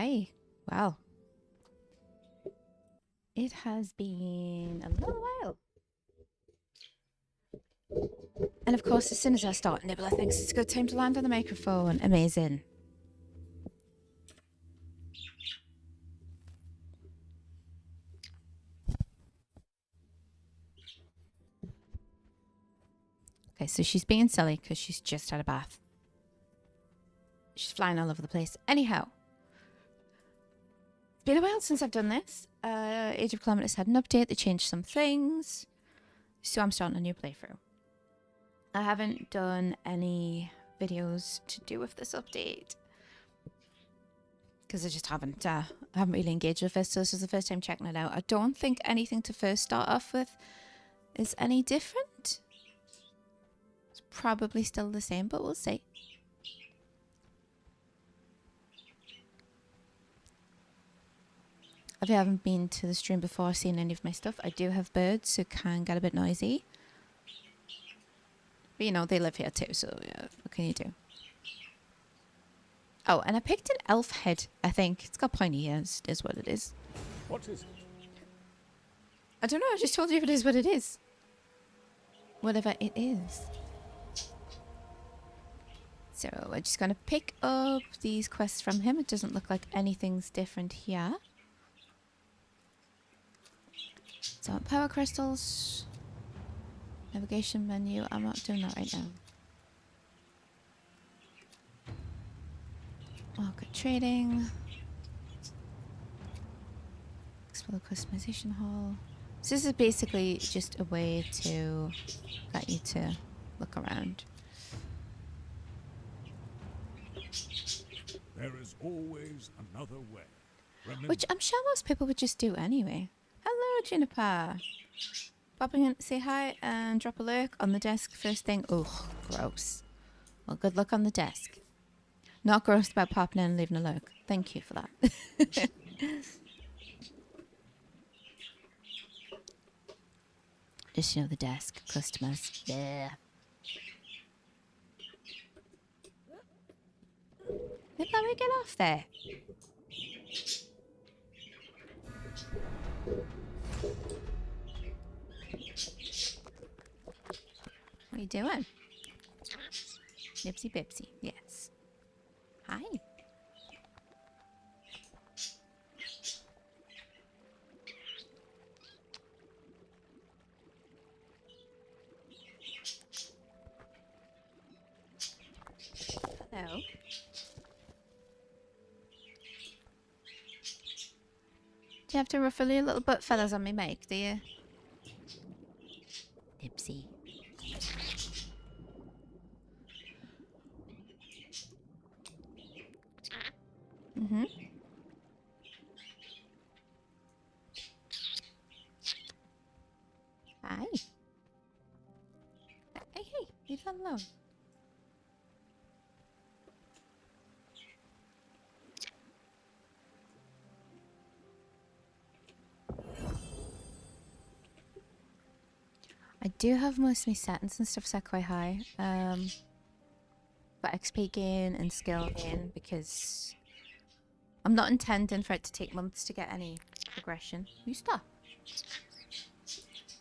Hey, well, it has been a little while. And of course, as soon as I start, Nibbler thinks it's a good time to land on the microphone. Amazing. Okay, so she's being silly because she's just had a bath. She's flying all over the place. Anyhow, it's been a while since I've done this. Age of Calamitous had an update. They changed some things. So I'm starting a new playthrough. I haven't done any videos to do with this update because I just haven't really engaged with it. So this is the first time checking it out. I don't think anything to first start off with is any different. It's probably still the same, but we'll see. If you haven't been to the stream before or seen any of my stuff, I do have birds, so it can get a bit noisy. But you know, they live here too, so yeah, what can you do? Oh, and I picked an elf head, I think. It's got pointy ears, is what it is. What is it? I don't know, I just told you if it is what it is. Whatever it is. So we're just going to pick up these quests from him. It doesn't look like anything's different here. So power crystals. Navigation menu. I'm not doing that right now. Market trading. Explore customization hall. So this is basically just a way to get you to look around. There is always another way. Remember. Which I'm sure most people would just do anyway. Hello, Juniper. Popping in to say hi and drop a lurk on the desk first thing. Ugh, gross. Well, good luck on the desk. Not gross about popping in and leaving a lurk. Thank you for that. Just, you know, the desk. Customers. Yeah. Let me get off there. What are you doing? Nipsy Bipsy, yes. Hi. Hello. Do you have to ruffle your little butt feathers on me mic, do you? Nipsy. Mm-hmm. Hi. Hey, leave that alone. I do have most of my settings and stuff set quite high. For XP gain and skill gain, because I'm not intending for it to take months to get any progression. You stop.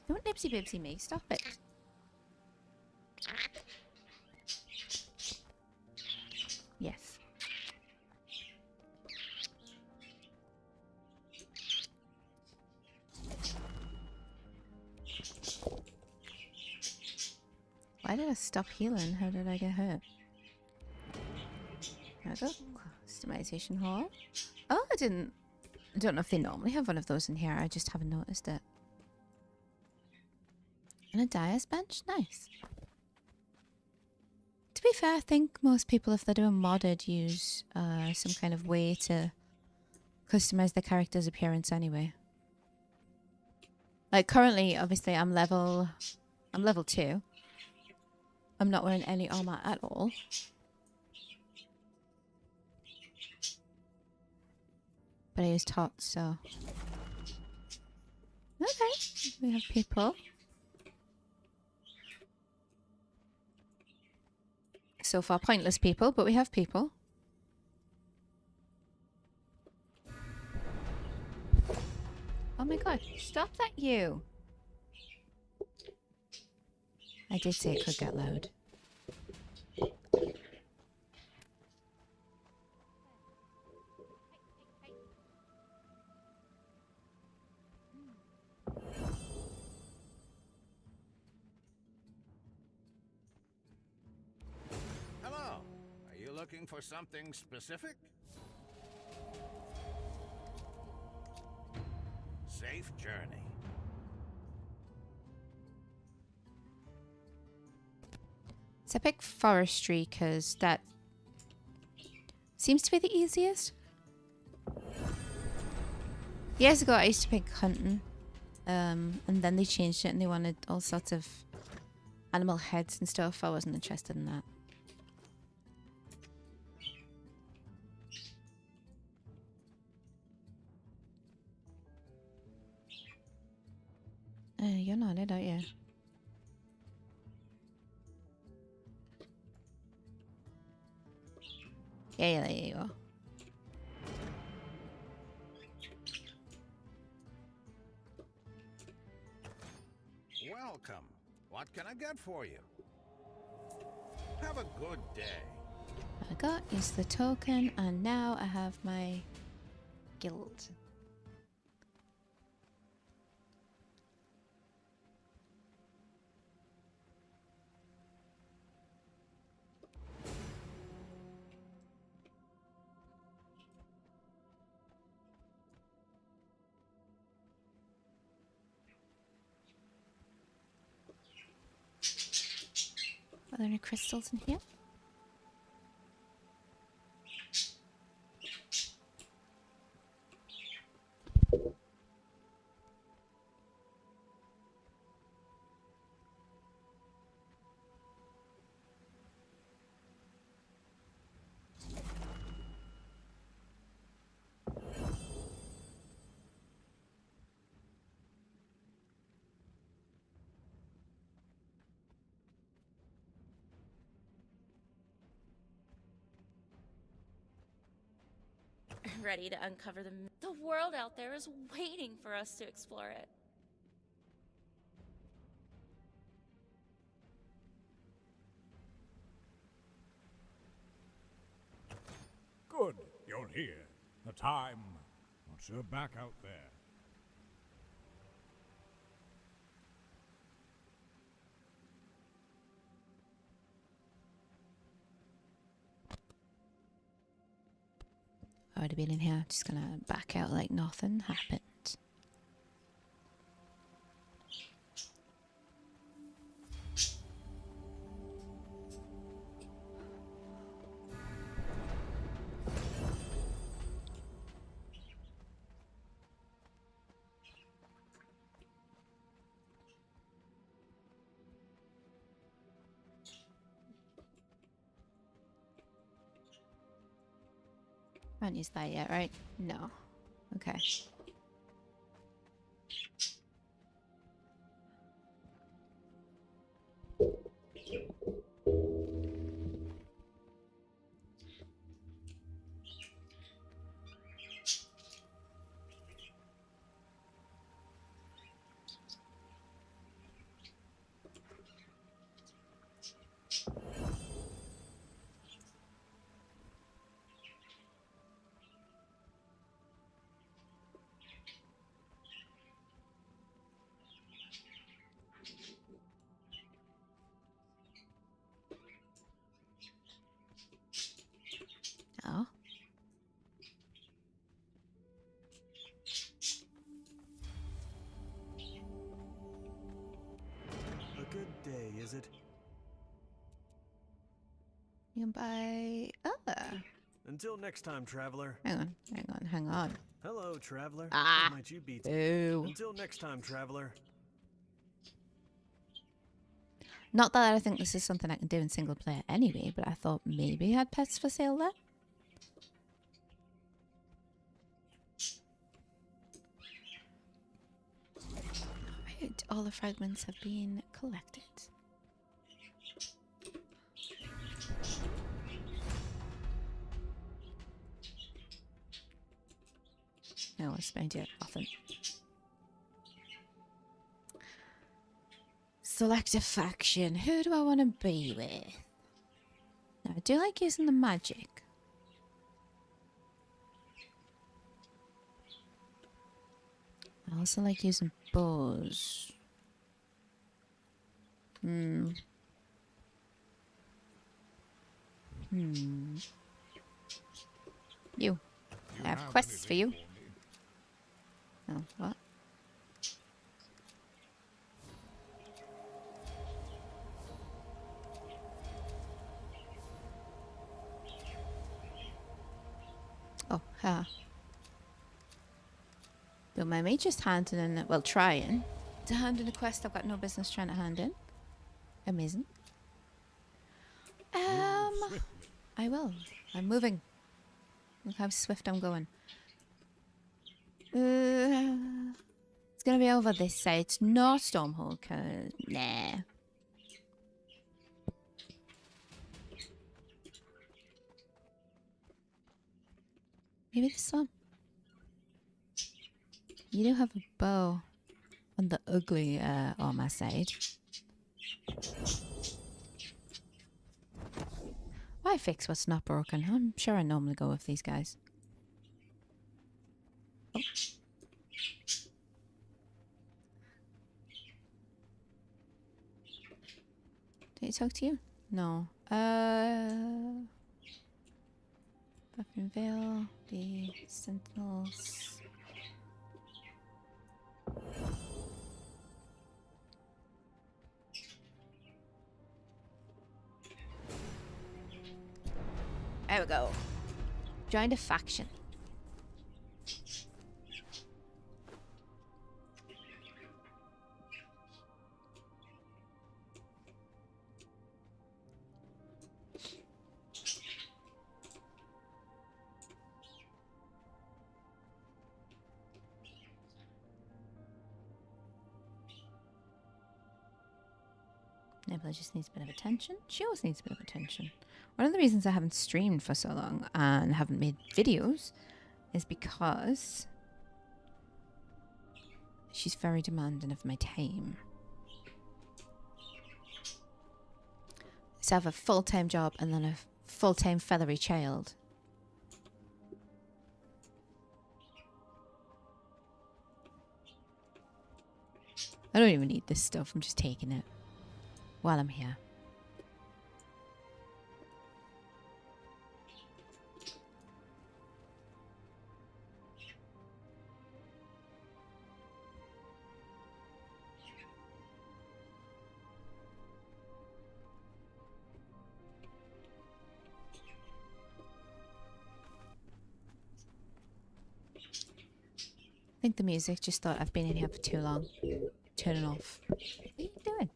Don't nipsy bibsy me. Stop it. Yes. Why did I stop healing? How did I get hurt? There we go. Customization hall. Oh, I don't know if they normally have one of those in here. I just haven't noticed it. And a dyer's bench? Nice. To be fair, I think most people, if they're doing modded, use some kind of way to customize their character's appearance anyway. Like currently, obviously, I'm level 2. I'm not wearing any armor at all. But I use tots, so... Okay, we have people. So far, pointless people, but we have people. Stop that, you. I did say it could get loud. Hello. Are you looking for something specific? Safe journey. So I pick forestry because that seems to be the easiest. Years ago I used to pick hunting. And then they changed it and they wanted all sorts of animal heads and stuff. I wasn't interested in that. You're not it, aren't you? Yeah, there you are. Welcome. What can I get for you? Have a good day. I got is the token, and now I have my guild. Are there any crystals in here? Ready to uncover the world out there is waiting for us to explore it. Good, you're here. The time. What's your back out there? I would have been in here, just gonna back out like nothing happened. I haven't used that yet, right? No. Okay. Oh. A good day, is it? You can buy... Until next time, traveler. Hang on. Hello, traveler. Ah. What might you be? Boo. Until next time, traveler. Not that I think this is something I can do in single player anyway, but I thought maybe I had pets for sale there. Alright, all the fragments have been collected. No, what's behind you? Nothing. select a faction. Who do I want to be with? Now, I do like using the magic. I also like using bows. You I have quests for you. Oh, what? Oh, don't mind me just handing in, well, trying to hand in a quest I've got no business trying to hand in. Amazing. I will. I'm moving. Look how swift I'm going. It's gonna be over this side. It's not Stormhold, cause nah. Maybe this one. You do have a bow on the ugly armor side. Why fix what's not broken? I'm sure I normally go with these guys. Oh. Did he talk to you? No. Buffing Veil, the Sentinels. There we go. Joined a faction. Nebula just needs a bit of attention. She always needs a bit of attention. One of the reasons I haven't streamed for so long and haven't made videos is because she's very demanding of my time. So I have a full-time job and then a full-time feathery child. I don't even need this stuff. I'm just taking it while I'm here. I think the music just thought I've been in here for too long. Turn it off. What are you doing?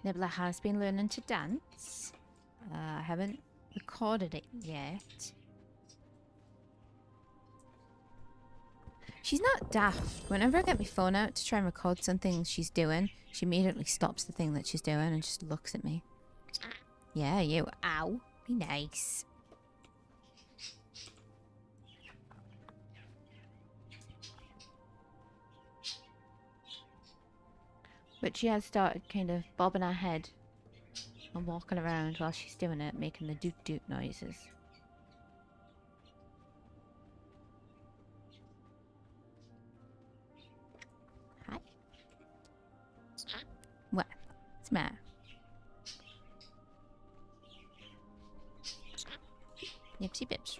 Nibbler has been learning to dance. I haven't recorded it yet. She's not daft. Whenever I get my phone out to try and record something she's doing, she immediately stops the thing that she's doing and just looks at me. Yeah, you. Ow. Be nice. But she has started kind of bobbing her head and walking around while she's doing it, making the doot-doot noises. Hi. What? What's the matter? Yipsy bips.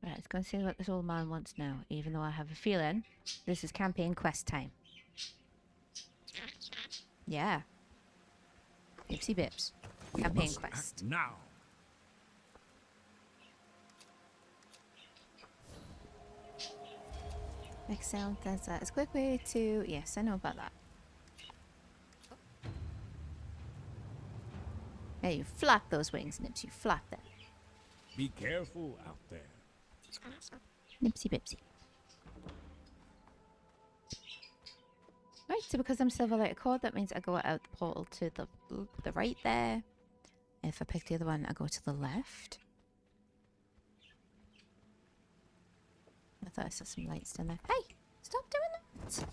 Right, let's go and see what this old man wants now, even though I have a feeling this is campaign quest time. Yeah. Ipsy bips. Campaign quest. Now. Excel does that. It's a quick way to... Yes, I know about that. Yeah, you flap those wings, Nipsy. Flap them. Be careful out there. Nipsy Bipsy. Right, so because I'm silver light cord, that means I go out the portal to the right there. If I pick the other one, I go to the left. I thought I saw some lights down there. Hey, stop doing that!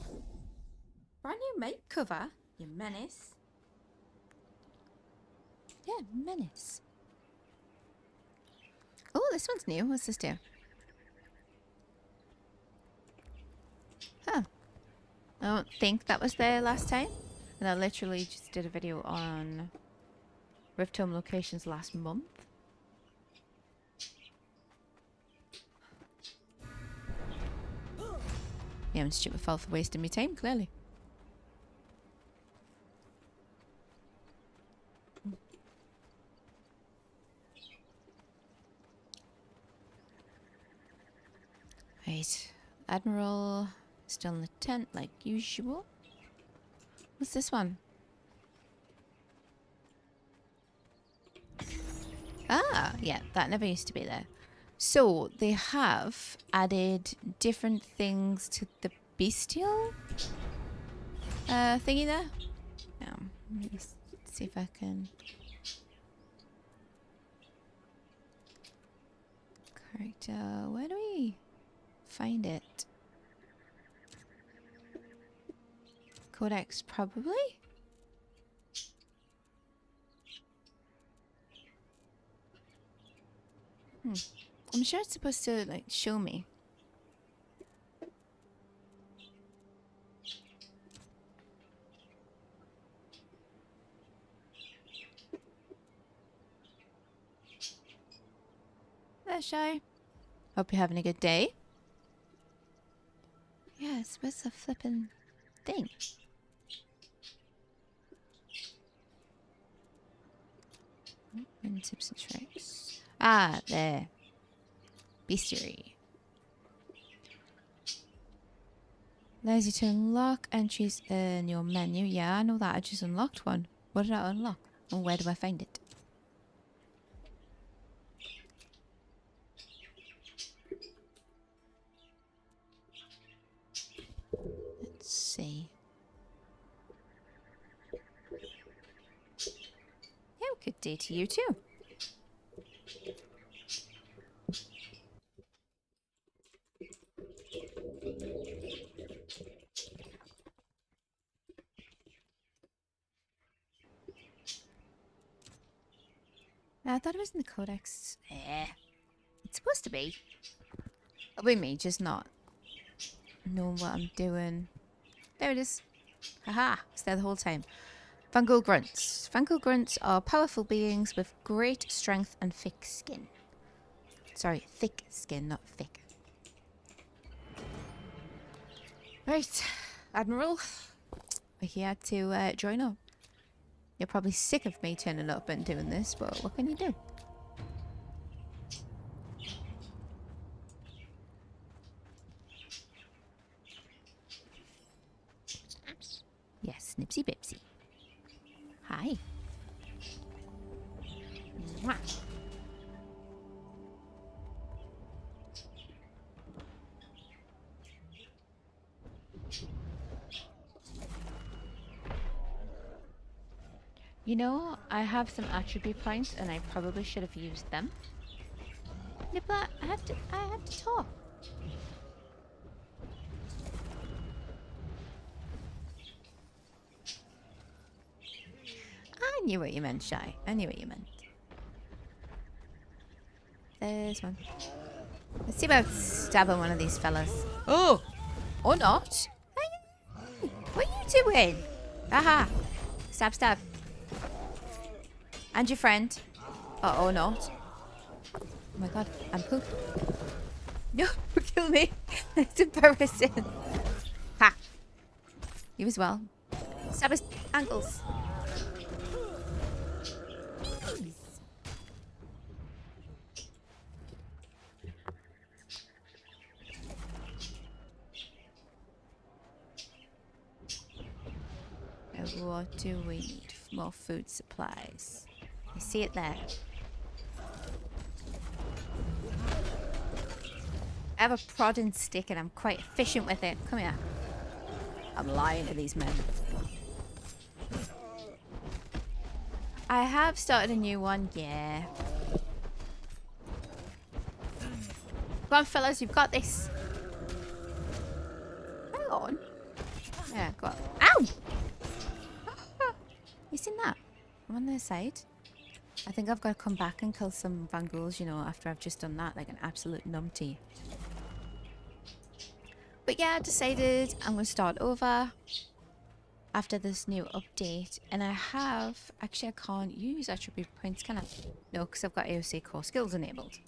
Brand new mic cover, you menace. Yeah, menace. Oh, this one's new. What's this do? Huh. I don't think that was there last time. And I literally just did a video on Rift Home locations last month. Yeah, I'm stupid foul for wasting my time, clearly. Right. Admiral still in the tent like usual. What's this one? Ah, yeah, that never used to be there. So they have added different things to the bestial thingy there. Let me see if I can. Character, where do we find it? Codex, probably? I'm sure it's supposed to, like, show me. There, Shy. Hope you're having a good day. Yes, where's the flippin' thing? And tips and tricks. Ah, there. Bestiary. Allows you to unlock entries in your menu. Yeah, I know that. I just unlocked one. What did I unlock? And where do I find it? Let's see. Yeah, good day to you too. I thought it was in the codex. It's supposed to be. With me, just not knowing what I'm doing. There it is. Haha, it's there the whole time. Fungal grunts. Fungal grunts are powerful beings with great strength and thick skin. Sorry, thick skin, not thick. Right, Admiral. We're here to join up. You're probably sick of me turning up and doing this, but what can you do? Yes, Snipsy Bipsy. Hi. Mwah. You know, I have some attribute points and I probably should have used them. Yeah, but I have to talk. I knew what you meant, Shy. I knew what you meant. There's one. Let's see about stabbing one of these fellas. Oh! Or not. Hey, what are you doing? Aha! Stab, stab. And your friend. Or not. Oh my god, I'm poop. No, kill me. That's embarrassing. Ha! You as well. Stab his ankles. What do we need? More food supplies. I see it there. I have a prodding stick and I'm quite efficient with it. Come here. I'm lying to these men. I have started a new one, yeah. Come on, fellas, you've got this. Hang on. Yeah, go on. Ow! You seen that? I'm on their side. I think I've got to come back and kill some Vangools, you know, after I've just done that, like an absolute numpty. But yeah, I decided I'm going to start over after this new update. And I have... Actually, I can't use attribute points, can I? No, because I've got AOC core skills enabled.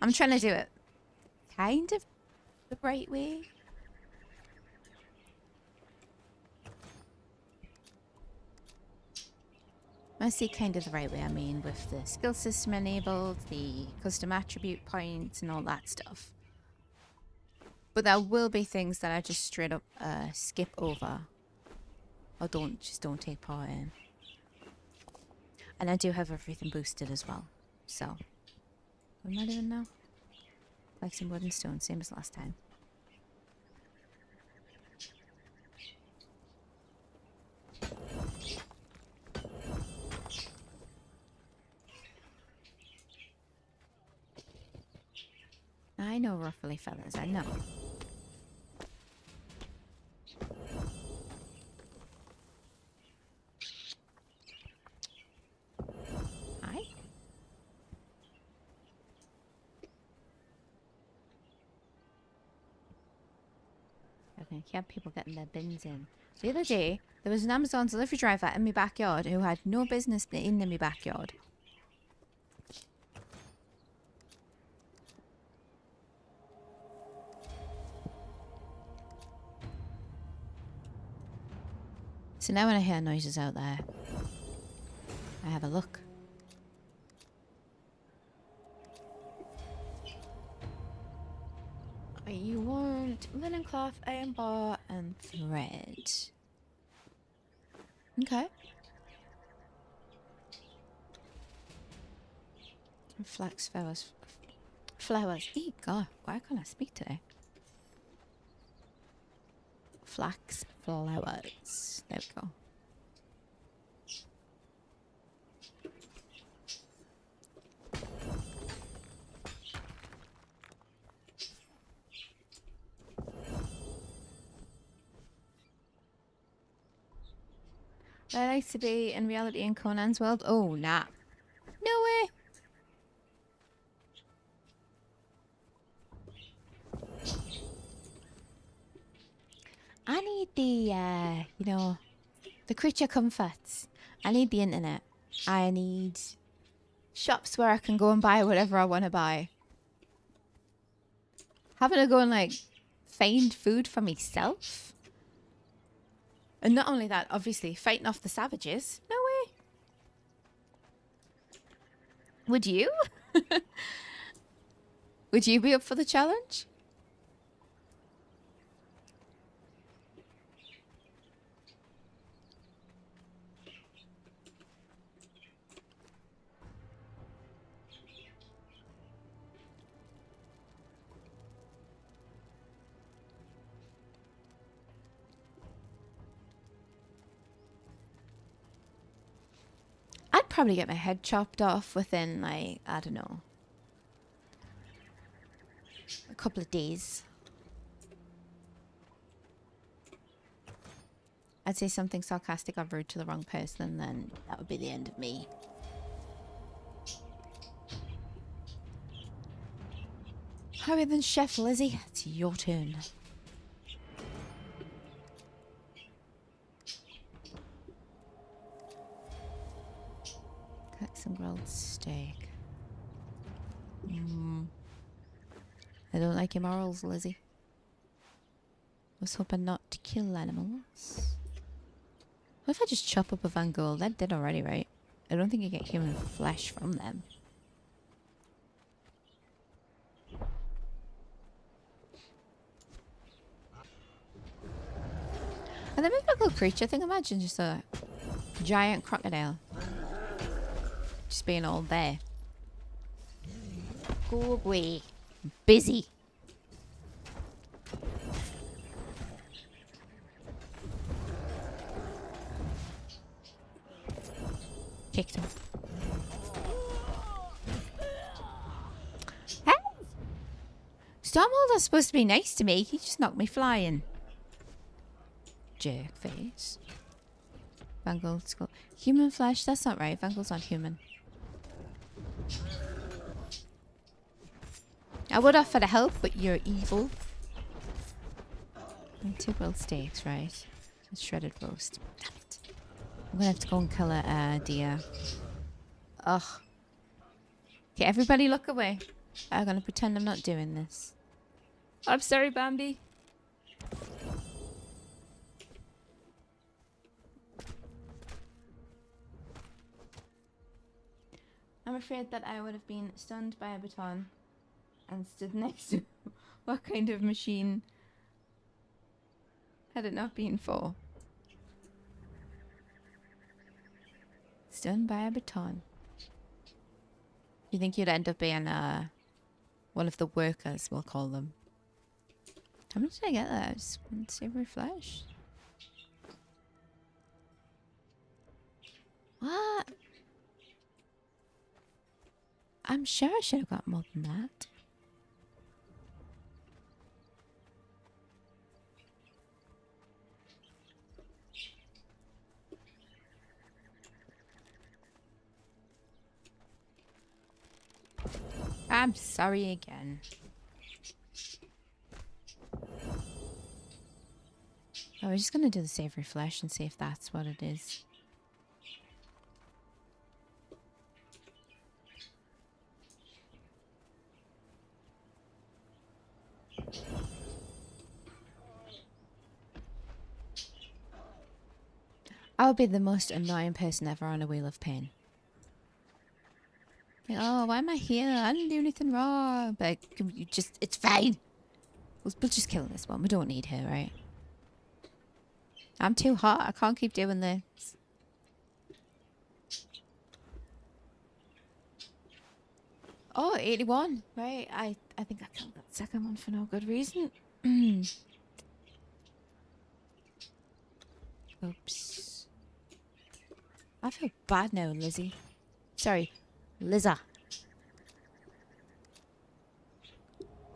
I'm trying to do it kind of the right way. When I say kind of the right way, I mean with the skill system enabled, the custom attribute points and all that stuff. But there will be things that I just straight up skip over. Or just don't take part in. And I do have everything boosted as well. So, what am I doing now? Like some wood and stone, same as last time. I know, roughly, fellas, I know. Hi. Okay, keep people getting their bins in. The other day, there was an Amazon delivery driver in my backyard who had no business being in my backyard. So now when I hear noises out there, I have a look. You want linen cloth, iron bar, and thread. Okay. And flax flowers. Flowers. Eee, God, why can't I speak today? Flax flowers. There we go. I like to be in reality in Conan's world. Oh, nah. No way. I need the, you know, the creature comforts. I need the internet. I need shops where I can go and buy whatever I want to buy. Having to go and, like, find food for myself. And not only that, obviously, fighting off the savages. No way. Would you? Would you be up for the challenge? I'd probably get my head chopped off within, like, I don't know, a couple of days. I'd say something sarcastic or rude to the wrong person, then that would be the end of me. Hurry then, Chef Lizzie. It's your turn. Cook some grilled steak. I don't like your morals, Lizzie. Was hoping not to kill animals. What if I just chop up a Vangool? They're dead already, right? I don't think you get human flesh from them. And the mythical creature thing, imagine just a giant crocodile. Just being all there. Go away. I'm busy. Kicked him. Hey! Stormholder's supposed to be nice to me. He just knocked me flying. Jerk face. Vangel's skull. Human flesh? That's not right. Vangel's not human. I would offer to help, but you're evil. And 2 grilled steaks, right? And shredded roast. Damn it. I'm gonna have to go and kill a deer. Ugh. Okay, everybody look away. I'm gonna pretend I'm not doing this. I'm sorry, Bambi. I'm afraid that I would have been stunned by a baton and stood next to what kind of machine had it not been for? Stunned by a baton. You think you'd end up being one of the workers, we'll call them. How much did I get there? Just one savory flesh. What? I'm sure I should have got more than that. I'm sorry again. Oh, we're just gonna do the savory flesh and see if that's what it is. I would be the most annoying person ever on a wheel of pain. Like, oh, why am I here? I didn't do anything wrong. But you just, it's fine. We'll just kill this one. We don't need her, right? I'm too hot. I can't keep doing this. Oh, 81. Right. I think I killed that second one for no good reason. Oops. I feel bad now, Lizzie. Sorry, Liza.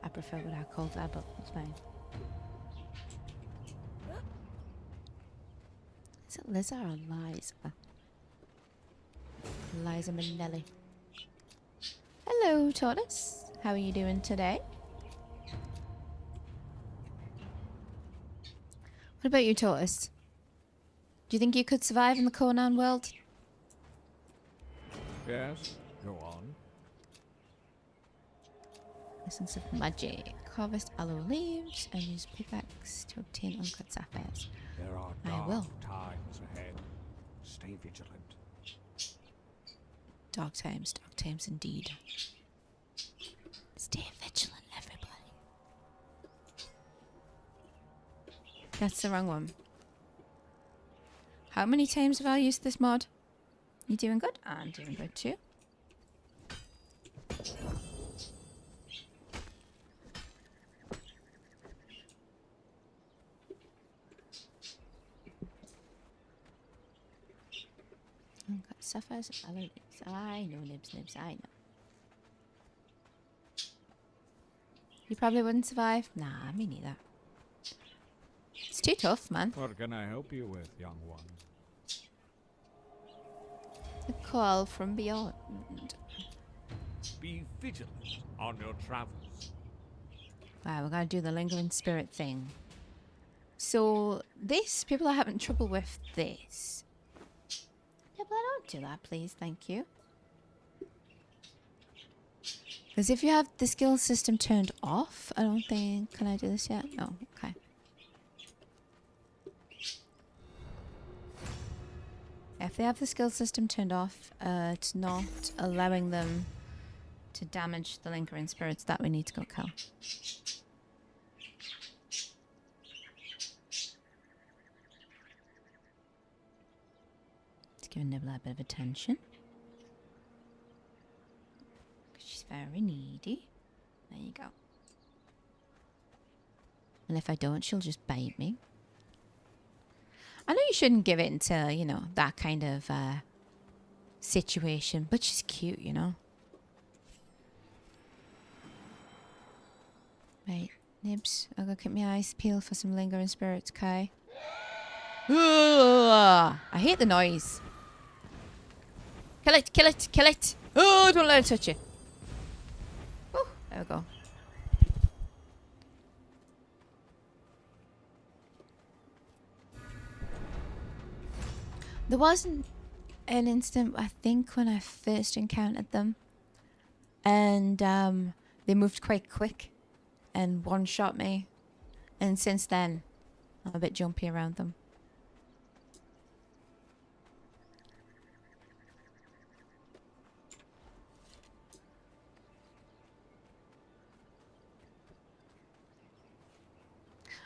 I prefer what I called her, but it's fine. Is it Liza or Liza? Liza Minnelli. Hello, Tortoise. How are you doing today? What about you, Tortoise? Do you think you could survive in the Conan world? Yes, go on. Essence of magic. Harvest aloe leaves and use pickaxe to obtain uncut sapphires. There are I will. dark times ahead. Stay vigilant. Dark times indeed. Stay vigilant, everybody. That's the wrong one. How many times have I used this mod? You doing good? I'm doing good too. Got sapphires and aloe leaves. I know, nibs, I know. You probably wouldn't survive? Nah, me neither. It's too tough, man. What can I help you with, young one? A call from beyond. Be vigilant on your travels. Wow, we're gonna do the lingering spirit thing. So this, people are having trouble with this. Yeah, but don't do that, please. Thank you. Because if you have the skill system turned off, I don't think... Can I do this yet? No. Okay. If they have the skill system turned off, it's not allowing them to damage the lingering spirits that we need to go kill. Let's give Nibbler a bit of attention. very needy. There you go. And if I don't, she'll just bite me. I know you shouldn't give it into, you know, that kind of situation, but she's cute, you know. Right, Nibs, I'll go keep my eyes peeled for some lingering spirits, okay? I hate the noise. Kill it, kill it, kill it. Oh, don't let it touch you. Oh, there we go. There wasn't an instant, I think, when I first encountered them. And they moved quite quick and one-shot me. And since then, I'm a bit jumpy around them.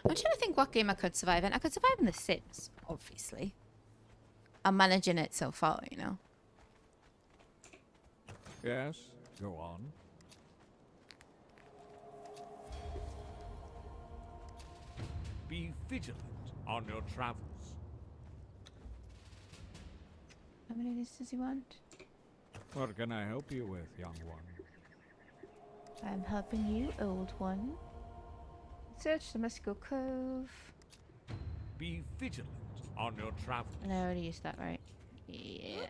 I'm trying to think what game I could survive in. I could survive in The Sims, obviously. I'm managing it so far, you know. Yes, go on. Be vigilant on your travels. How many of these does he want? What can I help you with, young one? I'm helping you, old one. Search the Mystical Cove. Be vigilant on your travels. And I already used that, right? Yeah.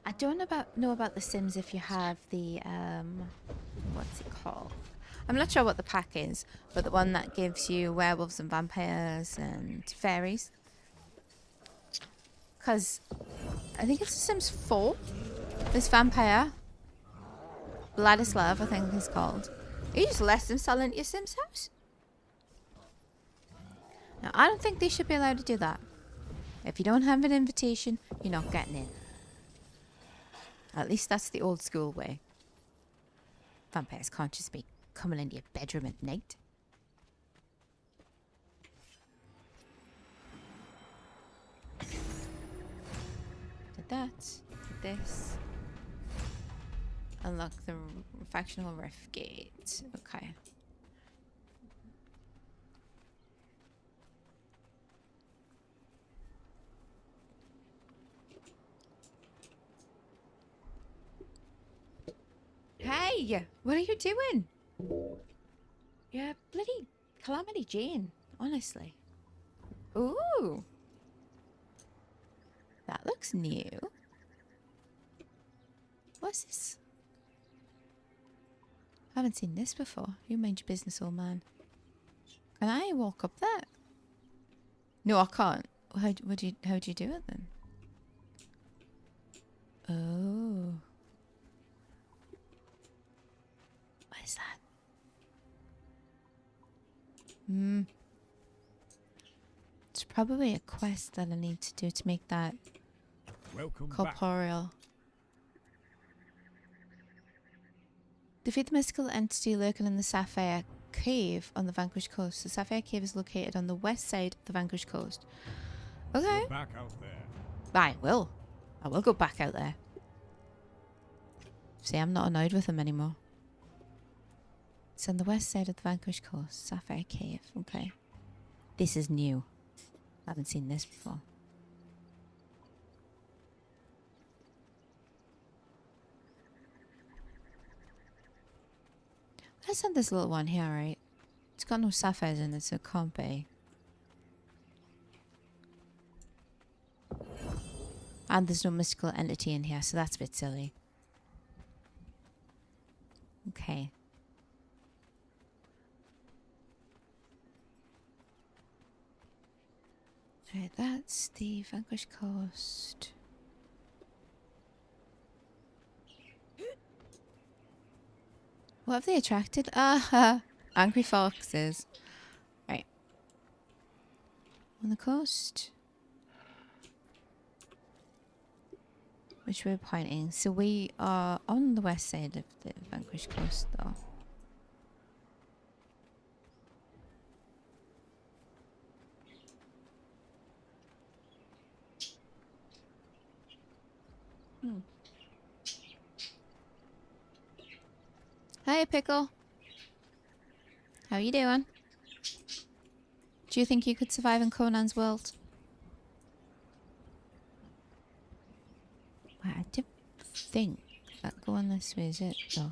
I don't know about The Sims if you have the what's it called? I'm not sure what the pack is, but the one that gives you werewolves and vampires and fairies. Because I think it's The Sims 4. This vampire, Vladislav, I think he's called. You just let him sell into your Sims house. Now, I don't think they should be allowed to do that. If you don't have an invitation, you're not getting in. At least that's the old school way. Vampires can't just be coming into your bedroom at night. Did that. Did this. Unlock the factional rift gate. Okay. Hey! What are you doing? You're bloody Calamity Jane, honestly. Ooh! That looks new. What's this? I haven't seen this before. You mind your business, old man. Can I walk up that? No, I can't. How do you do it then? Oh. What is that? It's probably a quest that I need to do to make that Welcome back. corporeal. Defeat the mystical entity lurking in the Sapphire Cave on the Vanquished Coast. The Sapphire Cave is located on the west side of the Vanquished Coast. Okay. Go back out there. I will go back out there. See, I'm not annoyed with him anymore. It's on the west side of the Vanquished Coast. Sapphire Cave. Okay. This is new. I haven't seen this before. Let's have this little one here, right? It's got no sapphires in it, so it can't be. And there's no mystical entity in here, so that's a bit silly. Okay. Right, that's the Vanquished Coast. What have they attracted? Angry foxes. Right. On the coast. Which we're pointing. So we are on the west side of the Vanquished Coast, though. Hey, Pickle. How you doing? Do you think you could survive in Conan's world? Well, I didn't think that going this way is it, though.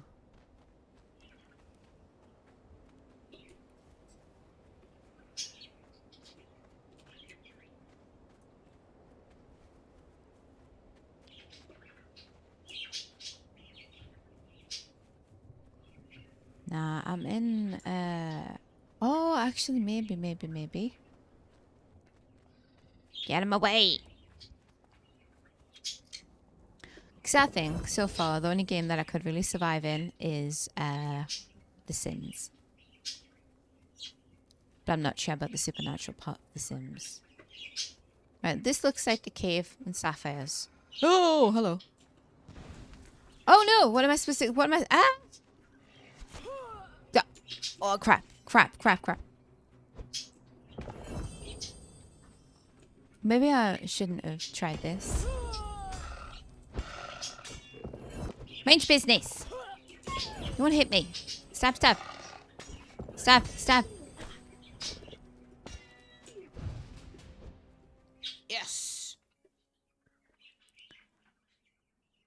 Nah, I'm in, oh, actually, maybe. Get him away! Because I think, so far, the only game that I could really survive in is, The Sims. But I'm not sure about the supernatural part of The Sims. Right, this looks like the cave in Sapphires. Oh, hello. Oh no, what am I supposed to, what am I, ah! Yeah. Oh, crap. Maybe I shouldn't have tried this. Mind your business. You won't hit me. Stab. Yes.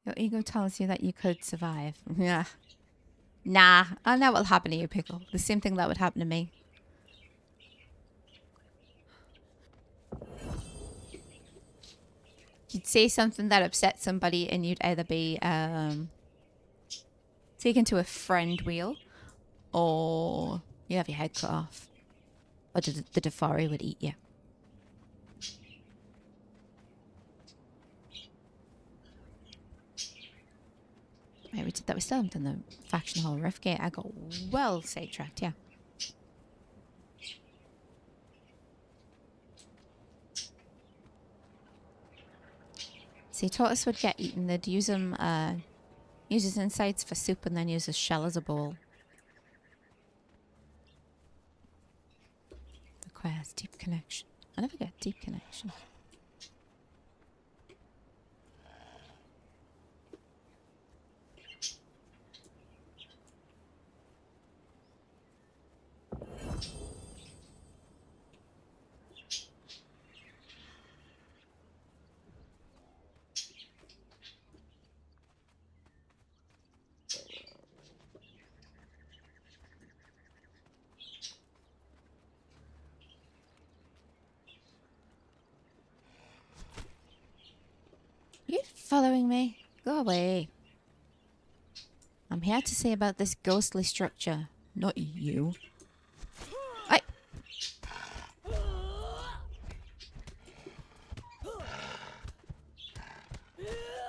Your ego tells you that you could survive. Yeah. Nah, I know what'll happen to you, Pickle. The same thing that would happen to me. You'd say something that upset somebody and you'd either be taken to a friend wheel or you have your head cut off. Or the Defari would eat you. Right, we did that. We still haven't done the faction hall Riftgate. I got well sidetracked, yeah. See, tortoise would get eaten. They'd use them, use his insides for soup and then use his shell as a bowl. Requires deep connection. I never get deep connection. You following me? Go away. I'm here to say about this ghostly structure, not you. I.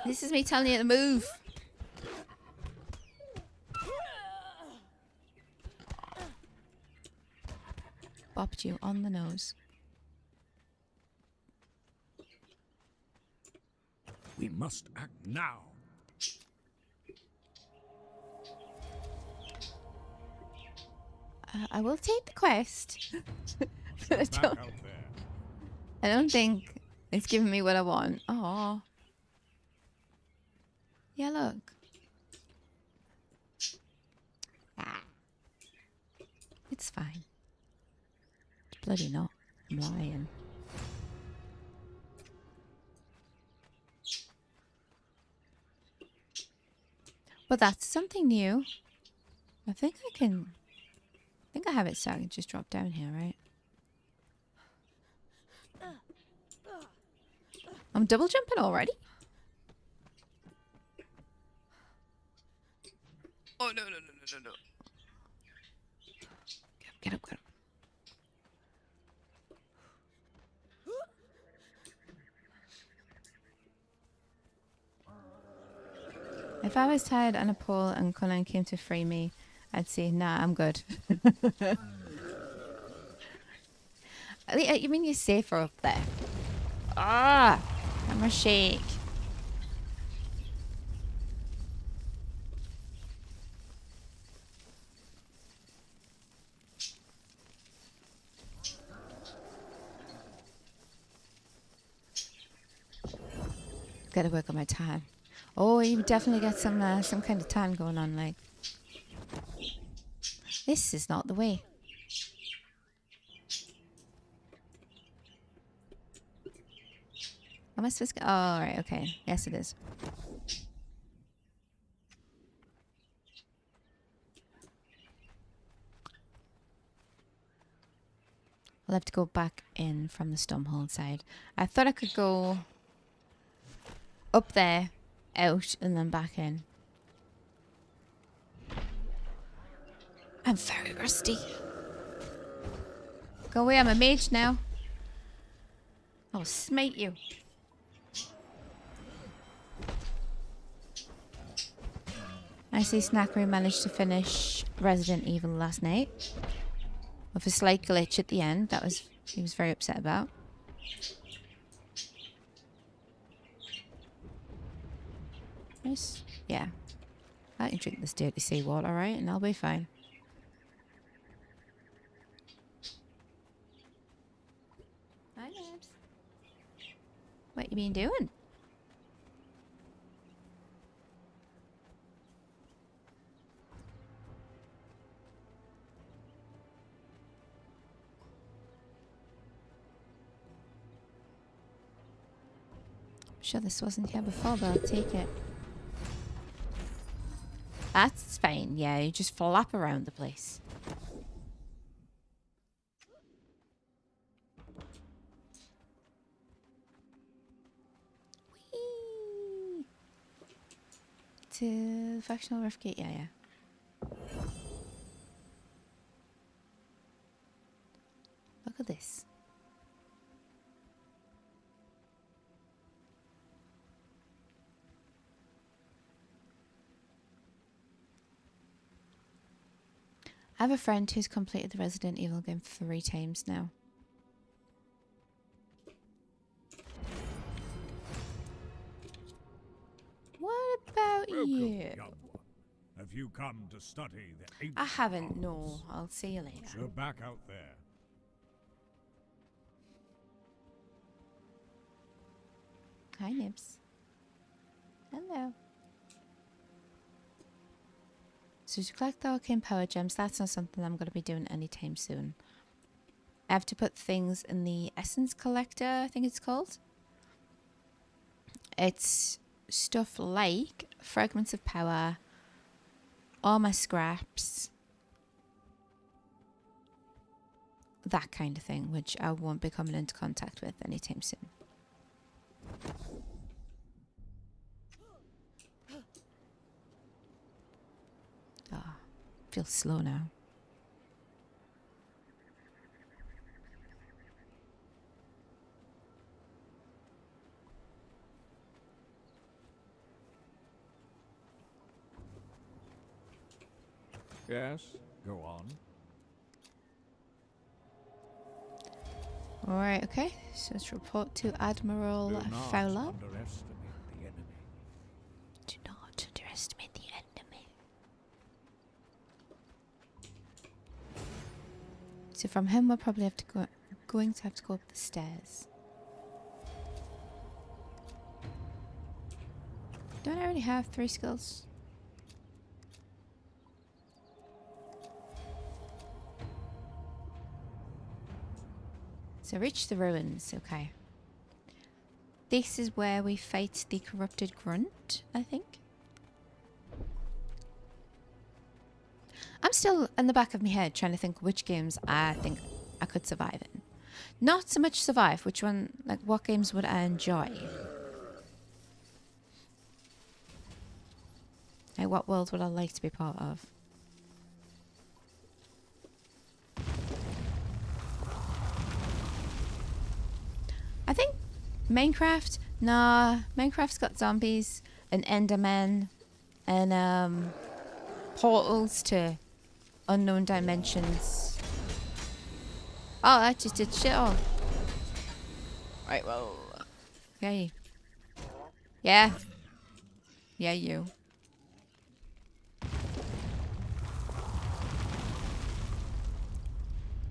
This is me telling you to move. Bopped you on the nose. We must act now. I will take the quest. But Back out there. I don't think it's giving me what I want. Oh. Yeah, look. Ah. It's fine. It's bloody not. I'm lying. But that's something new. I think I have it so I can just drop down here, right? I'm double jumping already? Oh, no. Get up. If I was tired on a pole and Conan came to free me, I'd say, nah, I'm good. You mean you're safer up there? Ah! I'm a shake. Gotta work on my time. Oh, you definitely get some kind of tan going on. Like, this is not the way. Am I supposed to go? Oh, right, okay. Yes, it is. I'll have to go back in from the Stumhole side. I thought I could go up there, out, and then back in. I'm very rusty. Go away, I'm a mage now. I will smite you. I see Snackery managed to finish Resident Evil last night. With a slight glitch at the end. He was very upset about. Nice. Yeah. I can drink this dirty seawater, right? And I'll be fine. Hi, Nibs. What you been doing? I'm sure this wasn't here before, but I'll take it. That's fine. Yeah, you just flap around the place. Whee! To the factional rift gate. Yeah, yeah. Look at this. I have a friend who's completed the Resident Evil game 3 times now. What about Welcome, you? young one. Have you come to study the ancient I haven't, arts? no. I'll see you later. You're back out there. Hi, Nibs. Hello. So to collect the arcane power gems, that's not something I'm going to be doing anytime soon. I have to put things in the essence collector, I think it's called. It's stuff like fragments of power, armor scraps, that kind of thing, which I won't be coming into contact with anytime soon. Ah, feels slow now. Yes, go on. Alright, okay. So let's report to Admiral Do not Fowler. underestimate the enemy. Do not underestimate the enemy. So from him we'll probably have to going to have to go up the stairs. Don't I already have 3 skills? So reach the ruins, okay. This is where we fight the corrupted grunt, I think. I'm still in the back of my head trying to think which games I think I could survive in. Not so much survive, which one, like what games would I enjoy? Like what world would I like to be part of? I think Minecraft. Nah, Minecraft's got zombies and Endermen and portals to unknown dimensions. Oh, that just did shit all. Right, well. Okay. Yeah. Yeah, you.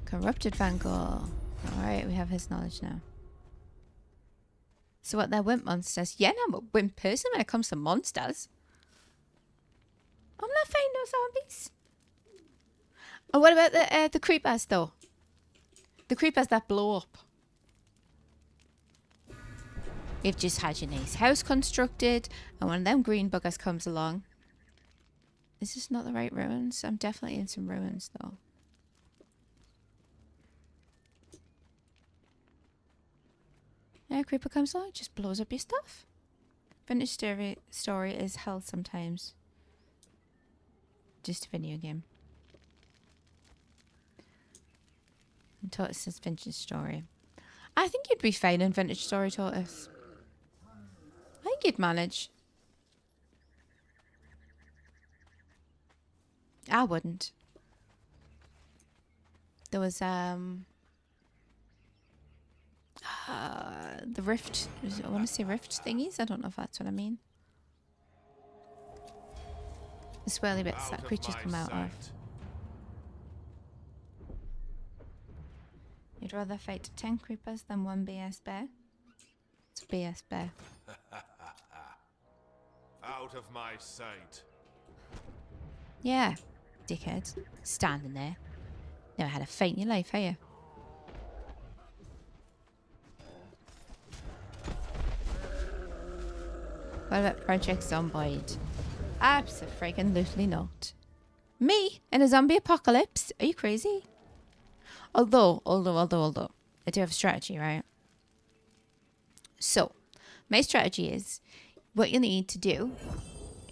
Corrupted Vanguard. Alright, we have his knowledge now. So what, they're wimp monsters? Yeah, no, I'm a wimp person when it comes to monsters. I'm not fighting no zombies. And what about the creepers, though? The creepers that blow up. You've just had your nice house constructed, and one of them green buggers comes along. Is this not the right ruins? I'm definitely in some ruins, though. Yeah, a creeper comes along, just blows up your stuff. Vintage story is hell sometimes. Just a video game. And Tortoise says vintage story. I think you'd be fine in vintage story, Tortoise. I think you'd manage. I wouldn't. There was the rift. I want to say rift thingies. I don't know if that's what I mean. The swirly bits that creatures come out of. You'd rather fight 10 creepers than one BS bear? It's a BS bear. Out of my sight. Yeah, dickhead. Standing there. Never had a fight in your life, have you? What about Project Zomboid? Abso-freaking-lutely not. Me? In a zombie apocalypse? Are you crazy? Although, I do have a strategy, right? So, my strategy is, what you need to do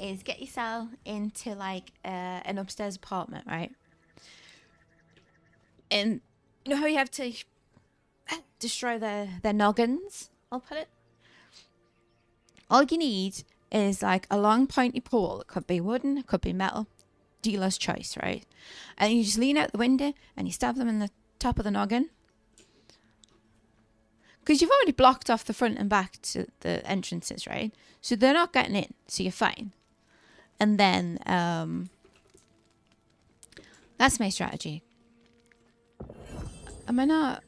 is get yourself into like an upstairs apartment, right? And you know how you have to destroy their noggins, I'll put it? All you need is like a long pointy pole. It could be wooden, it could be metal. Dealer's choice, right? And you just lean out the window and you stab them in the top of the noggin. Because you've already blocked off the front and back to the entrances, right? So they're not getting in, so you're fine. And then, that's my strategy. Am I not?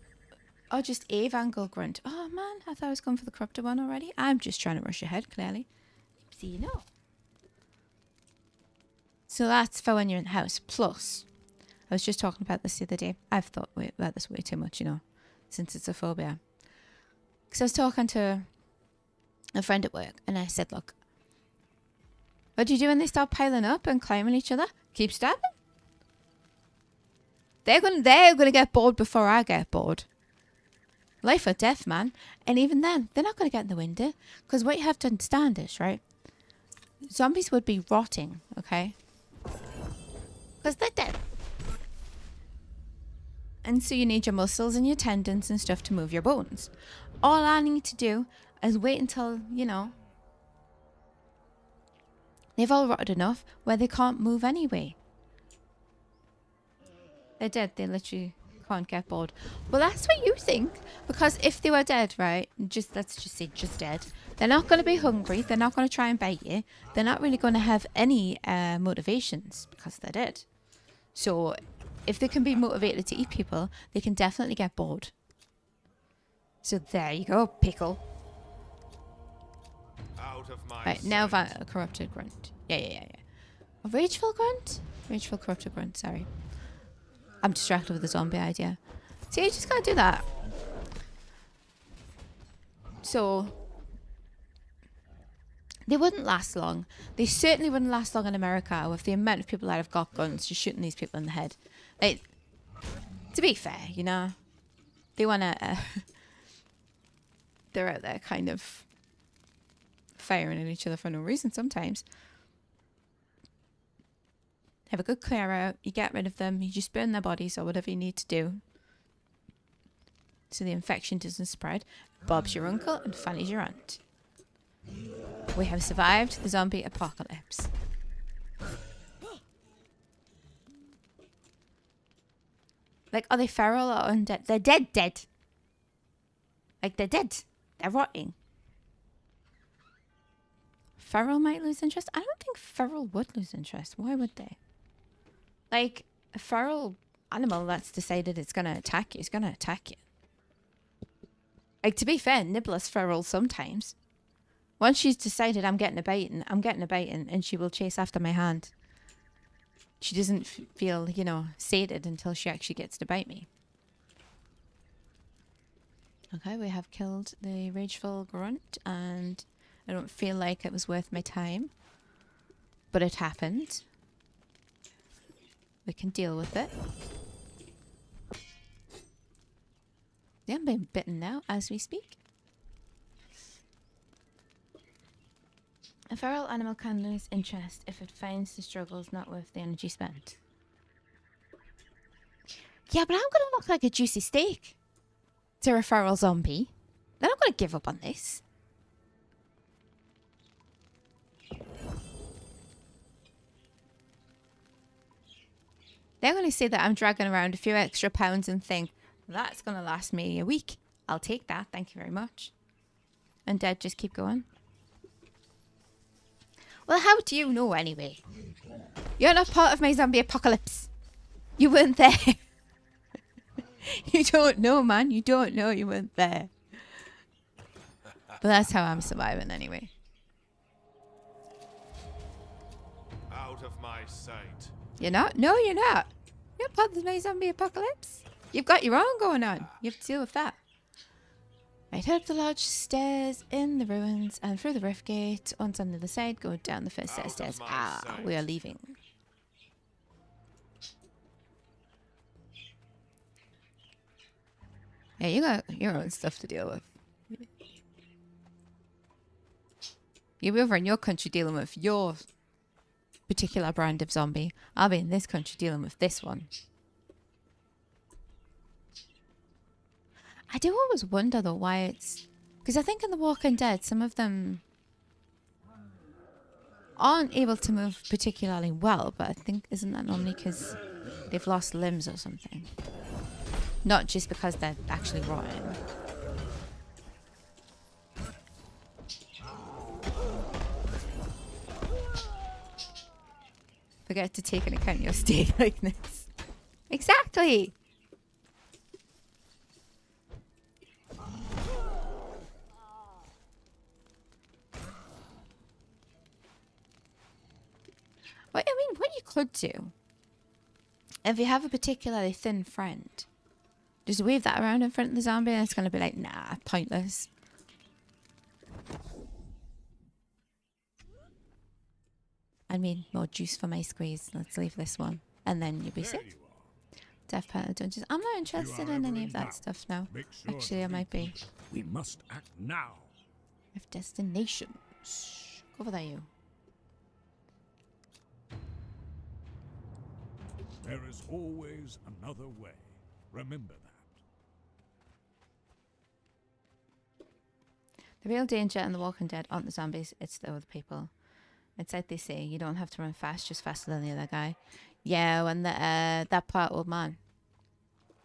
Oh, just a Vangle grunt. Oh man, I thought I was going for the corrupted one already. I'm just trying to rush ahead, clearly. So you know. So that's for when you're in the house. Plus, I was just talking about this the other day. I've thought about this way too much, you know, since it's a phobia. Because I was talking to a friend at work, and I said, look, what do you do when they start piling up and climbing each other? Keep stabbing. They're gonna get bored before I get bored. Life or death, man. And even then, they're not gonna get in the window. Because what you have to understand is, right? Zombies would be rotting, okay? Because they're dead. And so you need your muscles and your tendons and stuff to move your bones. All I need to do is wait until, you know, they've all rotted enough where they can't move anyway. They're dead. They literally can't get bored. Well, that's what you think. Because if they were dead, right, let's just say just dead, they're not going to be hungry. They're not going to try and bite you. They're not really going to have any motivations because they're dead. So if they can be motivated to eat people, they can definitely get bored. So there you go, pickle. Out of my Right, now a corrupted grunt. Yeah. A rageful grunt? Rageful corrupted grunt, sorry. I'm distracted with the zombie idea. So you just gotta do that. So they wouldn't last long. They certainly wouldn't last long in America with the amount of people that have got guns just shooting these people in the head. Like, to be fair, you know, they wanna they're out there kind of firing at each other for no reason sometimes. Have a good clear out, you get rid of them, you just burn their bodies or whatever you need to do so the infection doesn't spread. Bob's your uncle and Fanny's your aunt. We have survived the zombie apocalypse. Like, are they feral or undead? They're dead. Like, they're dead. They're rotting. Feral might lose interest? I don't think feral would lose interest. Why would they? Like, a feral animal that's decided it's going to attack you is going to attack you. Like, to be fair, Nibbler's feral sometimes. Once she's decided I'm getting a biting, and she will chase after my hand. She doesn't feel, you know, sated until she actually gets to bite me. Okay, we have killed the rageful grunt, and I don't feel like it was worth my time. But it happened. We can deal with it. Yeah, I'm being bitten now as we speak. A feral animal can lose interest if it finds the struggles not worth the energy spent. Yeah, but I'm gonna look like a juicy steak to a feral zombie. They're not gonna give up on this. They're gonna say that I'm dragging around a few extra pounds and think, that's gonna last me a week. I'll take that, thank you very much. And dead just keep going. Well, how do you know anyway? You're not part of my zombie apocalypse. You weren't there. You don't know, man. You don't know, you weren't there. But that's how I'm surviving anyway. Out of my sight. You're not? No, you're not. You're not part of my zombie apocalypse. You've got your own going on. You have to deal with that. Right, head up the large stairs in the ruins and through the rift gate. Once on the other side, go down the first set of stairs. Ah, we are leaving. Yeah, you got your own stuff to deal with. You're over in your country dealing with your particular brand of zombie. I'll be in this country dealing with this one. I do always wonder though why it's... Because I think in The Walking Dead, some of them aren't able to move particularly well, but I think, isn't that normally because they've lost limbs or something? Not just because they're actually rotten. Forget to take into account your steak likeness. Exactly! Well, I mean, what you could do, if you have a particularly thin friend, just wave that around in front of the zombie and it's going to be like, nah, pointless. I mean, more juice for my squeeze. Let's leave this one. And then you'll be set. Death Pilot Dungeons. I'm not interested in any of that stuff now. Actually, I might be. We must act now. With destinations. Go over there, you. There is always another way. Remember that. The real danger in The Walking Dead aren't the zombies, it's the other people. It's like they say, you don't have to run fast, just faster than the other guy. Yeah, when the that poor old man.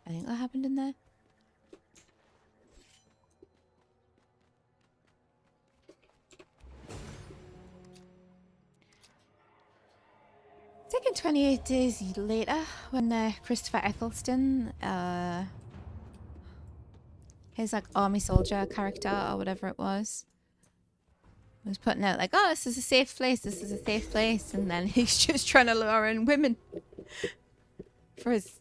I think that happened in there. Taken 28 days later, when Christopher Eccleston, his like army soldier character or whatever it was putting out like, oh, this is a safe place, this is a safe place, and then he's just trying to lure in women for his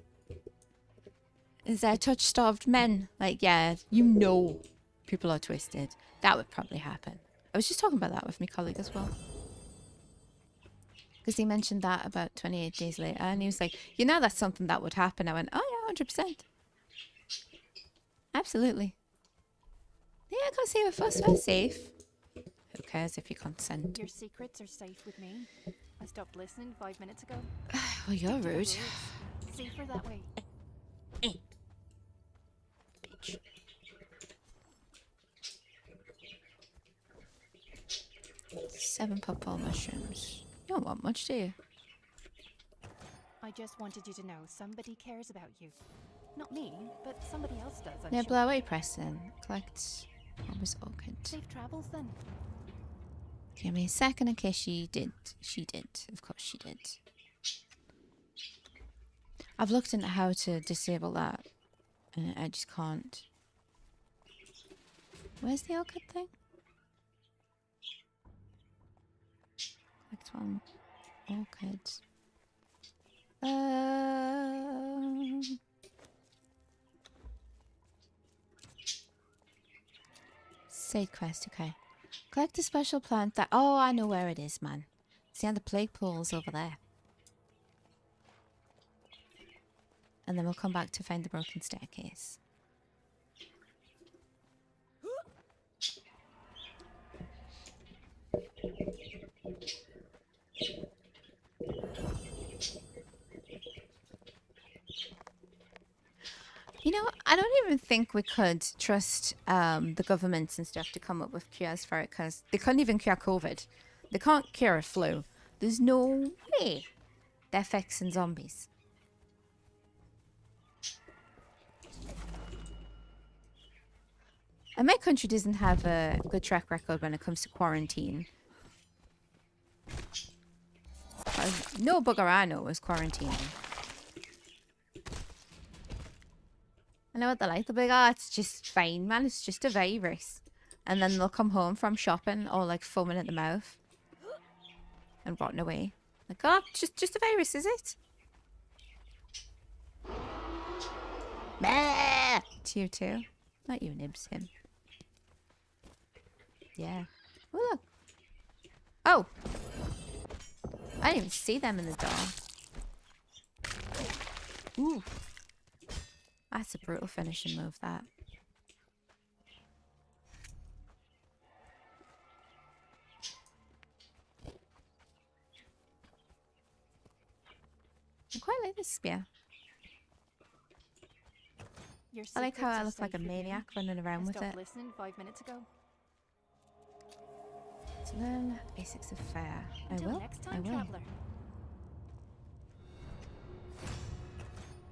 touch-starved men. Like, yeah, you know, people are twisted. That would probably happen. I was just talking about that with my colleague as well. Because he mentioned that about 28 days later, and he was like, you know, that's something that would happen. I went, oh yeah, 100%. Absolutely. Yeah, I gotta say, with us, we're safe. Who cares if you consent? Your secrets are safe with me. I stopped listening 5 minutes ago. Well, you're rude. Safer that way. Bitch. Seven purple mushrooms. You don't want much, do you? I just wanted you to know somebody cares about you. Not me, but somebody else does. I'm Nibbler, sure. what are you pressing? Collect. What was orchid? Safe travels then. Give me a second in case she did. She did. Of course she did. I've looked into how to disable that. And I just can't. Where's the orchid thing? Collect one orchid. Side quest, okay. Collect a special plant that... Oh, I know where it is, man. See, the plague pool's over there. And then we'll come back to find the broken staircase. You know, I don't even think we could trust the governments and stuff to come up with cures for it, because they couldn't even cure COVID. They can't cure a flu. There's no way they're fixing zombies. And my country doesn't have a good track record when it comes to quarantine. No bugger I know is quarantining. I know what they're like. They'll be like, oh, it's just fine, man. It's just a virus. And then they'll come home from shopping all like foaming at the mouth. And rotting away. Like, oh, just a virus, is it? Bah! To you too. Not you, Nibs. Him. Yeah. Oh, look. Oh! I didn't even see them in the door. Ooh. That's a brutal finishing move, that. I quite like this spear. I like how I look like a maniac running around with it. Listening 5 minutes ago. To learn basics of fire. Until next time, I will. traveler.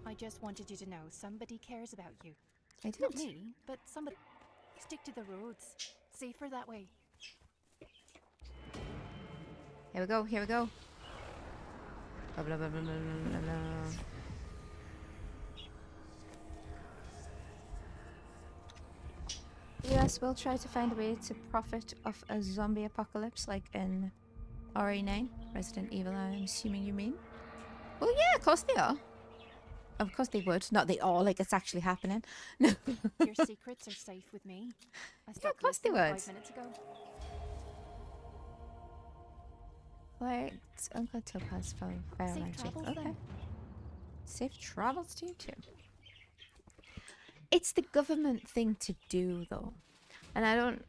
I just wanted you to know somebody cares about you. I did. Not me, but somebody. Stick to the roads. Safer that way. Here we go, here we go. Blah, blah, blah, blah, blah, blah, blah. The US will try to find a way to profit off a zombie apocalypse like in RE9, Resident Evil, I'm assuming you mean. Well, yeah, of course they are. Of course they would. Not they are, like it's actually happening. No. Your secrets are safe with me. Yeah, of course they would. 5 minutes ago. Right, Uncle Topaz for fire Safe magic. travels, Okay. then. Safe travels to you too. It's the government thing to do, though. And I don't...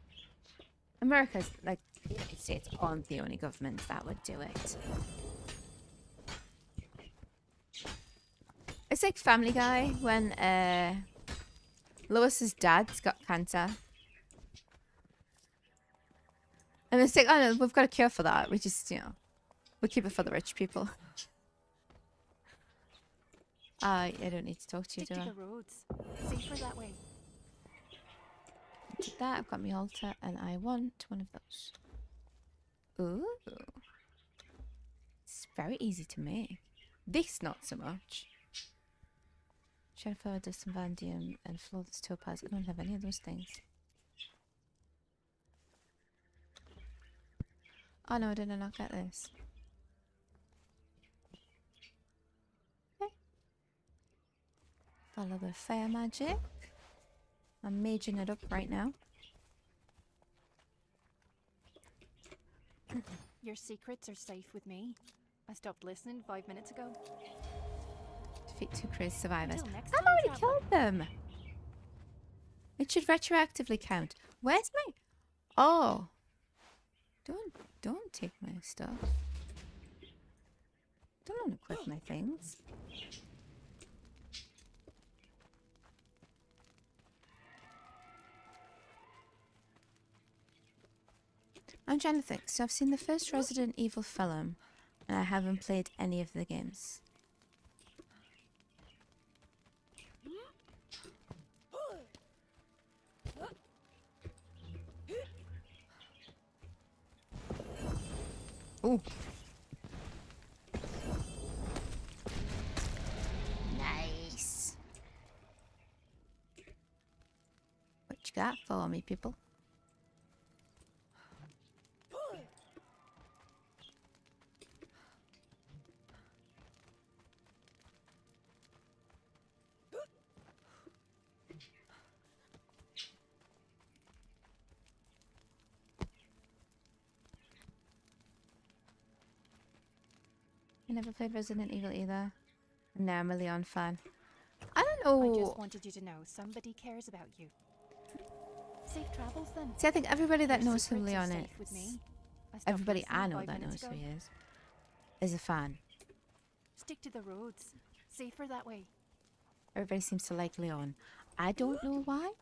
America's, like, the United States aren't the only governments that would do it. It's like Family Guy when Lois's dad's got cancer. And it's like, oh no, we've got a cure for that. We just, you know, we keep it for the rich people. I don't need to talk to you, Stick do I? to the roads. Safer that way. Did that, I've got my altar, and I want one of those. Ooh. It's very easy to make. This, not so much. Jennifer, Dustin Vandium, and Flawless Topaz. I don't have any of those things. Oh no, did I not get this? Okay. Got a little bit of fire magic. I'm maging it up right now. Your secrets are safe with me. I stopped listening 5 minutes ago. Defeat 2 crazy survivors. Until next I've time, already traveler. killed them. It should retroactively count. Where's my... Oh. Don't take my stuff. Don't equip my things. I'm trying to think. So I've seen the first Resident Evil film, and I haven't played any of the games. Ooh. Nice. What you got for me, people? I never played Resident Evil either. No, I'm a Leon fan. I don't I know. just wanted you to know somebody cares about you. Safe travels then. See, I think everybody that Your knows who secrets are Leon safe with is, me. I stopped everybody listening I know 5 that minutes knows who ago. he is a fan. Stick to the roads. Safer that way. Everybody seems to like Leon. I don't know why.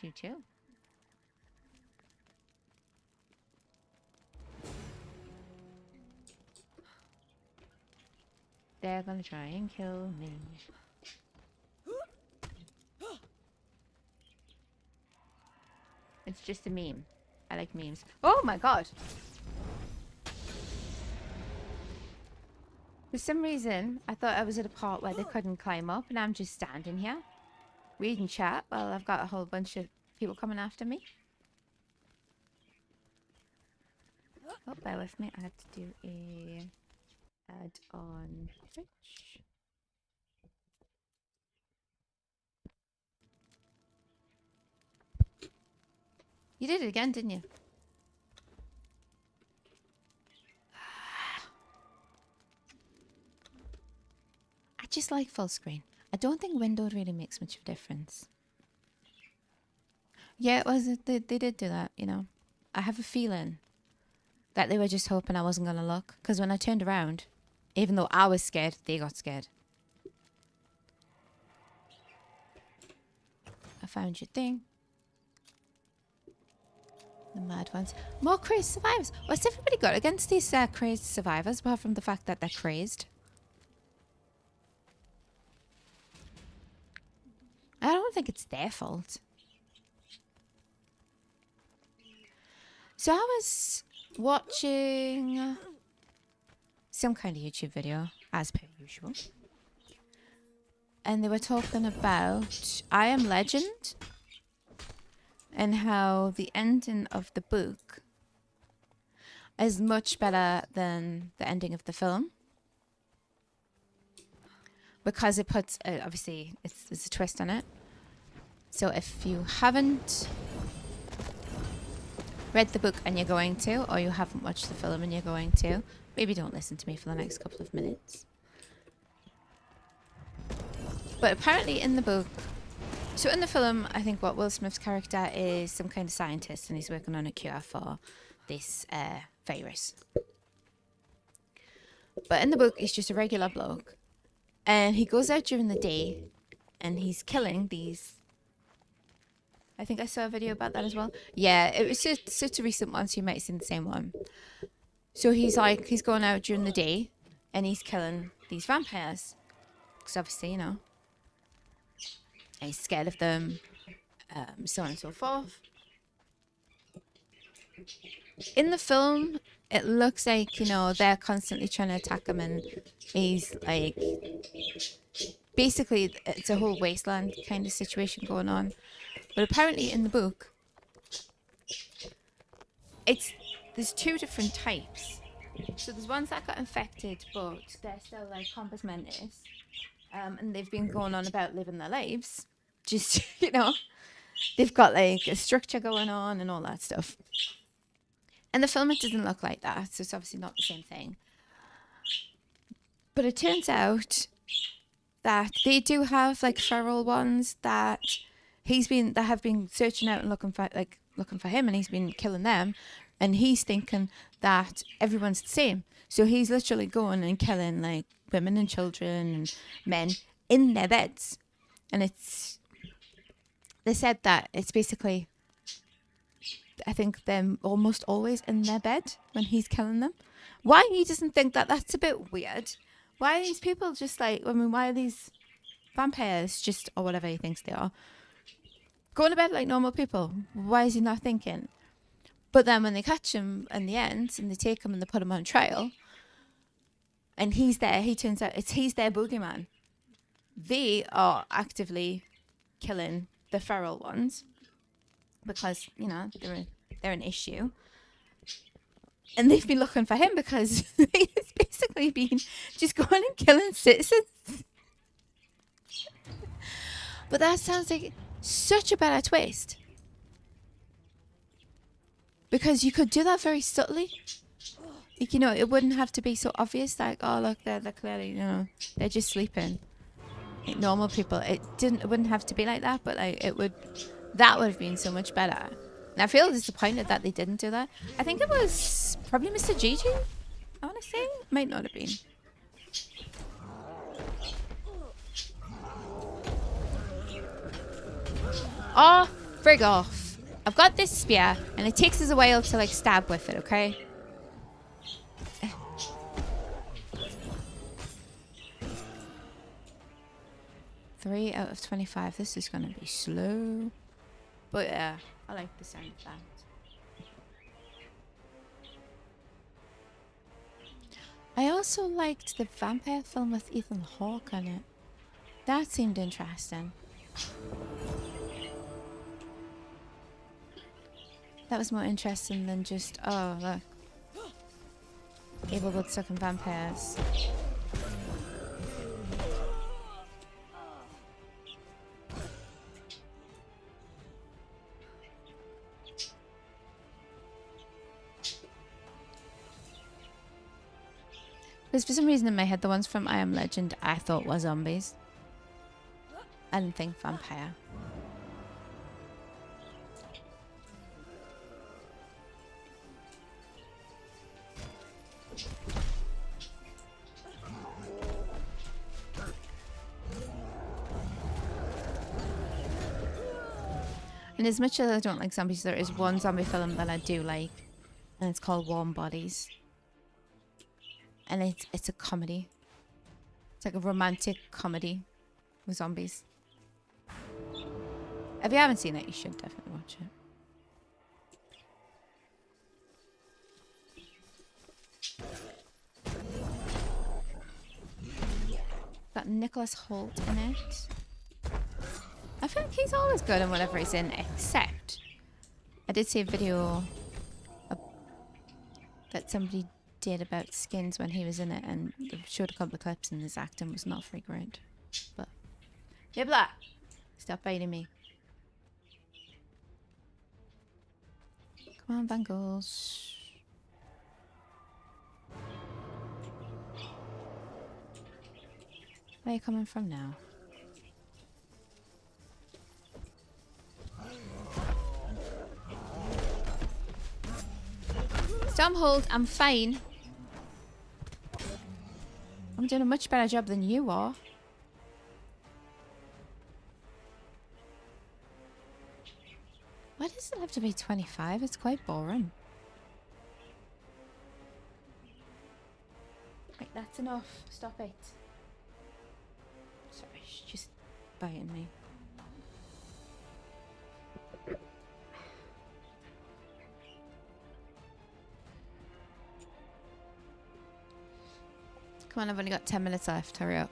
You too. They're gonna try and kill me. It's just a meme. I like memes. Oh my god! For some reason, I thought I was at a part where they couldn't climb up, and I'm just standing here, reading chat while I've got a whole bunch of people coming after me. Oh, bear with me. I have to do a ad on Twitch. You did it again, didn't you? I just like full screen. I don't think windowed really makes much of a difference. Yeah, it was. They did do that, you know. I have a feeling that they were just hoping I wasn't going to look. Because when I turned around, even though I was scared, they got scared. I found your thing. The mad ones. More crazed survivors. What's everybody got against these crazed survivors, apart from the fact that they're crazed? I don't think it's their fault. So I was watching some kind of YouTube video, as per usual. And they were talking about I Am Legend and how the ending of the book is much better than the ending of the film. Because it puts, obviously, there's a twist on it. So if you haven't read the book and you're going to, or you haven't watched the film and you're going to, maybe don't listen to me for the next couple of minutes. But apparently in the book, so in the film, I think what Will Smith's character is some kind of scientist and he's working on a cure for this virus. But in the book, he's just a regular bloke. And he goes out during the day and he's killing these. I think I saw a video about that as well. Yeah, it was just such a recent one, so you might have seen the same one. So he's going out during the day and he's killing these vampires. Because obviously, you know, he's scared of them, so on and so forth. In the film, it looks like, you know, they're constantly trying to attack him and he's like, basically it's a whole wasteland kind of situation going on. But apparently in the book, there's two different types. So there's ones that got infected, but they're still like compos mentis, and they've been going on about living their lives. Just, you know, they've got like a structure going on and all that stuff. In the film, it doesn't look like that, so it's obviously not the same thing. But it turns out that they do have like feral ones that have been searching out and looking for him, and he's been killing them, and he's thinking that everyone's the same. So he's literally going and killing like women and children and men in their beds, and they said that it's basically, I think they're almost always in their bed when he's killing them. Why he doesn't think that that's a bit weird? Why are these people just like, I mean, why are these vampires just, or whatever he thinks they are, going to bed like normal people? Why is he not thinking? But then when they catch him in the end and they take him and they put him on trial and he's there, he turns out he's their boogeyman. They are actively killing the feral ones because, you know, they're an issue. And they've been looking for him because he's basically been just going and killing citizens. But that sounds like such a better twist. Because you could do that very subtly. Like, you know, it wouldn't have to be so obvious. Like, oh, look, they're clearly, you know, they're just sleeping. Like normal people. It wouldn't have to be like that. But like, that would have been so much better. And I feel disappointed that they didn't do that. I think it was probably Mr. Gigi. I want to say. Might not have been. Oh, frig off. I've got this spear, and it takes us a while to, like, stab with it, okay? 3 out of 25. This is gonna be slow. But, yeah, I like the sound of that. I also liked the vampire film with Ethan Hawke on it. That seemed interesting. That was more interesting than just, oh, look. Evil blood-sucking vampires. Because for some reason in my head, the ones from I Am Legend I thought were zombies. I didn't think vampire. And as much as I don't like zombies, there is one zombie film that I do like, and it's called Warm Bodies. And it's a comedy. It's like a romantic comedy with zombies. If you haven't seen it, you should definitely watch it. Got Nicholas Hoult in it. I feel like he's always good in whatever he's in, except I did see a video that somebody did about Skins when he was in it, and they showed a couple of clips, and his acting was not very great. But Nibbler, stop biting me. Come on, Bangles. Where are you coming from now? Stormhold, I'm fine. I'm doing a much better job than you are. Why does it have to be 25? It's quite boring. Right, that's enough. Stop it. Sorry, she's just biting me. Come on, I've only got 10 minutes left. Hurry up.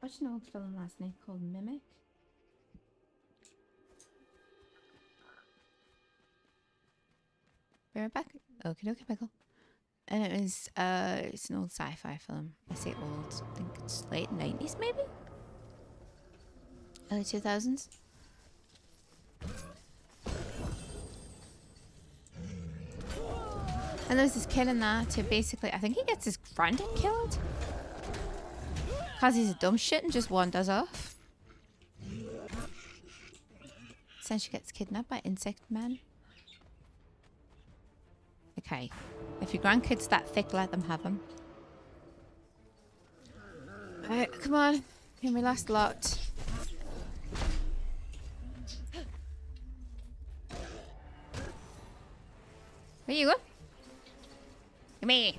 I watched an old film last night called Mimic. Be right back. Okie dokie, pickle. And it was, it's an old sci-fi film. I say old, I think it's late 90s maybe? Early 2000s? And there was this kid in that who basically, I think he gets his granddad killed. Because he's a dumb shit and just wanders off. Essentially gets kidnapped by insect men. Okay. If your grandkid's that thick, let them have him. Alright, come on. Give me last lot. Where you go? Come here.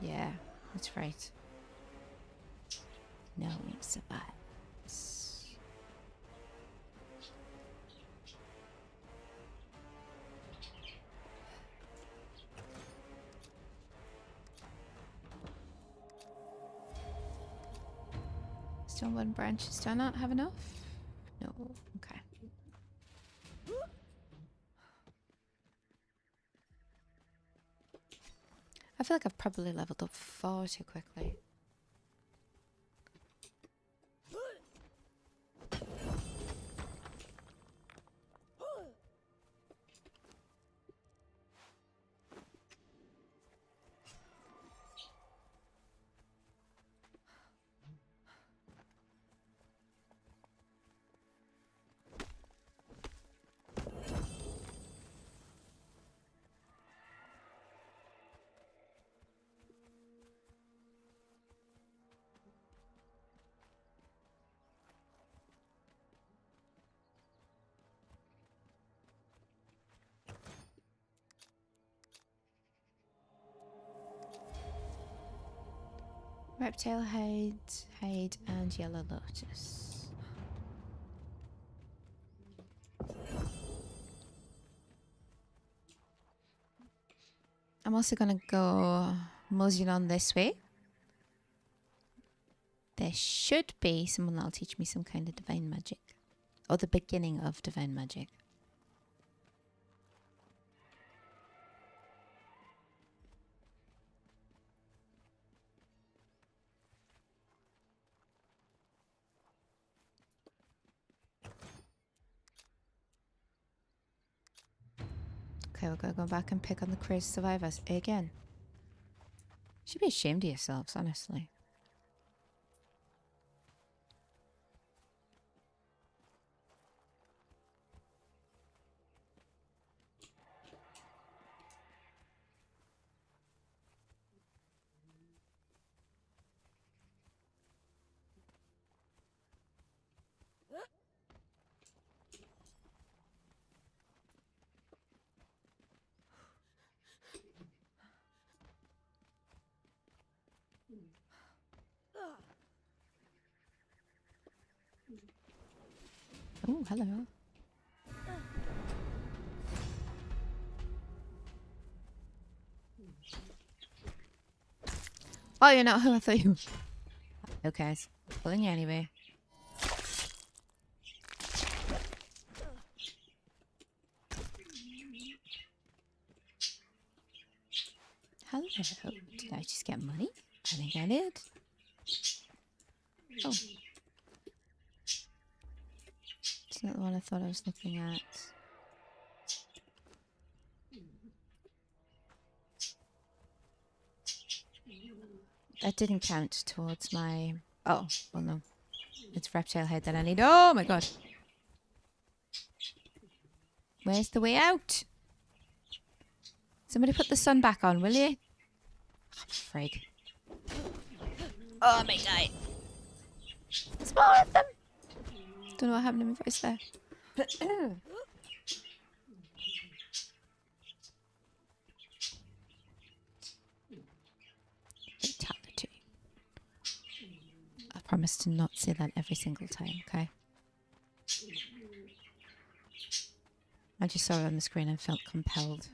Yeah, that's right. No one survives. Still one branch. Do I not have enough? No. Okay. I feel like I've probably leveled up far too quickly. Reptile hide, and yellow lotus. I'm also gonna go moseying on this way. There should be someone that'll teach me some kind of divine magic. Or the beginning of divine magic. Okay, we're gonna go back and pick on the crazy survivors again. Should be ashamed of yourselves, honestly. Oh, hello. Oh, you're not who I thought you were. Okay, it's pulling you anyway. Hello. Did I just get money? I think I did. Oh. It's not the one I thought I was looking at. That didn't count towards my... Oh, well no. It's reptile head that I need. Oh my god. Where's the way out? Somebody put the sun back on, will you? Oh, frig. Oh my god. There's more of them. Don't know what happened to my voice there. Fatality. I promise to not say that every single time, okay? I just saw it on the screen and felt compelled.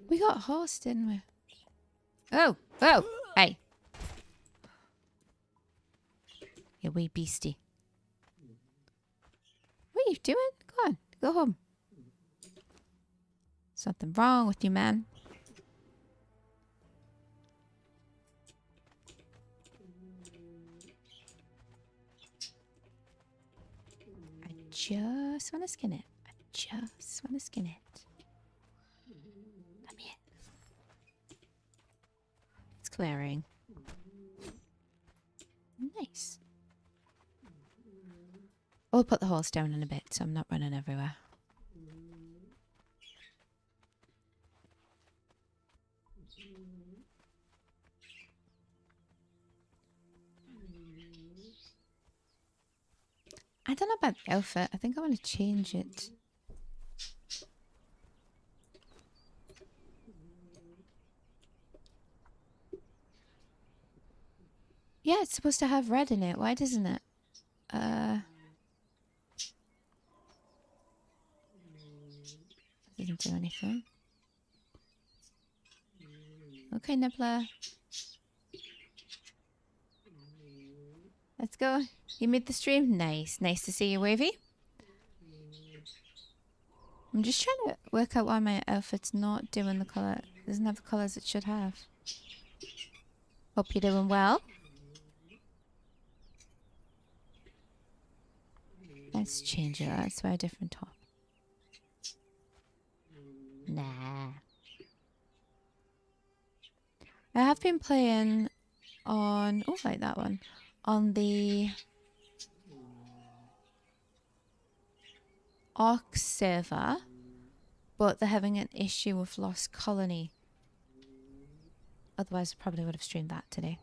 We got a horse, didn't we? Oh, oh, hey. You wee beastie. What are you doing? Go on, go home. Something wrong with you, man. I just want to skin it. I just want to skin it. Come here. It's clearing. Nice. I'll put the horse down in a bit so I'm not running everywhere. I don't know about the outfit. I think I want to change it. Yeah, it's supposed to have red in it. Why doesn't it? Doesn't do anything. Okay, Nibbler. Let's go. You made the stream? Nice. Nice to see you, Wavy. I'm just trying to work out why my outfit's not doing the colour. It doesn't have the colours it should have. Hope you're doing well. Let's change it. Let's wear a different top. Nah. I have been playing on... Oh, like that one. On the... Ark server. But they're having an issue with Lost Colony. Otherwise, I probably would have streamed that today.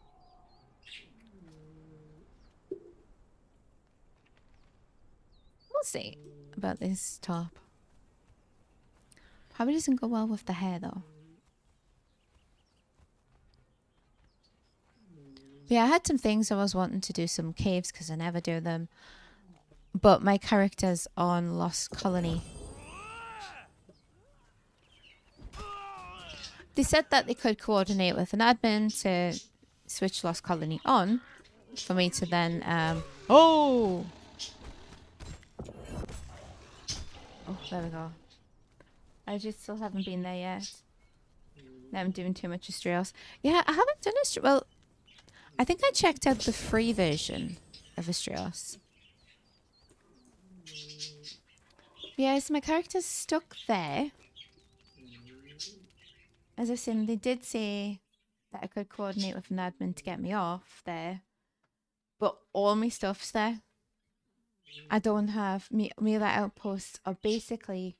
We'll see about this top. Probably doesn't go well with the hair though. Yeah, I had some things I was wanting to do some caves because I never do them. But my character's on Lost Colony. They said that they could coordinate with an admin to switch Lost Colony on for me to then oh, there we go. I just still haven't been there yet. Now I'm doing too much Astrios. Yeah, I haven't done Astrios. Well, I think I checked out the free version of Astrios. Yeah, so my character's stuck there. As I said, they did say that I could coordinate with an admin to get me off there. But all my stuff's there. I don't have... Me other outposts are basically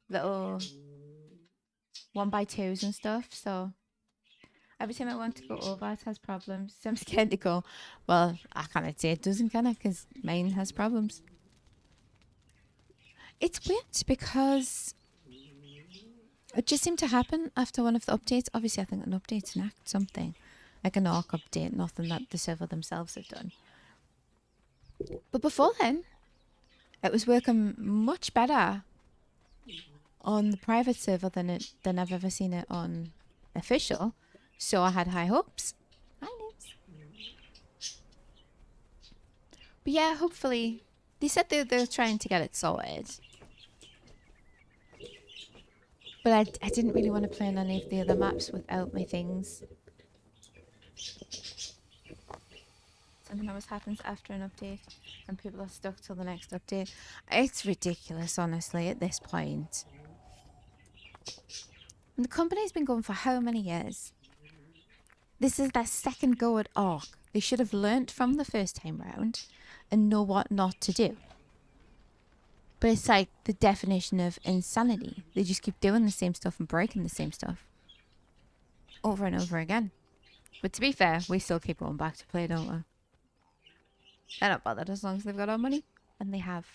little 1x2s and stuff. So every time I want to go over, it has problems. So I'm scared to go. Well, I can't say it doesn't, can I? Because mine has problems. It's weird because... It just seemed to happen after one of the updates. Obviously, I think an update's an act something. Like an Ark update, nothing that the server themselves have done. But before then, it was working much better on the private server than I've ever seen it on official. So I had high hopes. Hi, Nibs. But yeah, hopefully... They said they're trying to get it sorted. But I didn't really want to play on any of the other maps without my things. Something always happens after an update and people are stuck till the next update. It's ridiculous, honestly, at this point. And the company's been going for how many years? This is their second go at Ark. They should have learnt from the first time round and know what not to do. But it's like the definition of insanity. They just keep doing the same stuff and breaking the same stuff. Over and over again. But to be fair, we still keep going back to play, don't we? They're not bothered as long as they've got our money. And they have.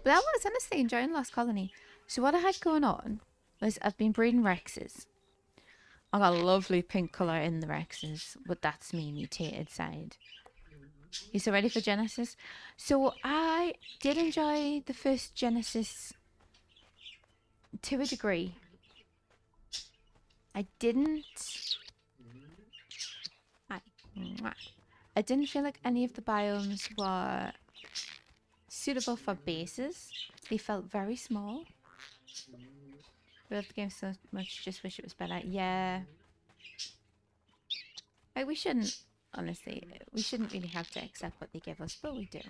But I was honestly enjoying Lost Colony. So what I had going on was I've been breeding Rexes. I got a lovely pink colour in the Rexes. But that's me mutated side. You so ready for Genesis? So I did enjoy the first Genesis to a degree. I didn't feel like any of the biomes were suitable for bases. They felt very small. I love the game so much, just wish it was better. Yeah. Like, we shouldn't, honestly, we shouldn't really have to accept what they give us, but we do.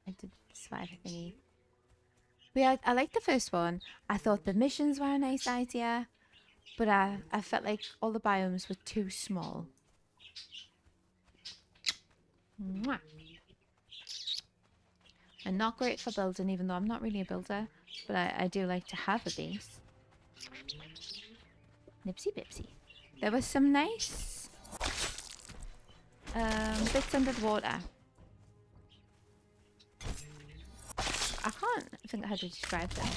I did survive a thingy. But yeah, I liked the first one. I thought the missions were a nice idea, but I felt like all the biomes were too small. Mwah. And not great for building, even though I'm not really a builder, but I do like to have a base. Nipsy bipsy. There was some nice bits under the water. I can't think how to describe them.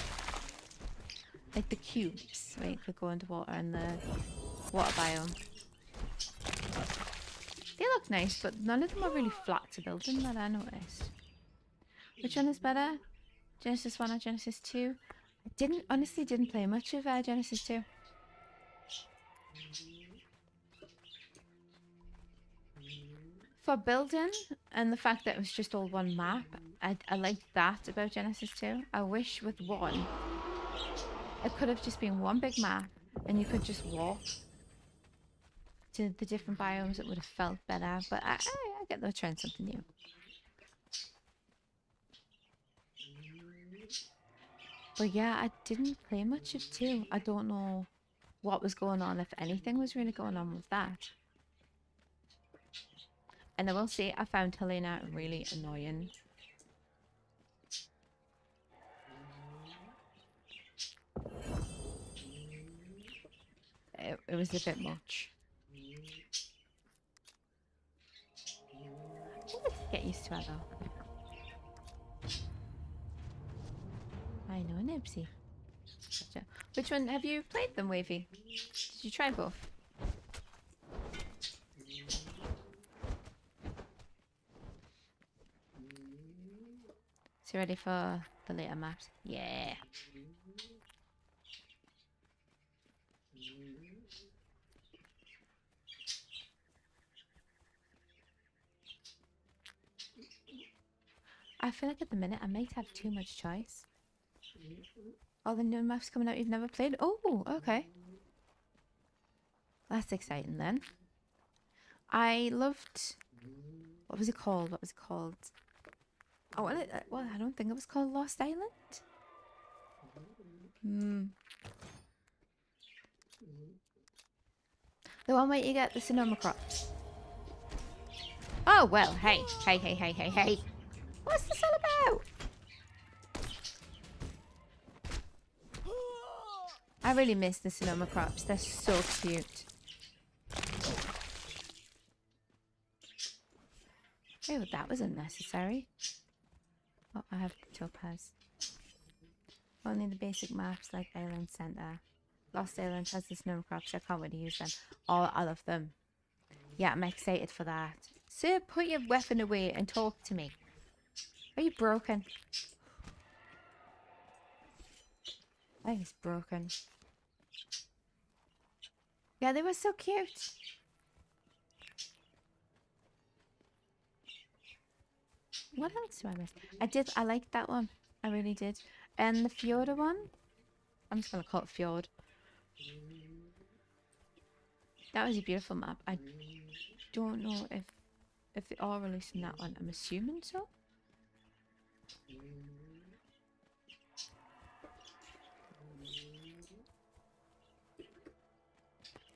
Like the cubes, where you could go underwater in the water biome. They look nice, but none of them are really flat to build in, that I noticed. Which one is better? Genesis 1 or Genesis 2? I honestly didn't play much of Genesis 2. For building, and the fact that it was just all one map, I liked that about Genesis 2. I wish with 1, it could have just been one big map, and you could just walk to the different biomes. It would have felt better, but I get they're trying something new. But yeah, I didn't play much of 2. I don't know what was going on, if anything was really going on with that. And I will say, I found Helena really annoying. It was a bit much. Let's get used to it though. I know, Nibsy. Gotcha. Which one have you played them, Wavy? Did you try both? So ready for the later maps? Yeah. I feel like at the minute I might have too much choice. All the new maps coming out you've never played? Oh, okay. That's exciting then. I loved... What was it called? What was it called? Oh, well, I don't think it was called Lost Island. The one where you get the Sonoma crops. Oh, well, hey. Hey. What's this all about? I really miss the Sonoma crops. They're so cute. Oh, that was unnecessary. Oh, I have topaz. Only the basic maps like Island Center. Lost Island has the Sonoma crops. I can't wait to use them. Oh, I love them. Yeah, I'm excited for that. Sir, put your weapon away and talk to me. Are you broken? I think it's broken. Yeah, they were so cute. What else do I miss? I liked that one. I really did. And the Fjorda one? I'm just gonna call it Fjord. That was a beautiful map. I don't know if they are releasing that one. I'm assuming so.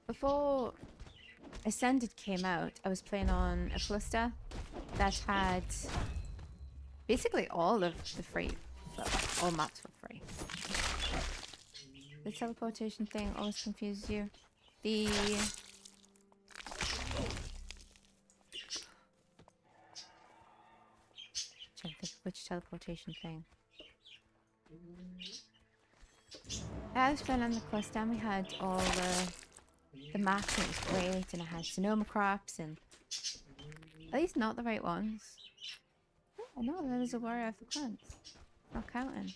Before Ascended came out, I was playing on a cluster that had basically all of the free, well, all maps for free. The teleportation thing always confuses you. The trying to think of which teleportation thing. I was playing on the cluster and we had all the maps and it was great, and I had Sonoma crops and are these not the right ones? Oh no, there was a warrior of the plants. Not counting.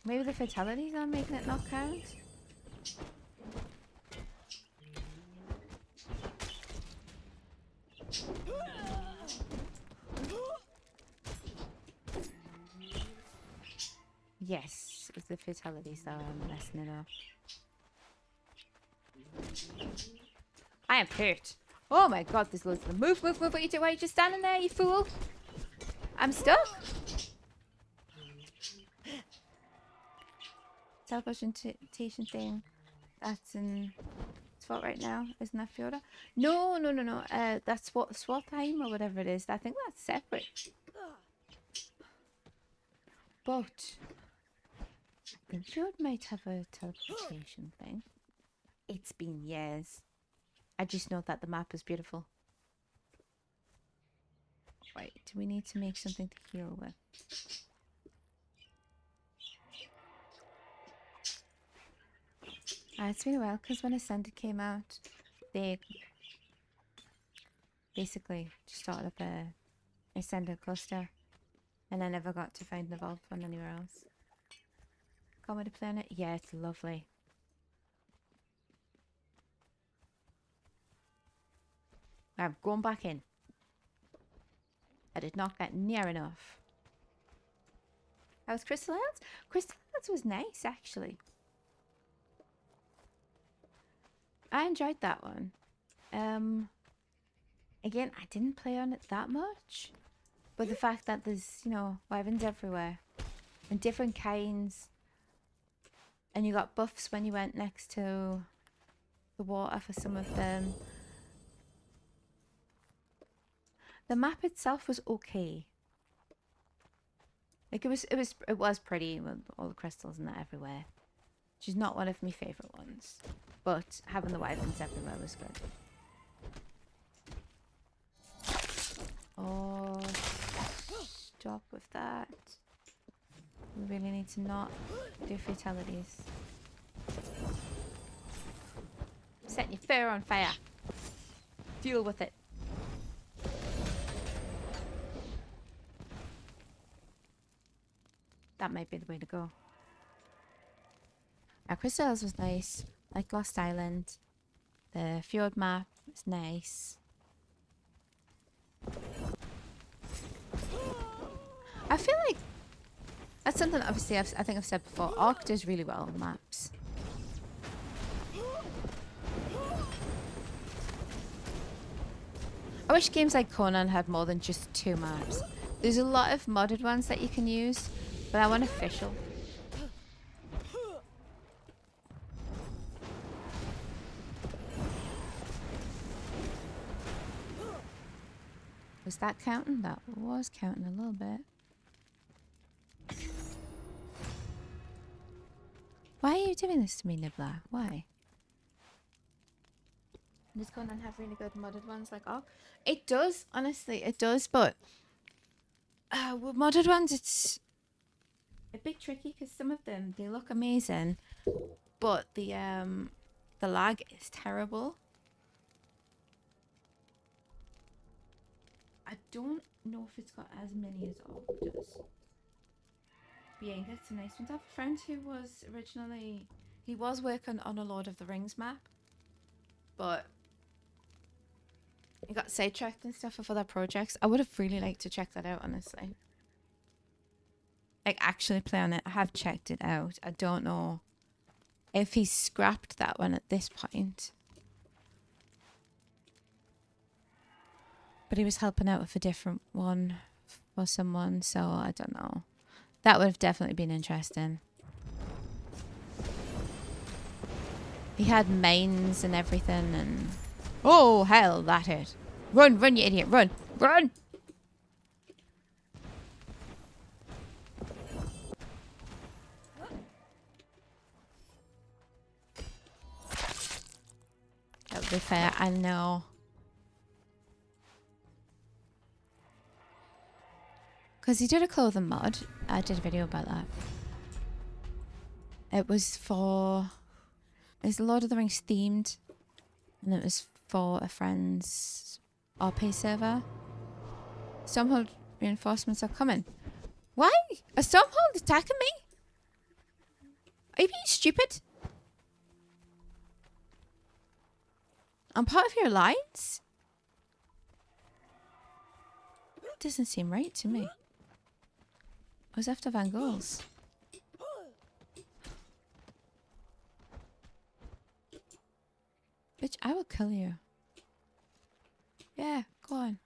Maybe the fatalities are making it not count? Yes, it's the fatalities that are messing it up. I am hurt. Oh my god, there's loads of them. Move, what are you doing? Why are you just standing there, you fool? I'm stuck. Teleportation thing. That's in Swat right now, isn't that Fiora? No. That's what Swatheim or whatever it is. I think that's separate. But I think Fjord might have a teleportation thing. It's been years. I just know that the map is beautiful. Right, do we need to make something to heal with? It's been a while because when Ascended came out, they basically just started up a Ascended cluster, and I never got to find an evolved one anywhere else. Can't wait to play on it. Yeah, it's lovely. I'm going back in. I did not get near enough. How was Crystal Isles? Crystal Isles was nice, actually. I enjoyed that one. Again, I didn't play on it that much. But the fact that there's, you know, wyverns everywhere. And different kinds. And you got buffs when you went next to the water for some of them. The map itself was okay. Like it was pretty with all the crystals and that everywhere. Which is not one of my favourite ones. But having the wyverns everywhere was good. Oh, stop with that. We really need to not do fatalities. Set your fur on fire. Deal with it. That might be the way to go. Our Crystals was nice. Like Lost Island. The fjord map is nice. I feel like that's something obviously I think I've said before. Arc does really well on maps. I wish games like Conan had more than just 2 maps. There's a lot of modded ones that you can use, but I want official. Was that counting? That was counting a little bit. Why are you doing this to me, Nibbler? Why? Does Conan have really good modded ones like Ark? It does, honestly, it does, but with modded ones it's a bit tricky because some of them, they look amazing, but the lag is terrible. I don't know if it's got as many as Ark does. But yeah, you get some nice ones. I have a friend who was originally, he was working on a Lord of the Rings map, but he got sidetracked and stuff with other projects. I would have really liked to check that out, honestly. Like, actually play on it. I have checked it out. I don't know if he scrapped that one at this point. But he was helping out with a different one for someone, so I don't know. That would have definitely been interesting. He had mines and everything, and oh hell, that hit! Run, run, you idiot, run, run! That would be fair. I know. Because he did a clothing mod. I did a video about that. It was for... It's Lord of the Rings themed. And it was for a friend's RP server. Stormhold reinforcements are coming. Why? A Stormhold attacking me? Are you being stupid? I'm part of your alliance? That doesn't seem right to me. I was after Van Gogh's. Bitch, I will kill you. Yeah, go on.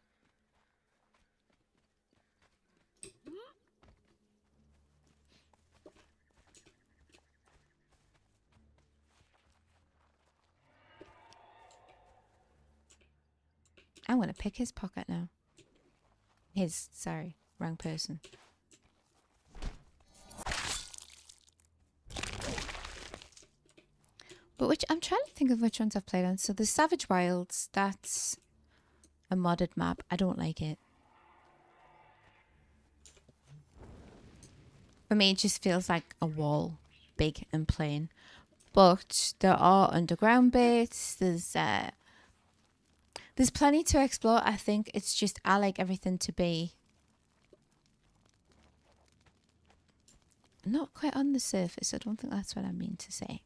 I'm going to pick his pocket now. Sorry, wrong person. But I'm trying to think of which ones I've played on. So the Savage Wilds, that's a modded map. I don't like it. For me, it just feels like a wall, big and plain. But there are underground bits. There's plenty to explore. I think it's just I like everything to be not quite on the surface. I don't think that's what I mean to say.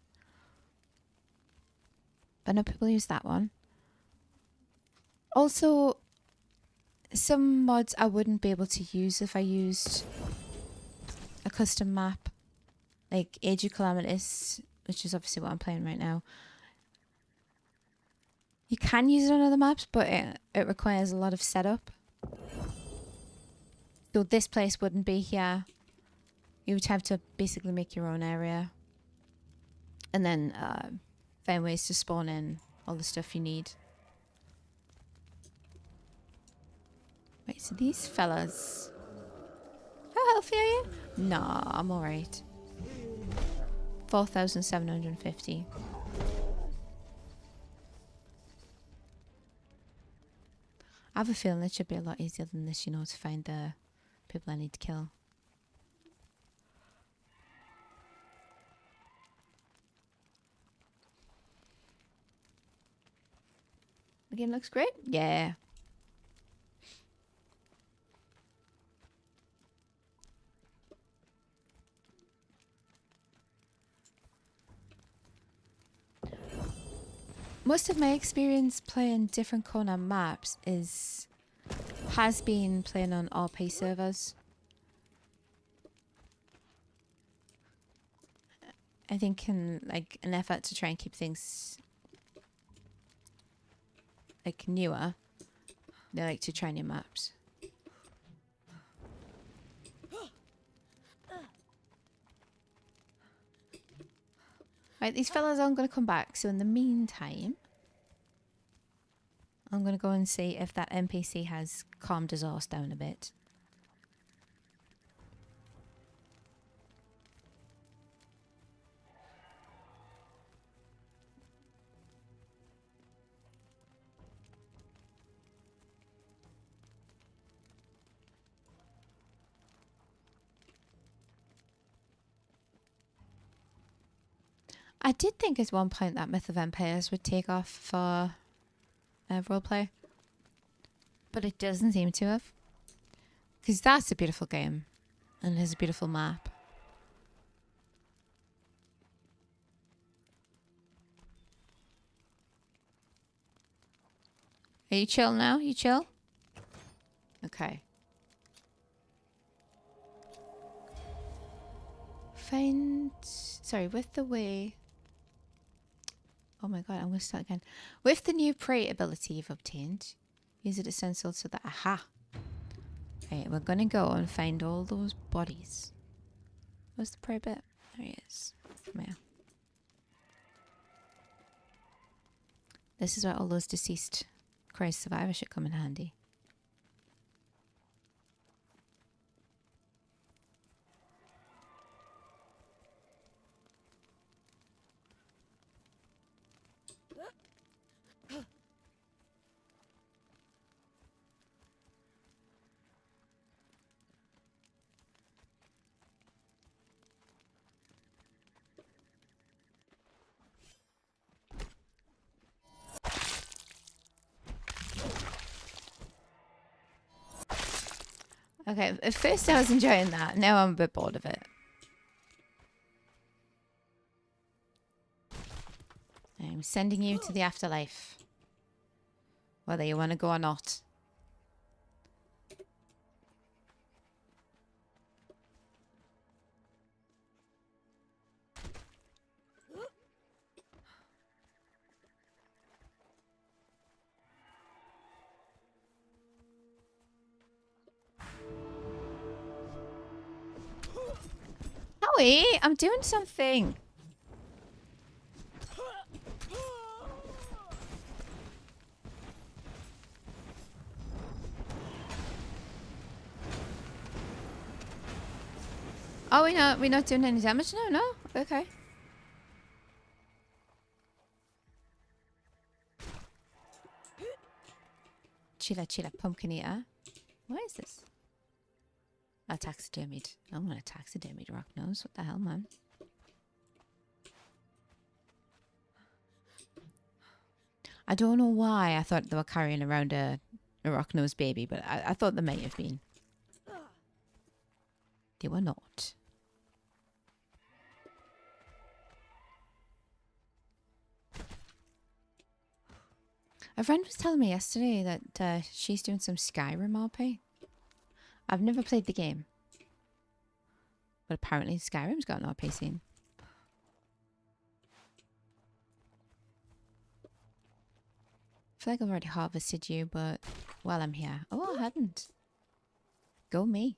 But I know people use that one. Also, some mods I wouldn't be able to use if I used a custom map. Like Age of Calamitous, which is obviously what I'm playing right now. You can use it on other maps, but it requires a lot of setup. So this place wouldn't be here. You would have to basically make your own area. And then find ways to spawn in all the stuff you need. Wait, so these fellas... How healthy are you? Nah, I'm alright. 4,750. I have a feeling it should be a lot easier than this, you know, to find the people I need to kill. The game looks great? Yeah. Most of my experience playing different Conan maps has been playing on RP servers. I think in like an effort to try and keep things like newer, they like to try new maps. Right, these fellas aren't going to come back, so in the meantime, I'm going to go and see if that NPC has calmed his arse down a bit. I did think at one point that Myth of Empires would take off for roleplay. But it doesn't seem to have. Because that's a beautiful game. And it has a beautiful map. Are you chill now? You chill? Okay. Sorry, with the way... Oh my god, I'm going to start again. With the new prey ability you've obtained, use it as essential so that... Aha! Okay, we're going to go and find all those bodies. Where's the prey bit? There he is. Come here. This is where all those deceased Christ survivors should come in handy. Okay, at first I was enjoying that. Now I'm a bit bored of it. I'm sending you to the afterlife. Whether you want to go or not. Howie, I'm doing something. Oh, we're not doing any damage now? No? Okay. Chilla, pumpkin eater. What is this? A taxidermied. I want a taxidermied rock nose. What the hell, man? I don't know why I thought they were carrying around a rock nose baby, but I thought they may have been. They were not. A friend was telling me yesterday that she's doing some Skyrim RP. I've never played the game, but apparently Skyrim's got an RP scene. I feel like I've already harvested you, but while I'm here. Oh, I hadn't. Go me.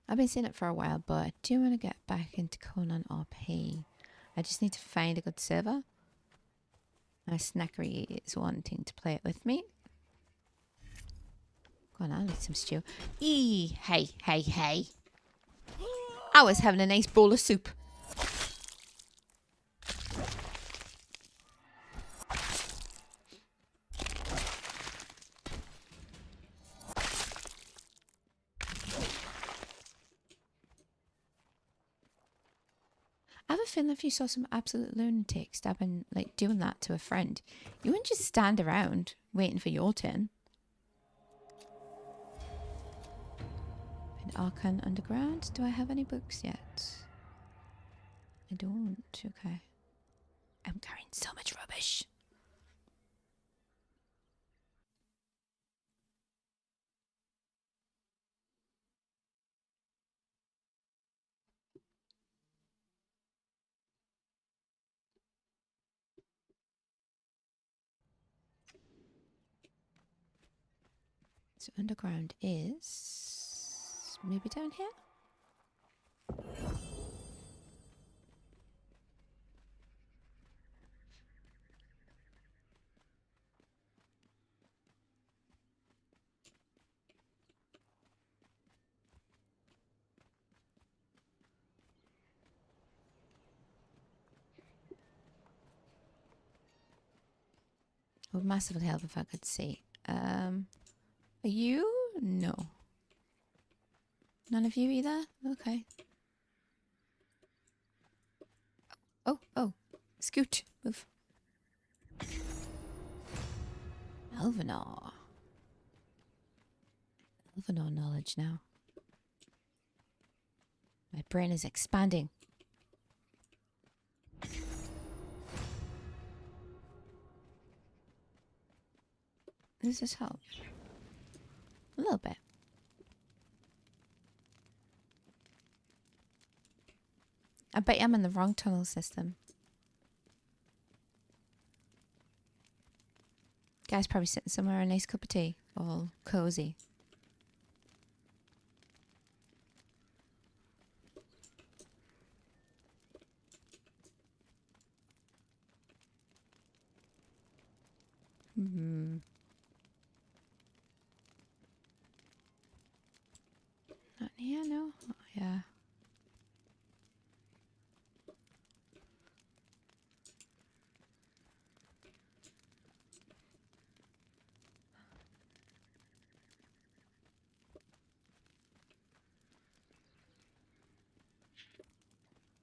I've been seeing it for a while, but I do want to get back into Conan RP. I just need to find a good server. My snackery is wanting to play it with me. Go on, I'll eat some stew. Hey. I was having a nice bowl of soup. I have a feeling if you saw some absolute lunatic stabbing, like doing that to a friend, you wouldn't just stand around waiting for your turn. And Archon Underground, do I have any books yet? I don't, okay. I'm carrying so much rubbish. So underground is maybe down here? I would massively help if I could see. Are you? No. None of you either? Okay. Oh. Scoot. Move. Elvenor. Elvenor knowledge now. My brain is expanding. Does this help? A little bit. I bet I'm in the wrong tunnel system. Guy's probably sitting somewhere, a nice cup of tea, all cozy. Not here, no? Oh, yeah.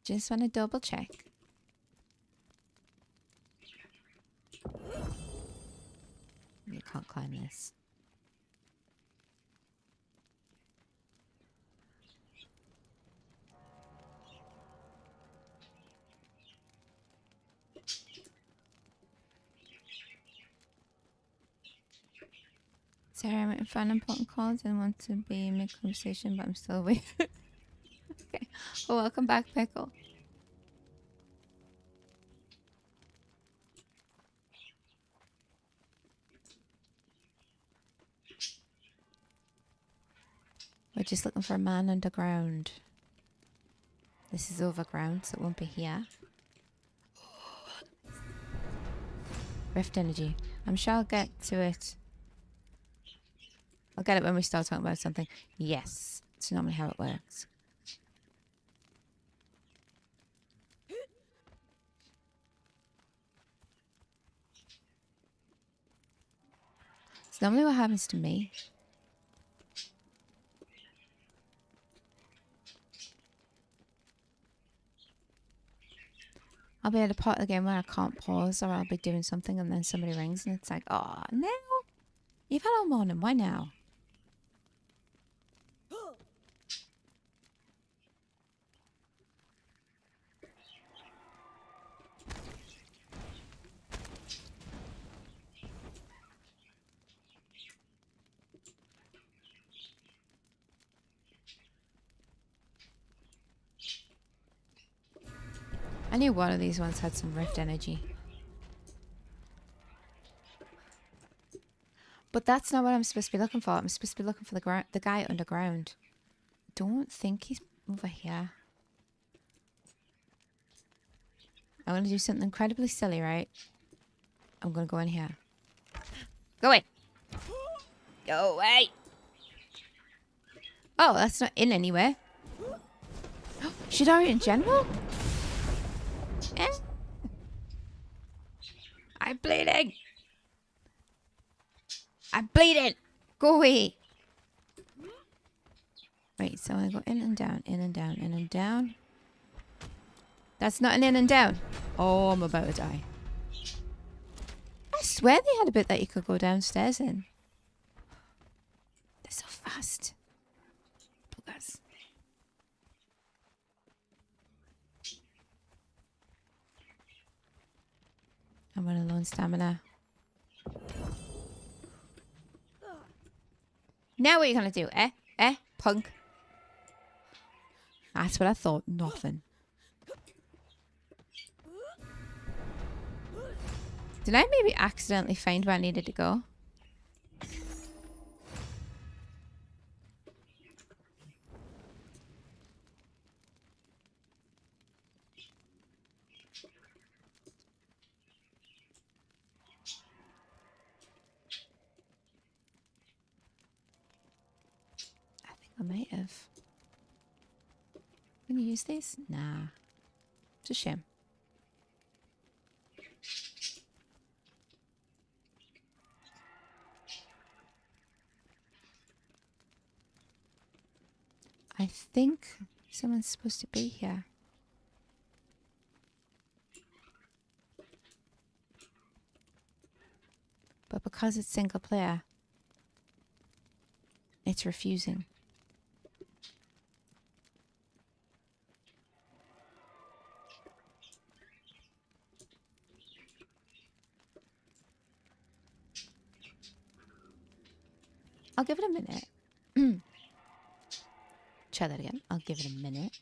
Just want to double check. You can't climb this. Sorry, I'm in front of important calls and want to be mid conversation, but I'm still awake. Okay. Well, welcome back, Pickle. We're just looking for a man underground. This is overground, so it won't be here. Rift energy. I'm sure I'll get to it. I'll get it when we start talking about something. Yes, it's normally how it works. It's normally what happens to me. I'll be at a part of the game where I can't pause, or I'll be doing something and then somebody rings and it's like, oh, no. You've had all morning. Why now? I knew one of these ones had some rift energy. But that's not what I'm supposed to be looking for. I'm supposed to be looking for the guy underground. Don't think he's over here. I'm going to do something incredibly silly, right? I'm going to go in here. Go away. Go away. Oh, that's not in anywhere. Should I in general? Eh? I'm bleeding. I'm bleeding. Go away. Right, so I go in and down, in and down, in and down. That's not an in and down. Oh, I'm about to die. I swear they had a bit that you could go downstairs in. They're so fast. Buggers. I'm running low on stamina. Now what are you gonna do? Eh, punk? That's what I thought. Nothing. Did I maybe accidentally find where I needed to go? I think I might have. Can you use these? Nah. It's a shame. I think someone's supposed to be here. But because it's single player, it's refusing. I'll give it a minute. Try that again. I'll give it a minute.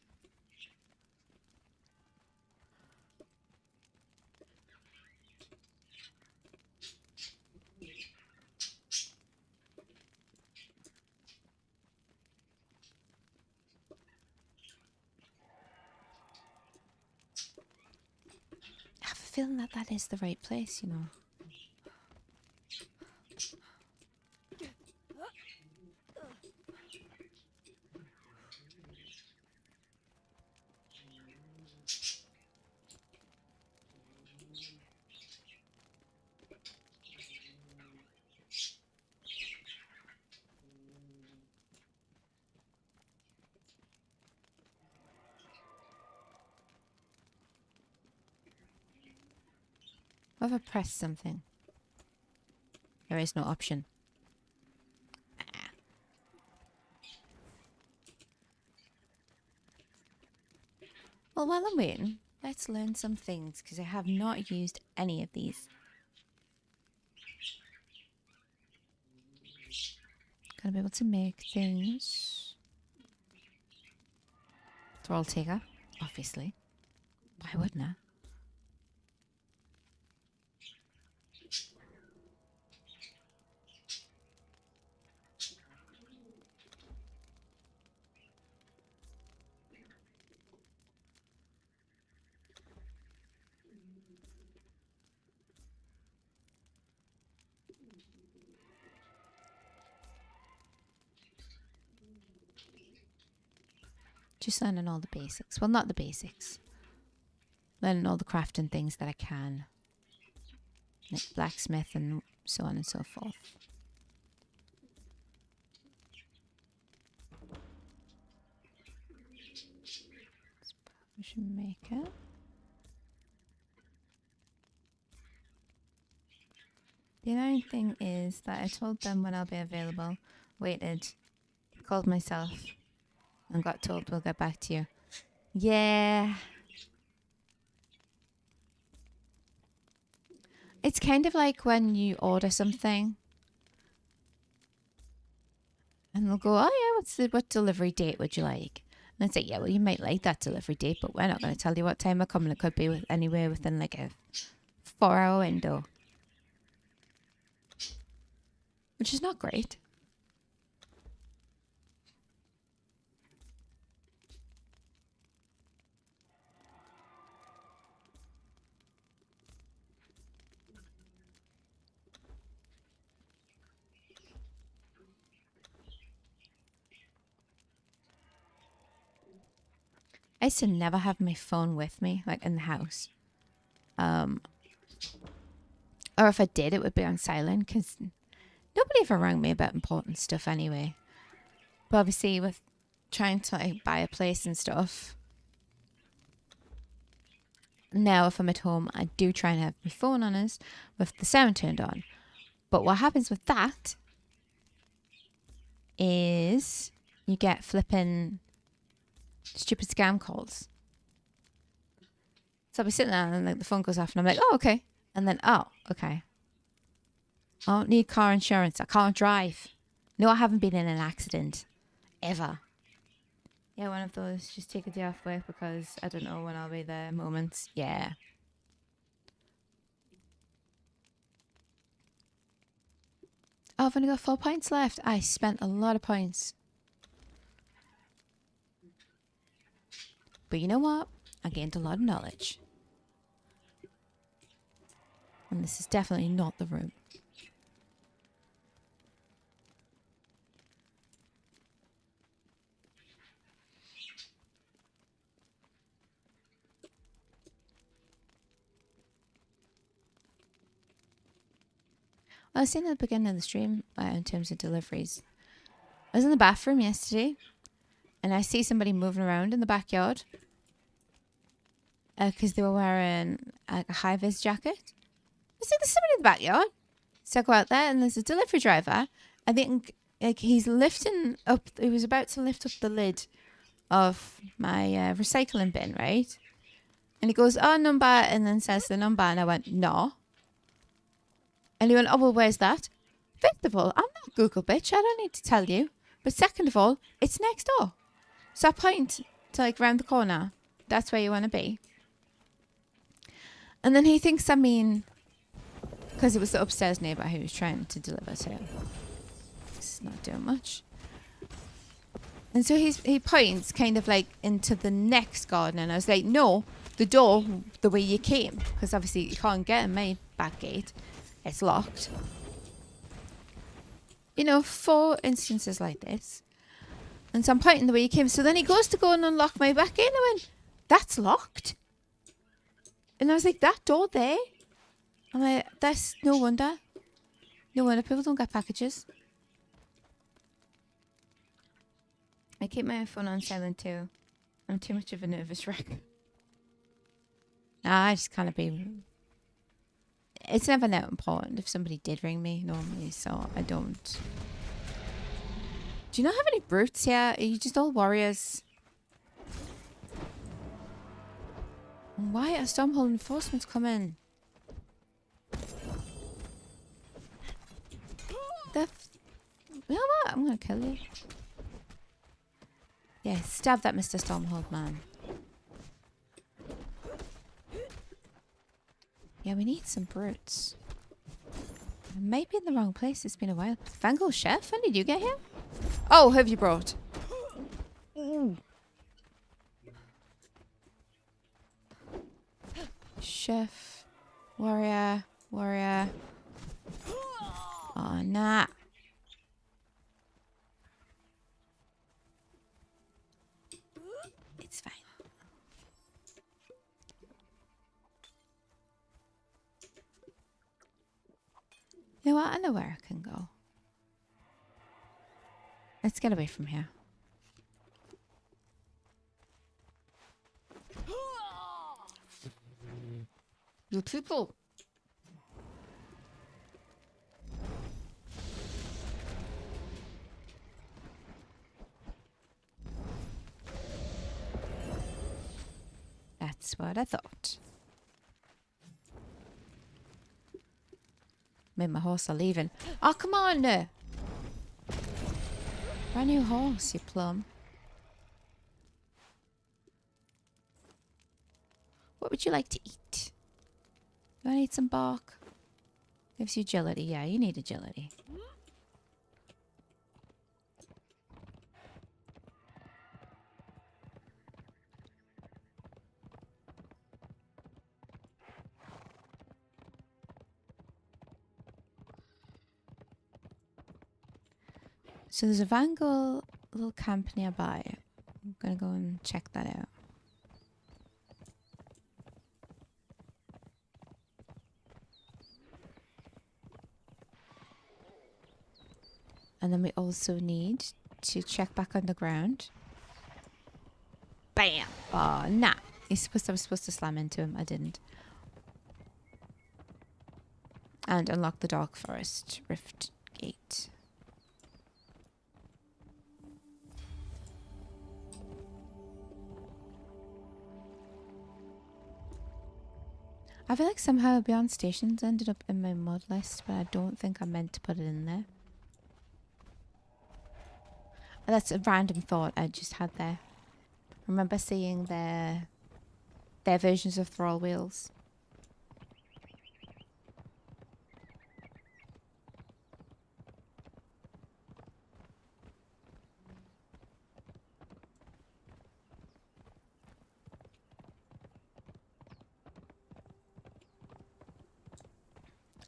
I have a feeling that that is the right place, you know. What if I press something? There is no option. Well, while I'm waiting, let's learn some things, because I have not used any of these. Gotta be able to make things. Thrall taker, obviously. Why wouldn't I? Just learning all the basics. Well, not the basics. Learning all the crafting things that I can. Like blacksmith and so on and so forth. We should make it. The annoying thing is that I told them when I'll be available, waited, called myself, and got told we'll get back to you. Yeah. It's kind of like when you order something and they'll go, oh yeah, what delivery date would you like? And I'd say, yeah, well, you might like that delivery date, but we're not going to tell you what time we're coming. It could be anywhere within like a 4-hour window. Which is not great. I used to never have my phone with me, like in the house. Or if I did, it would be on silent because nobody ever rang me about important stuff anyway. But obviously with trying to like buy a place and stuff, now if I'm at home, I do try and have my phone on us with the sound turned on. But what happens with that is you get flipping stupid scam calls. So I'll be sitting there and like the phone goes off and I'm like, oh, okay. And then, oh, okay. I don't need car insurance. I can't drive. No, I haven't been in an accident. Ever. Yeah, one of those just take a day off work because I don't know when I'll be there moments. Yeah. Oh, I've only got 4 points left. I spent a lot of points. But you know what? I gained a lot of knowledge. And this is definitely not the room. I was saying at the beginning of the stream in terms of deliveries. I was in the bathroom yesterday and I see somebody moving around in the backyard because they were wearing a high-vis jacket. I see there's somebody in the backyard. So I go out there and there's a delivery driver. I think like he's lifting up, he was about to lift up the lid of my recycling bin, right? And he goes, oh, number, and then says the number. And I went, no. And he went, oh, well, where's that? First of all, I'm not Google, bitch. I don't need to tell you. But second of all, it's next door. So I point to like round the corner. That's where you want to be. And then he thinks I mean, because it was the upstairs neighbour who was trying to deliver to. It's not doing much. And so he points kind of like into the next garden. And I was like, no, the door, the way you came. Because obviously you can't get in my back gate. It's locked. You know, 4 instances like this. And so I'm pointing the way he came. So then he goes to go and unlock my back gate. And I went, that's locked. And I was like, that door there? I'm like, that's no wonder. No wonder people don't get packages. I keep my phone on silent too. I'm too much of a nervous wreck. Nah, I just can't be... It's never that important if somebody did ring me normally, so I don't. Do you not have any brutes here? Are you just all warriors? Why are Stormhold reinforcements coming? You know what? I'm gonna kill you. Yeah, stab that Mr. Stormhold man. Yeah, we need some brutes. I might be in the wrong place. It's been a while. Vango Chef, when did you get here? Oh, who have you brought? Ooh. Chef. Warrior. Warrior. Oh, nah. You know what? I know where I can go. Let's get away from here. You people. That's what I thought. Me and my horse are leaving. Oh, come on! Brand new horse, you plum. What would you like to eat? You want to eat some bark? Gives you agility. Yeah, you need agility. So there's a Vanguard little camp nearby. I'm gonna go and check that out. And then we also need to check back underground. Bam! Oh, nah. I was supposed to slam into him. I didn't. And unlock the Dark Forest Rift Gate. I feel like somehow Beyond Stations ended up in my mod list, but I don't think I meant to put it in there. That's a random thought I just had there. I remember seeing their versions of Thrall Wheels.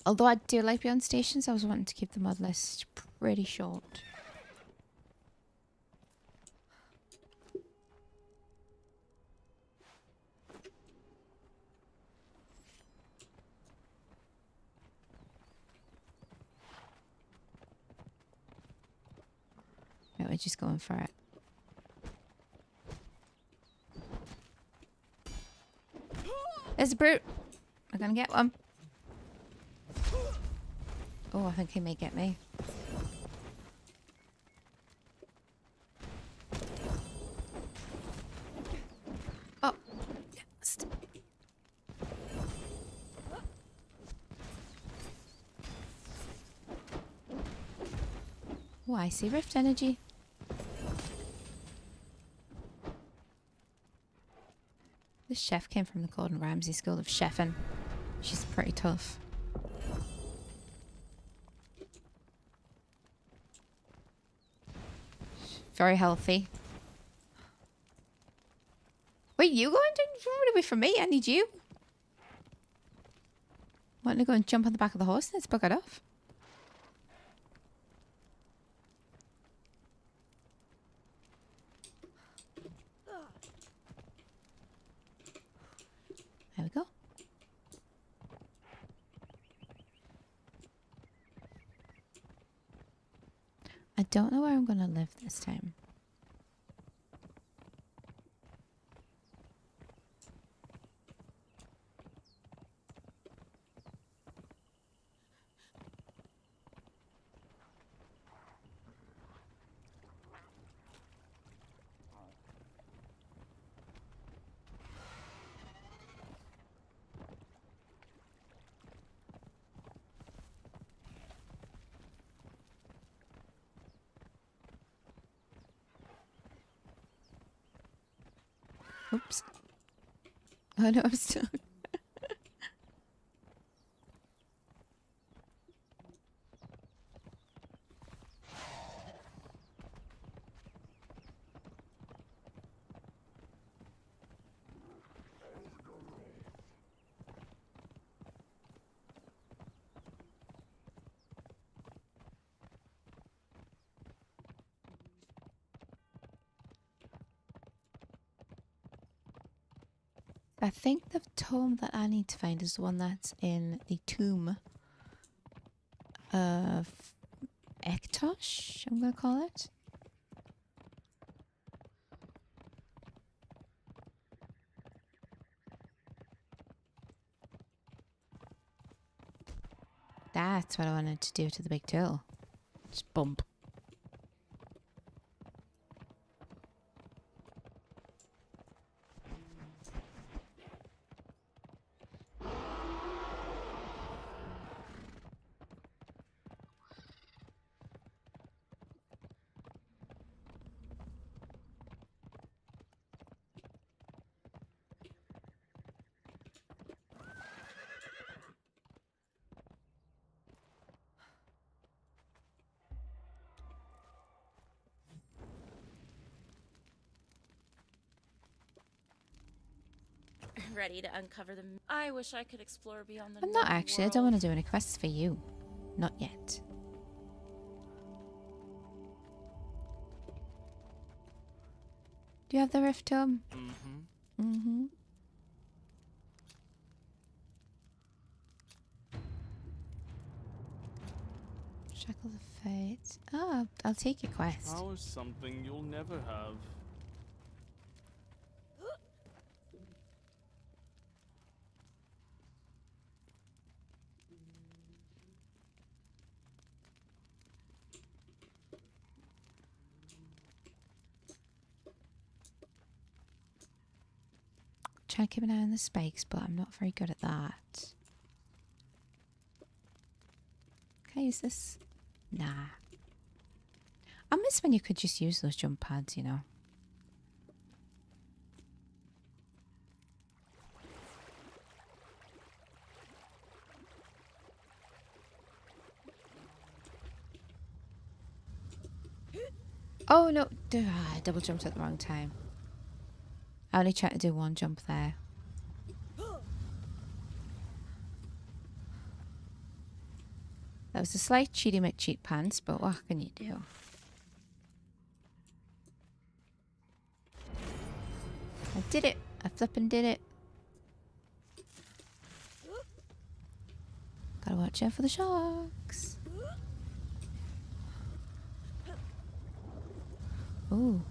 Although I do like Beyond Stations, I was wanting to keep the mod list pretty short. Right, we're just going for it. There's a brute. I'm gonna get one. Oh, I think he may get me. Oh. Yes. Oh, I see Rift Energy. This chef came from the Gordon Ramsay School of Chefing. She's pretty tough. Very healthy. Wait, you going to run away from me? I need you. Want to go and jump on the back of the horse? Let's book it off. There we go. I don't know where I'm going to live this time. Oops. Oh no, I'm stuck. I think the tome that I need to find is the one that's in the tomb Ektosh, I'm gonna call it. That's what I wanted to do to the big tool. Just bump. Ready to uncover them. I wish I could explore beyond the I'm not known actually. I don't world. want to do any quests for you. Not yet. Do you have the rift tome? Mm-hmm. Shackle of Fate. Oh, I'll take your quest. How is something you'll never have? Try to keep an eye on the spikes, but I'm not very good at that. Can I use this? Nah. I miss when you could just use those jump pads, you know. Oh no, I double jumped at the wrong time. I only tried to do one jump there. That was a slight cheaty McCheat pants, but what can you do? I did it! I flippin' did it! Gotta watch out for the sharks! Ooh.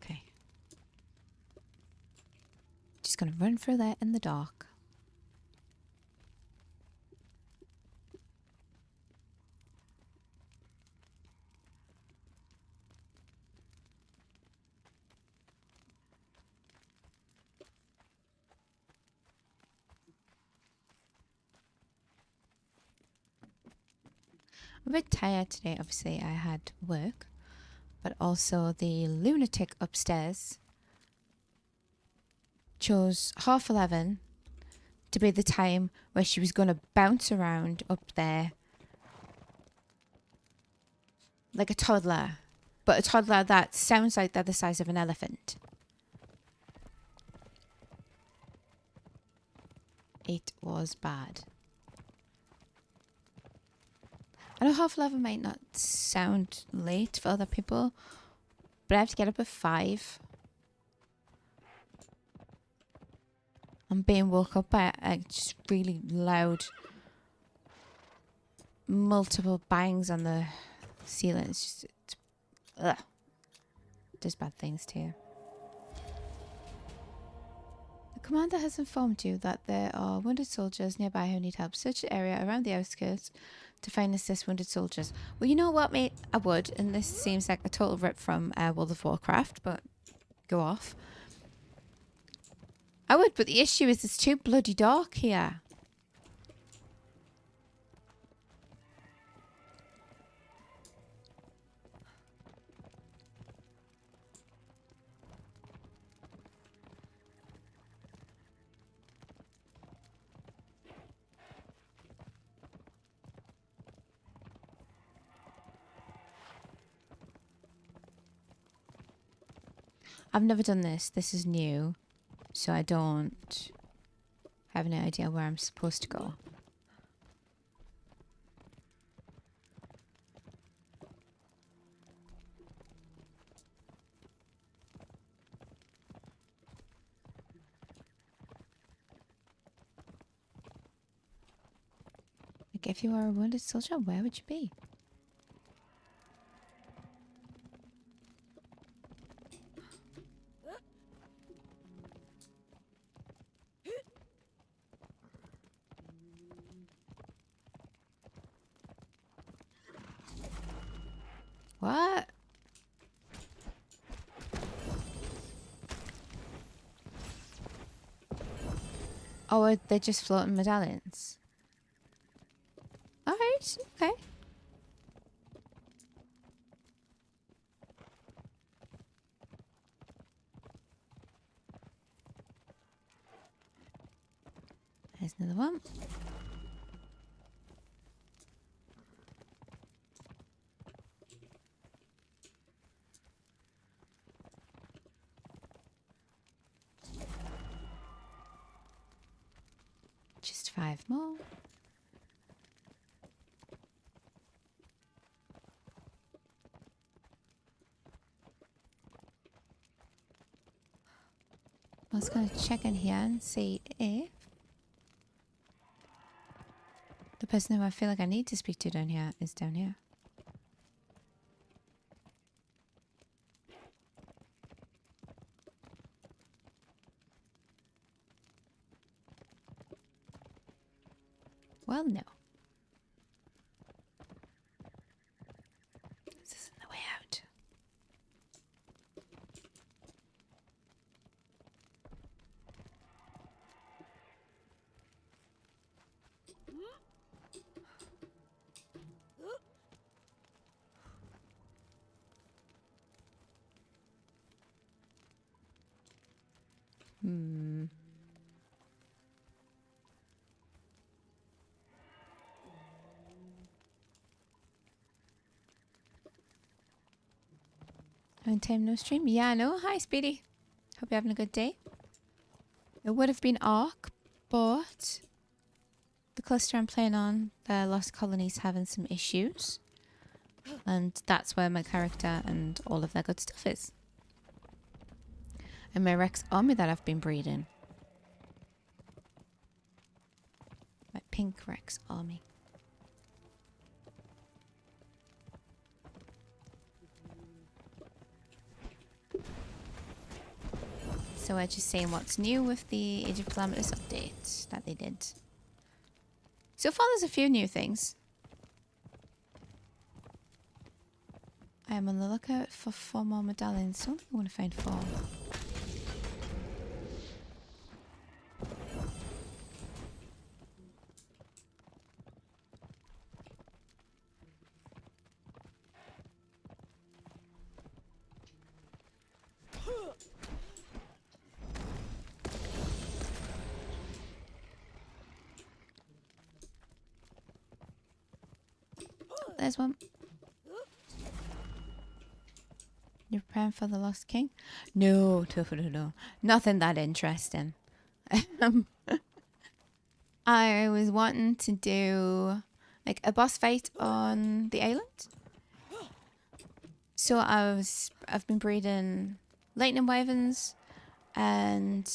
Okay. Just gonna run through that in the dark. I'm a bit tired today. Obviously, I had work, but also the lunatic upstairs chose 11:30 to be the time where she was going to bounce around up there like a toddler, but a toddler that sounds like they're the size of an elephant. It was bad. I know 11:30 might not sound late for other people, but I have to get up at 5. I'm being woke up by just really loud, multiple bangs on the ceiling. It's just, ugh. It does bad things to you. The commander has informed you that there are wounded soldiers nearby who need help. Search the area around the outskirts to find and assist wounded soldiers. Well, you know what, mate? I would, and this seems like a total rip from World of Warcraft, but go off. I would, but the issue is it's too bloody dark here. I've never done this. This is new. So I don't have any idea where I'm supposed to go. Like, if you are a wounded soldier, where would you be? What? Oh, they're just floating medallions. Alright, okay. There's another one. Just 5 more. I was going to check in here and see if the person who I feel like I need to speak to down here is down here. Well, no. This isn't the way out. Hmm. Long time no stream. Yeah, I know. Hi, Speedy. Hope you're having a good day. It would have been Ark, but the cluster I'm playing on, the Lost Colony's having some issues. And that's where my character and all of their good stuff is. And my Rex army that I've been breeding. My pink Rex army. So we're just saying what's new with the Age of Calamitous update that they did. So far there's a few new things. I am on the lookout for 4 more medallions. I don't think I want to find 4. There's one. You're preparing for the Lost King? No, no. Nothing that interesting. I was wanting to do like a boss fight on the island. So I've been breeding lightning wyverns, and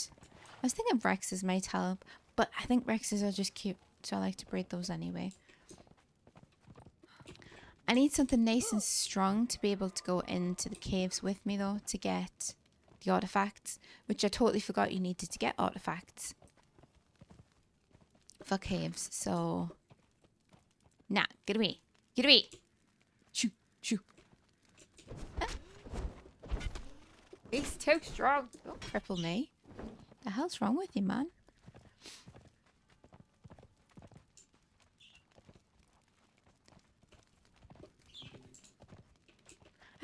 I was thinking Rexes might help, but I think Rexes are just cute, so I like to breed those anyway. I need something nice and strong to be able to go into the caves with me, though, to get the artifacts, which I totally forgot you needed to get artifacts for caves. So, nah, get away. Get away. Shoo, shoo. Ah. He's too strong. Don't cripple me. The hell's wrong with you, man?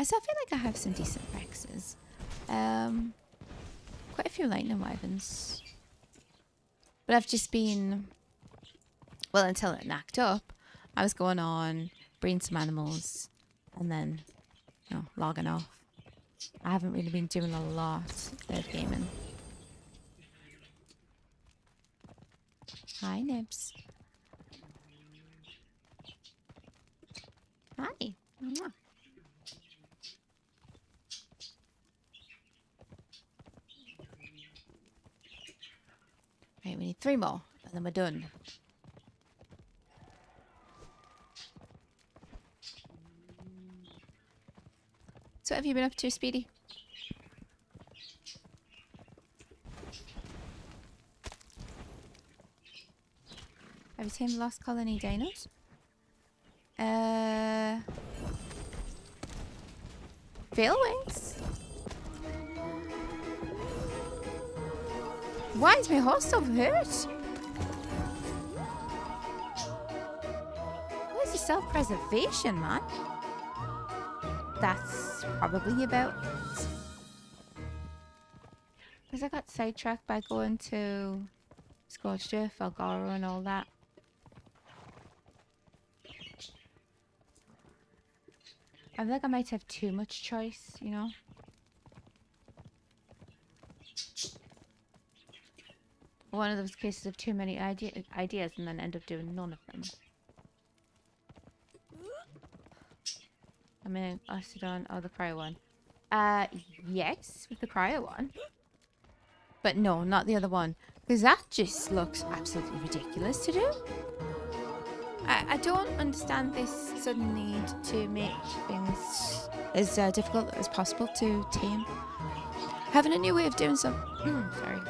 So I feel like I have some decent Rexes. Quite a few lightning wyverns. But I've just been... Well, until it knacked up, I was going on, breeding some animals, and then, you know, logging off. I haven't really been doing a lot of gaming. Hi, Nibs. Hi. Mwah. Right, we need 3 more, and then we're done. So what have you been up to, Speedy? Have you seen the Lost Colony dinos? Railways? Why is my horse so hurt? Where's the self-preservation, man? That's probably about it. Because I got sidetracked by going to Scorched Earth, Algora and all that. I feel like I might have too much choice, you know? One of those cases of too many ideas and then end up doing none of them. I mean, Ostodon, oh, the cryo one. Yes, with the cryo one. But no, not the other one. Because that just looks absolutely ridiculous to do. I don't understand this sudden need to make things as difficult as possible to tame. Having a new way of doing something. Sorry.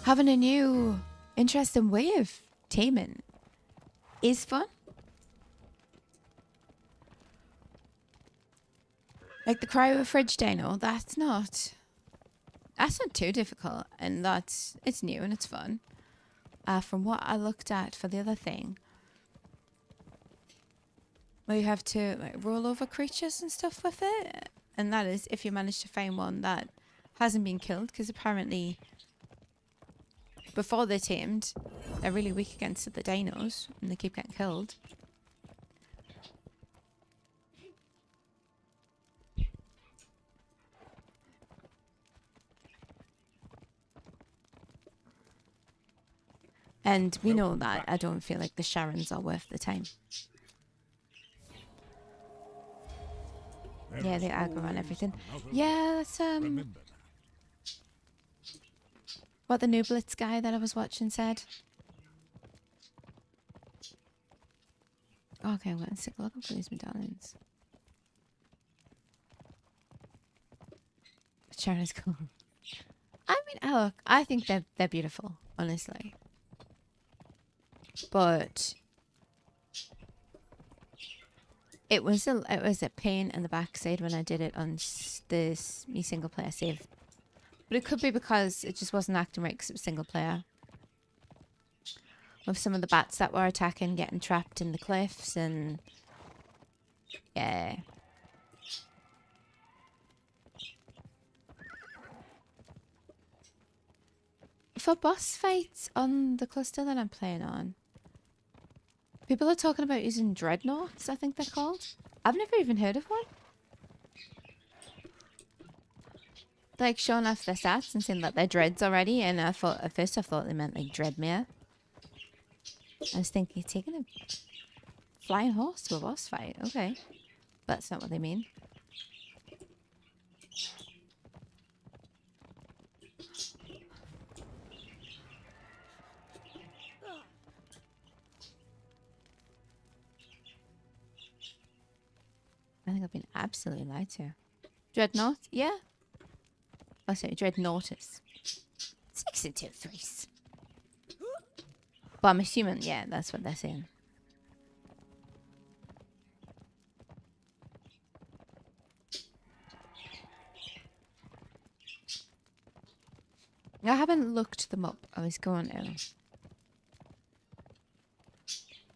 Having a new, interesting way of taming is fun. Like the cryo fridge dino, that's not too difficult, and it's new and it's fun. From what I looked at for the other thing, where you have to like roll over creatures and stuff with it, and that is if you manage to find one that hasn't been killed, because apparently before they're tamed, they're really weak against the dinos, and they keep getting killed. And we know that I don't feel like the Sharons are worth the time. Yeah, they aggro on everything. Yeah, that's what the Nublitz guy that I was watching said. Okay, I'm gonna stick a look up for these medallions. Sharon's cool. I mean, look, I think they're beautiful, honestly. But it was a pain in the backside when I did it on this single player save. But it could be because it just wasn't acting right because it was single player. With some of the bats that were attacking, getting trapped in the cliffs, and yeah. For boss fights on the cluster that I'm playing on, people are talking about using dreadnoughts, I think they're called. I've never even heard of one. Like showing off their stats and saying that they're dreads already, and I thought at first I thought they meant like dreadmere. I was thinking taking a flying horse to a boss fight. Okay, that's not what they mean. I think I've been absolutely lied to. Dreadnought? Yeah. Oh, sorry, Dreadnoughtus. 6 and 2 3s. But I'm assuming, yeah, that's what they're saying. I haven't looked them up. I was going to.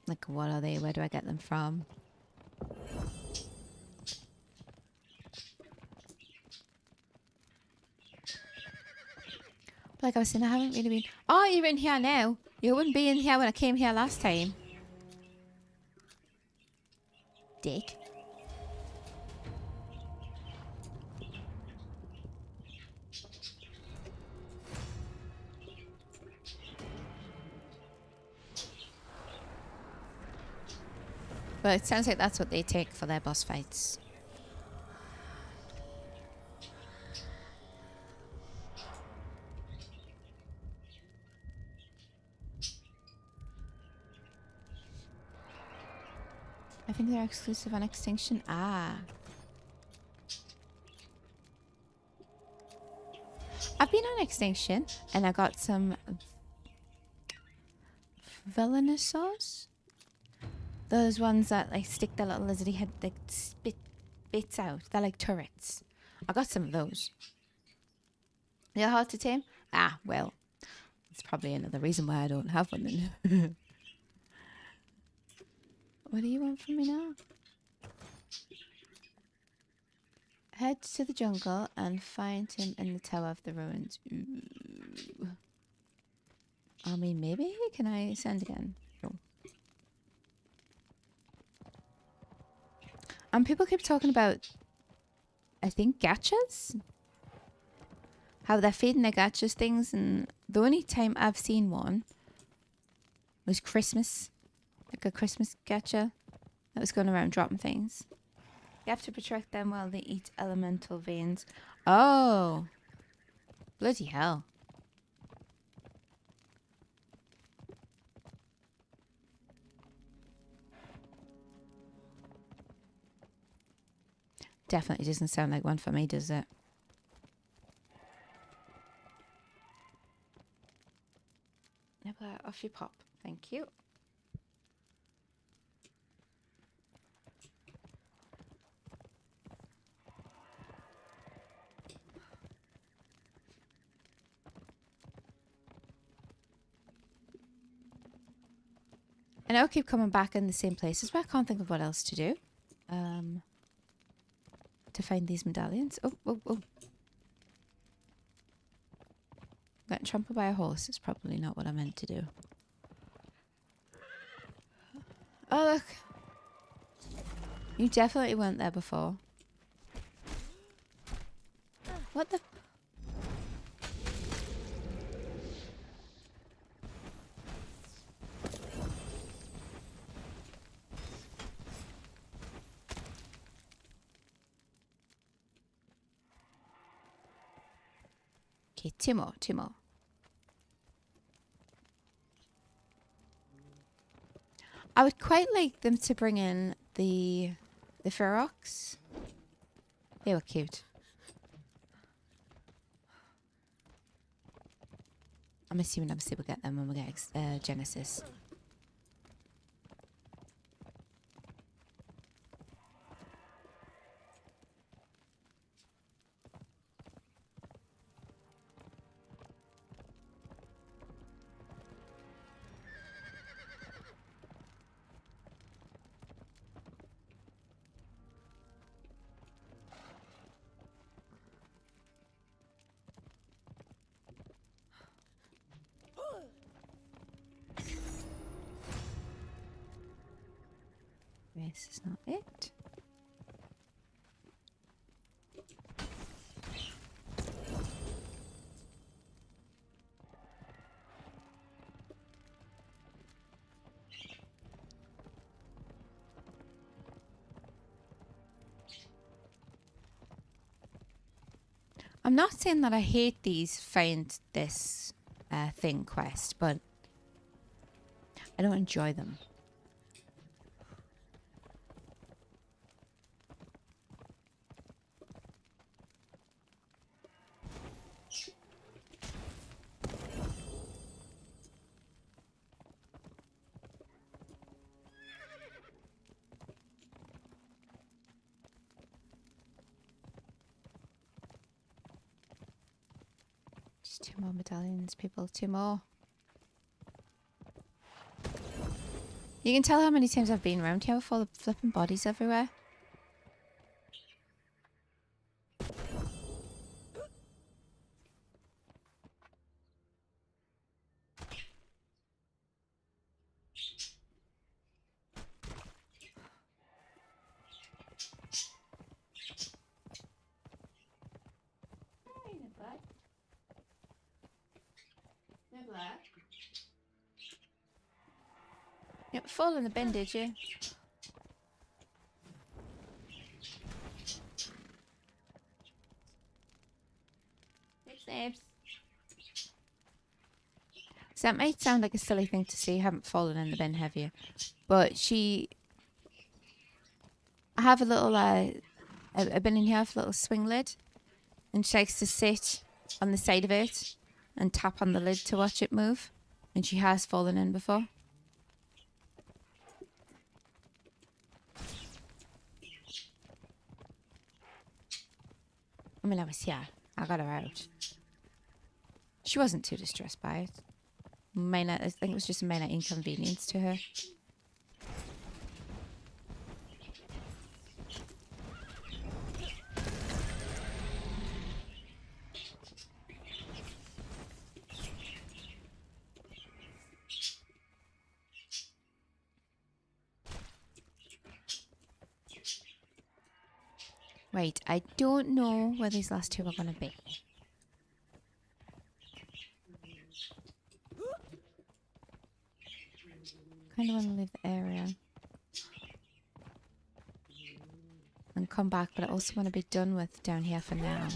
Like, what are they? Where do I get them from? But like I was saying, I haven't really been... Oh, you're in here now. You wouldn't be in here when I came here last time. Dick. But it sounds like that's what they take for their boss fights. I think they're exclusive on Extinction. Ah. I've been on Extinction and I got some villainous sauce. Those ones that like stick their little lizardy head, like spit bits out. They're like turrets. I got some of those. They're hard to tame? Ah, well. It's probably another reason why I don't have one then. What do you want from me now? Head to the jungle and find him in the Tower of the Ruins. Ooh. I mean, maybe? Can I send again? No. People keep talking about, I think, gachas? How they're feeding their gachas things, and the only time I've seen one was Christmas. Like a Christmas gacha that was going around dropping things. You have to protect them while they eat elemental veins. Oh. Bloody hell. Definitely doesn't sound like one for me, does it? Nebula, off you pop. Thank you. And I'll keep coming back in the same places, but I can't think of what else to do. To find these medallions. Oh, oh, oh. Getting trampled by a horse is probably not what I meant to do. Oh, look. You definitely weren't there before. What the... Okay, two more, two more. I would quite like them to bring in the ferox. They were cute. I'm assuming obviously we'll get them when we get Genesis. This is not it. I'm not saying that I hate these find this thing quest, but I don't enjoy them. Just two more medallions, people. Two more. You can tell how many times I've been around here with all the flipping bodies everywhere. Yep, fall in the bin, did you? Slaves. So that might sound like a silly thing to say. Haven't fallen in the bin, have you? But I have a little a bin in here with a little swing lid, and she likes to sit on the side of it and tap on the lid to watch it move, and she has fallen in before. I mean, I was here. I got her out. She wasn't too distressed by it. I think it was just a minor inconvenience to her. Right, I don't know where these last two are going to be. Kind of want to leave the area and come back, but I also want to be done with down here for now.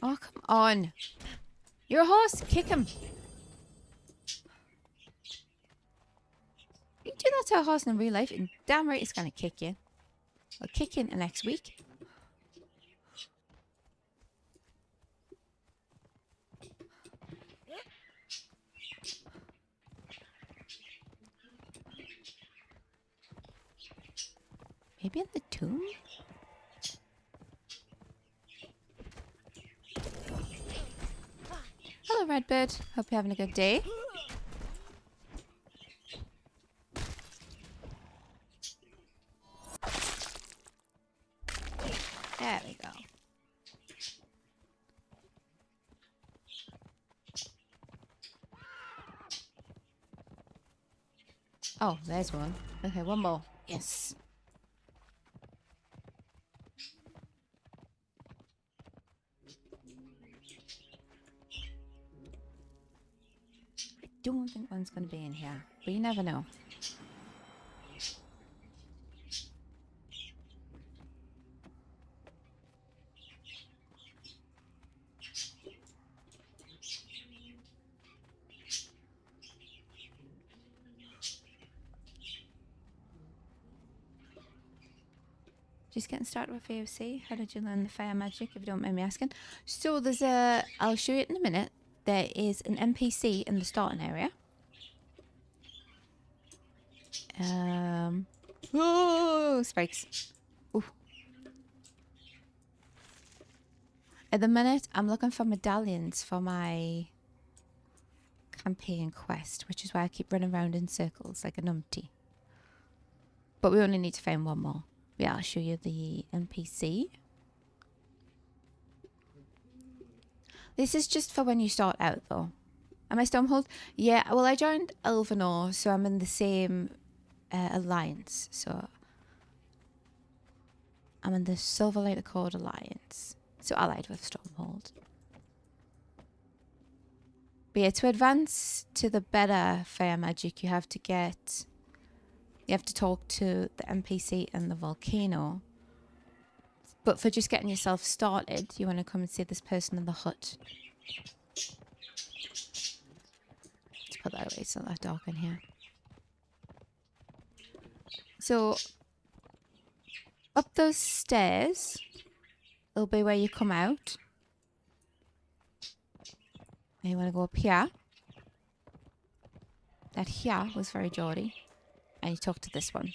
Oh, come on. You're a horse. Kick him. You do that to a horse in real life, and damn right it's going to kick you. I'll kick you in the next week. Maybe in the tomb? Hello, Redbird. Hope you're having a good day. There we go. Oh, there's one. Okay, one more. Yes. I don't think one's going to be in here, but you never know. Just getting started with AOC. How did you learn the fire magic, if you don't mind me asking? So there's I'll show you it in a minute. There is an NPC in the starting area. Oh, spikes. Ooh. At the minute, I'm looking for medallions for my campaign quest, which is why I keep running around in circles like a numpty. But we only need to find one more. Yeah, I'll show you the NPC. This is just for when you start out, though. Am I Stormhold? Yeah, well, I joined Elvenor, so I'm in the same alliance. So I'm in the Silverlight Accord Alliance. So allied with Stormhold. But yeah, to advance to the better fire magic, you have to talk to the NPC in the volcano. But for just getting yourself started, you want to come and see this person in the hut. Let's put that away, it's not that dark in here. So, up those stairs, it'll be where you come out. And you want to go up here. That here was very Geordie. And you talk to this one.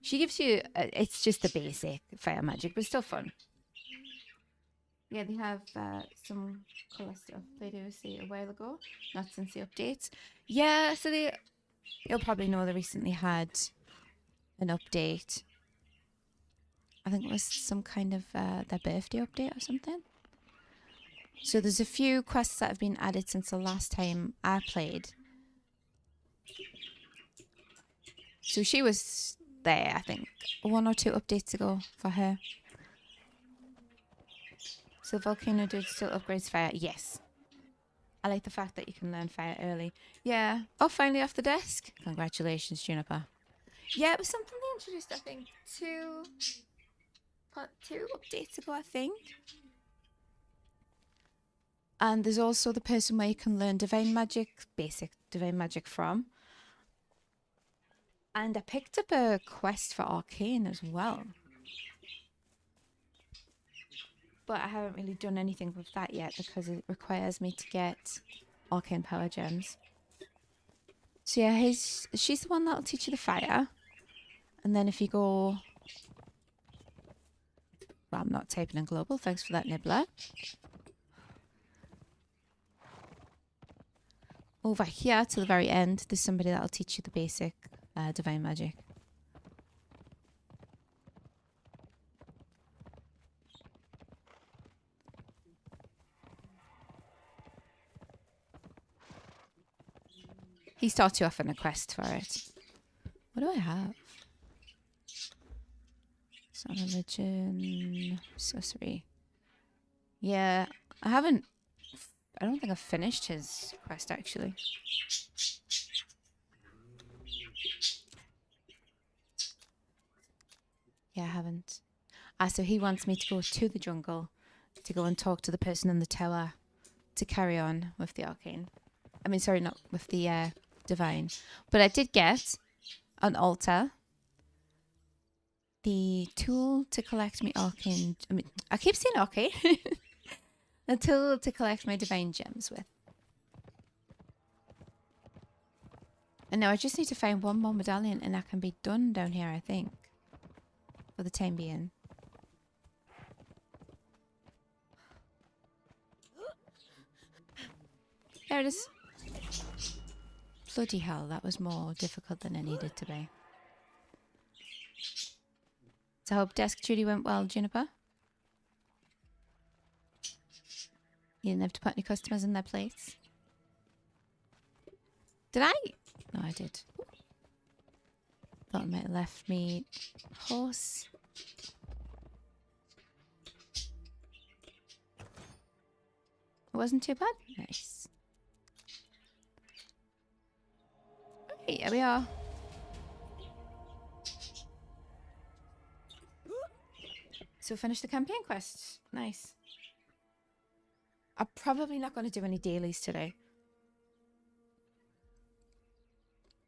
She gives you, it's just the basic fire magic, but still fun. Yeah, they have some colour stuff. They do see a while ago, not since the updates. Yeah, so you'll probably know they recently had an update. I think it was some kind of their birthday update or something. So there's a few quests that have been added since the last time I played. So she was there, I think. 1 or 2 updates ago for her. So Volcano Dude still upgrades fire. Yes. I like the fact that you can learn fire early. Yeah. Oh, finally off the desk. Congratulations, Juniper. Yeah, it was something they introduced, I think, 2 updates ago, I think. And there's also the person where you can learn divine magic, basic divine magic from. And I picked up a quest for arcane as well. But I haven't really done anything with that yet because it requires me to get arcane power gems. So yeah, she's the one that'll teach you the fire. And then if you go... Well, I'm not typing in global. Thanks for that, Nibbler. Over here to the very end, there's somebody that'll teach you the basic divine magic. He starts you off on a quest for it. What do I have? It's not religion, sorcery. Yeah, I don't think I've finished his quest actually. Yeah, I haven't. So he wants me to go to the jungle to go and talk to the person in the tower to carry on with the arcane. I mean, sorry, not with the divine. But I did get an altar, the tool to collect me arcane. I mean, I keep saying arcane. A tool to collect my divine gems with. And now I just need to find 1 more medallion and I can be done down here, I think. For the time being. There it is. Bloody hell, that was more difficult than it needed to be. So I hope desk duty went well, Juniper. You didn't have to put any customers in their place. Did I? No, I did. Thought I might have left me horse. It wasn't too bad. Nice. Okay, here we are. So finish the campaign quest. Nice. I'm probably not going to do any dailies today.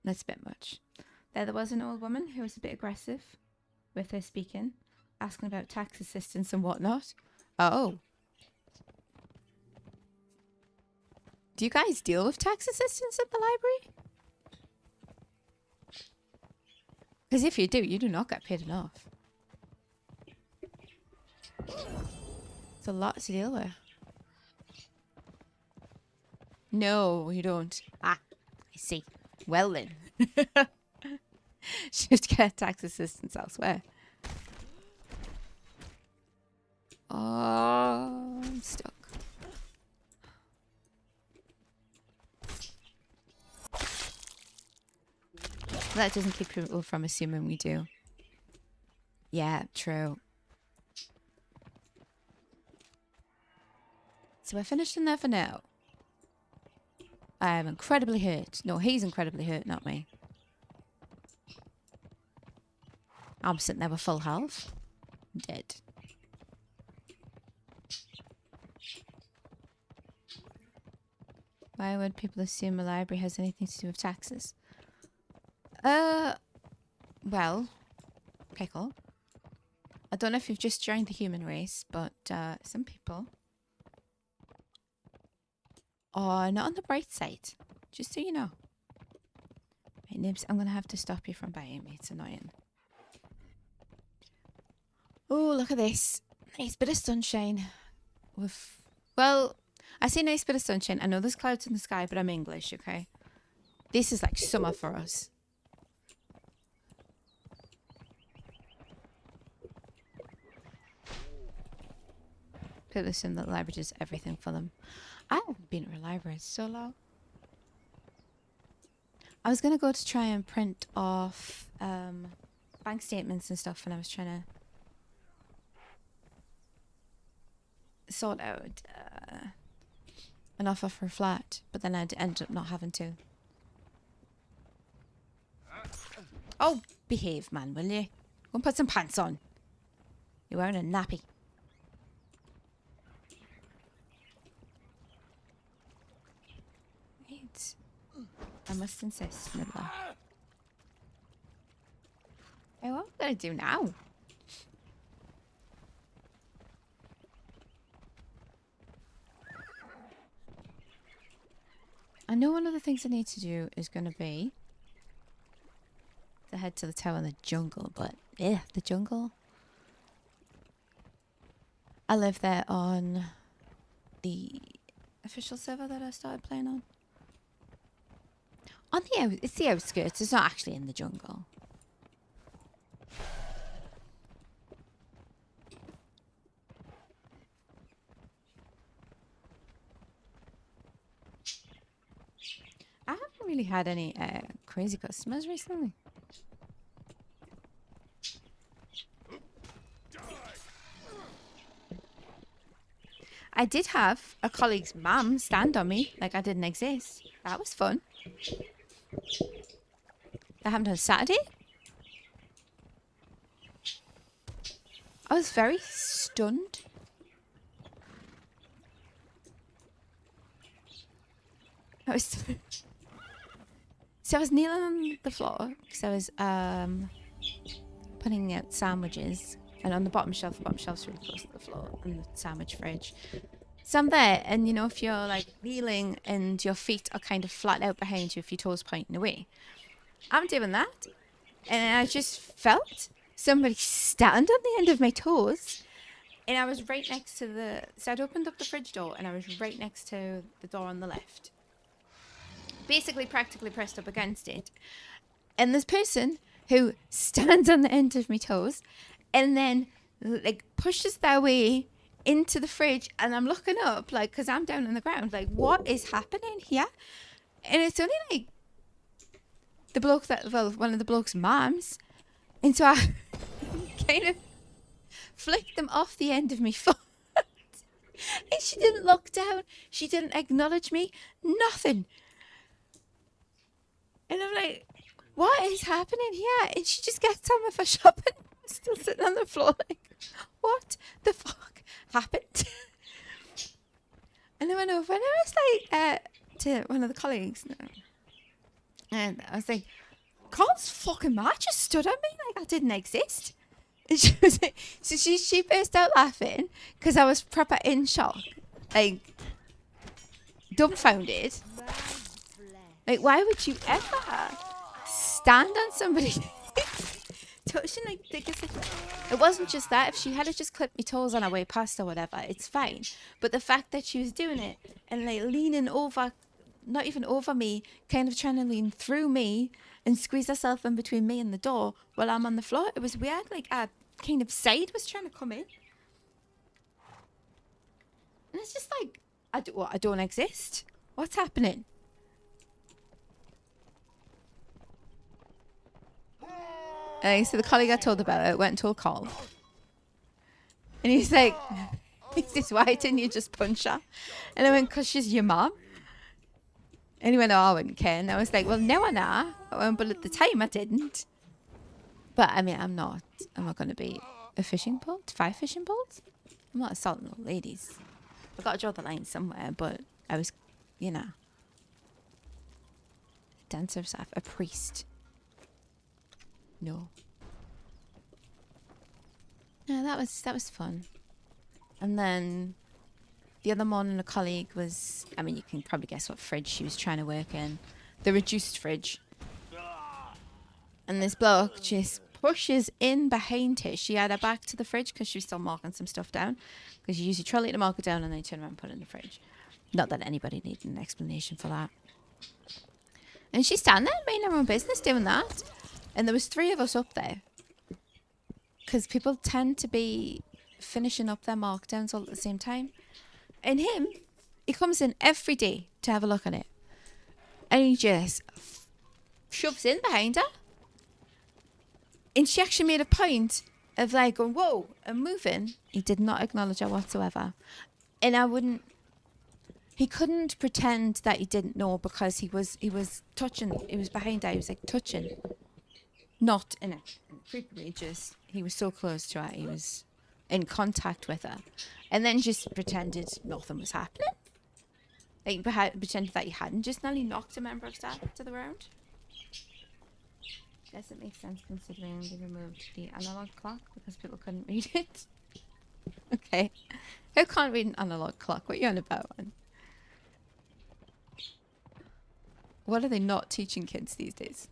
That's a bit much. There was an old woman who was a bit aggressive with her speaking, asking about tax assistance and whatnot. Oh. Do you guys deal with tax assistance at the library? Because if you do, you do not get paid enough. It's a lot to deal with. No, you don't. Ah, I see. Well then. Should get tax assistance elsewhere. Oh, I'm stuck. That doesn't keep people from assuming we do. Yeah, true. So I finished in there for now. I'm incredibly hurt. No, he's incredibly hurt, not me. I'm sitting there with full health. I'm dead. Why would people assume a library has anything to do with taxes? Well, Pickle. I don't know if you've just joined the human race, but some people are not on the bright side. Just so you know. Right, Nibs, I'm going to have to stop you from biting me. It's annoying. Oh, look at this. Nice bit of sunshine. Well, I say nice bit of sunshine. I know there's clouds in the sky, but I'm English, okay? This is like summer for us. People assume that the library does everything for them. I haven't been to a library in so long. I was going to go to try and print off bank statements and stuff, and I was trying to sort out an offer for a flat, but then I'd end up not having to. Oh, behave, man, will you? Go and put some pants on. You're wearing a nappy. Right. I must insist, Nibbler. Hey, what am I going to do now? I know one of the things I need to do is going to be to head to the tower in the jungle, but yeah, the jungle. I live there on the official server that I started playing on. It's the outskirts. It's not actually in the jungle. I haven't really had any crazy customers recently. I did have a colleague's mum stand on me like I didn't exist. That was fun. That happened on Saturday. I was very stunned. So I was kneeling on the floor because I was putting out sandwiches, and on the bottom shelf's really close to the floor, and the sandwich fridge. So I'm there, and you know, if you're like kneeling and your feet are kind of flat out behind you, if your toes pointing away, I'm doing that, and I just felt somebody stand on the end of my toes, and I was right next to so I'd opened up the fridge door, and I was right next to the door on the left. Basically practically pressed up against it, and this person who stands on the end of my toes and then like pushes their way into the fridge, and I'm looking up like, because I'm down on the ground, like, what is happening here? And it's only like the bloke one of the bloke's moms, and so I kind of flicked them off the end of my foot. And she didn't look down, she didn't acknowledge me, nothing. And I'm like, what is happening here? And she just gets on with her shopping. I'm still sitting on the floor like, what the fuck happened? And I went over and I was like, to one of the colleagues. And I was like, Carl's fucking mad just stood at me like I didn't exist. And she was like, so she burst out laughing because I was proper in shock. Like, dumbfounded. Like, why would you ever stand on somebody touching like it wasn't just that. If she had just clipped me toes on her way past or whatever, it's fine. But the fact that she was doing it and like leaning over, not even over me, kind of trying to lean through me and squeeze herself in between me and the door while I'm on the floor, it was weird. Like a kind of side was trying to come in, and it's just like, I don't exist. What's happening? So the colleague I told about it went and told Carl. And he's like, why didn't you just punch her? And I went, because she's your mom. And he went, oh, I wouldn't care. And I was like, well, now I know. But at the time, I didn't. But, I mean, I'm not going to be a fishing boat. 5 fishing boats? I'm not assaulting old ladies. I've got to draw the line somewhere. But I was, you know, a dancer, a priest. No. Yeah, that was fun. And then the other morning, a colleague was, I mean, you can probably guess what fridge she was trying to work in. The reduced fridge. And this bloke just pushes in behind her. She had her back to the fridge because she was still marking some stuff down. Because you use your trolley to mark it down and then you turn around and put it in the fridge. Not that anybody needed an explanation for that. And she's standing there minding her own business doing that. And there was 3 of us up there. Because people tend to be finishing up their markdowns all at the same time. And he comes in every day to have a look at it. And he just shoves in behind her. And she actually made a point of like going, whoa, and moving. He did not acknowledge her whatsoever. And I wouldn't, he couldn't pretend that he didn't know because he was touching, he was behind her, he was like touching. Not in a creepy way, just, he was so close to her, he was in contact with her. And then just pretended nothing was happening. Like, pretended that he hadn't just nearly knocked a member of staff to the ground. Guess it makes sense considering they removed the analog clock because people couldn't read it. Okay. Who can't read an analog clock? What are you on about, man? What are they not teaching kids these days?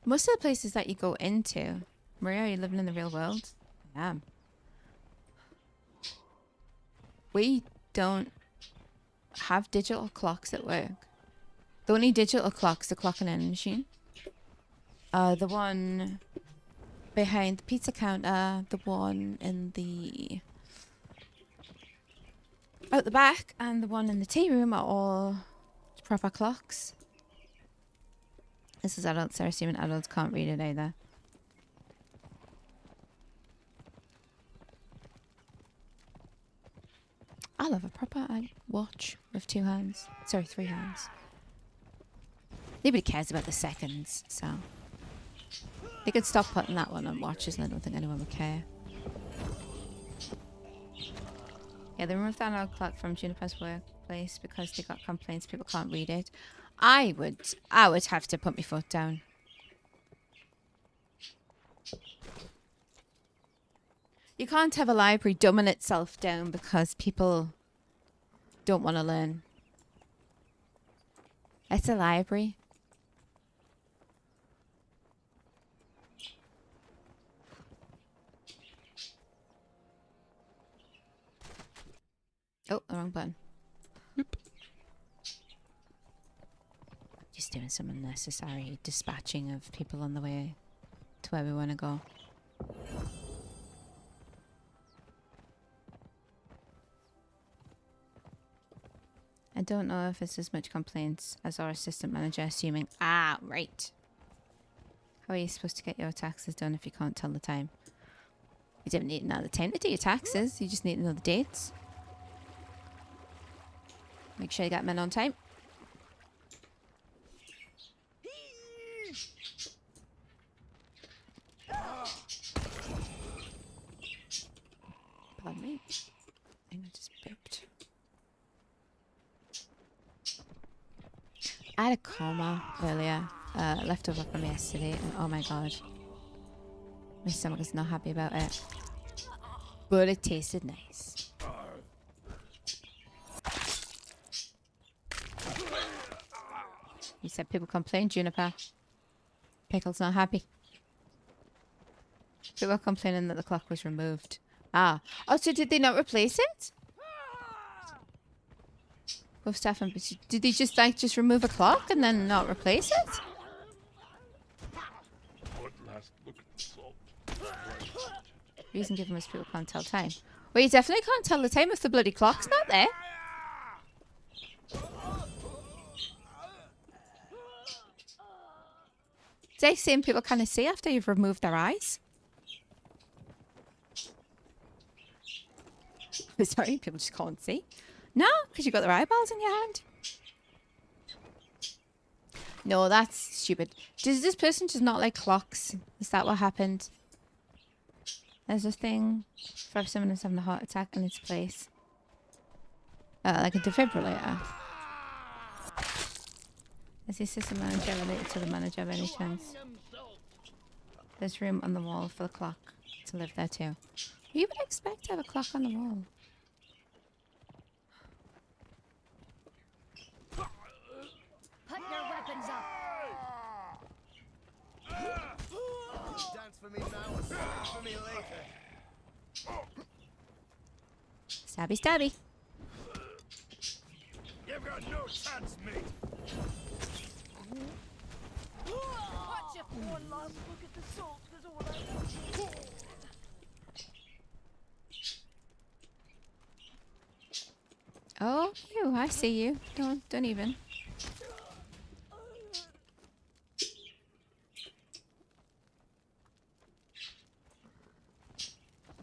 Most of the places that you go into, Maria, are you living in the real world? I am. We don't have digital clocks at work. The only digital clock's the clock and end machine. The one behind the pizza counter, the one in the out the back, and the one in the tea room are all proper clocks. This is adults, they're assuming adults can't read it either. I love a proper watch with 2 hands. Sorry, 3 hands. Nobody cares about the seconds, so they could stop putting that one on watches and I don't think anyone would care. Yeah, they removed the analog clock from Juniper's workplace because they got complaints people can't read it. I would have to put my foot down. You can't have a library dumbing itself down because people don't want to learn. It's a library. Oh, the wrong button. Just doing some unnecessary dispatching of people on the way to where we want to go. I don't know if it's as much complaints as our assistant manager assuming. Ah, right. How are you supposed to get your taxes done if you can't tell the time? You don't need to know the time to do your taxes. You just need to know the dates. Make sure you got men on time. Pardon me. I think I just burped. I had a coma earlier, left over from yesterday, and oh my god. My stomach is not happy about it. But it tasted nice. You said people complain, Juniper. Pickle's not happy. People are complaining that the clock was removed. Ah. Oh, so did they not replace it? With staff and did they just remove a clock and then not replace it? Reason given was people can't tell time. Well, you definitely can't tell the time if the bloody clock's not there. It's like same people kind of see after you've removed their eyes. Sorry, people just can't see. No, because you've got their eyeballs in your hand. No, that's stupid. Does this person just not like clocks? Is that what happened? There's a thing for if someone is having a heart attack in its place. Like a defibrillator. Is the assistant manager related to the manager by any chance? There's room on the wall for the clock to live there too. You would expect to have a clock on the wall. Put your weapons up. Dance for me now or sing for me later. Stabby, stabby. You've got no chance, mate. Watch it for one last look at the salt. There's all I know. Oh, you! I see you. Don't even.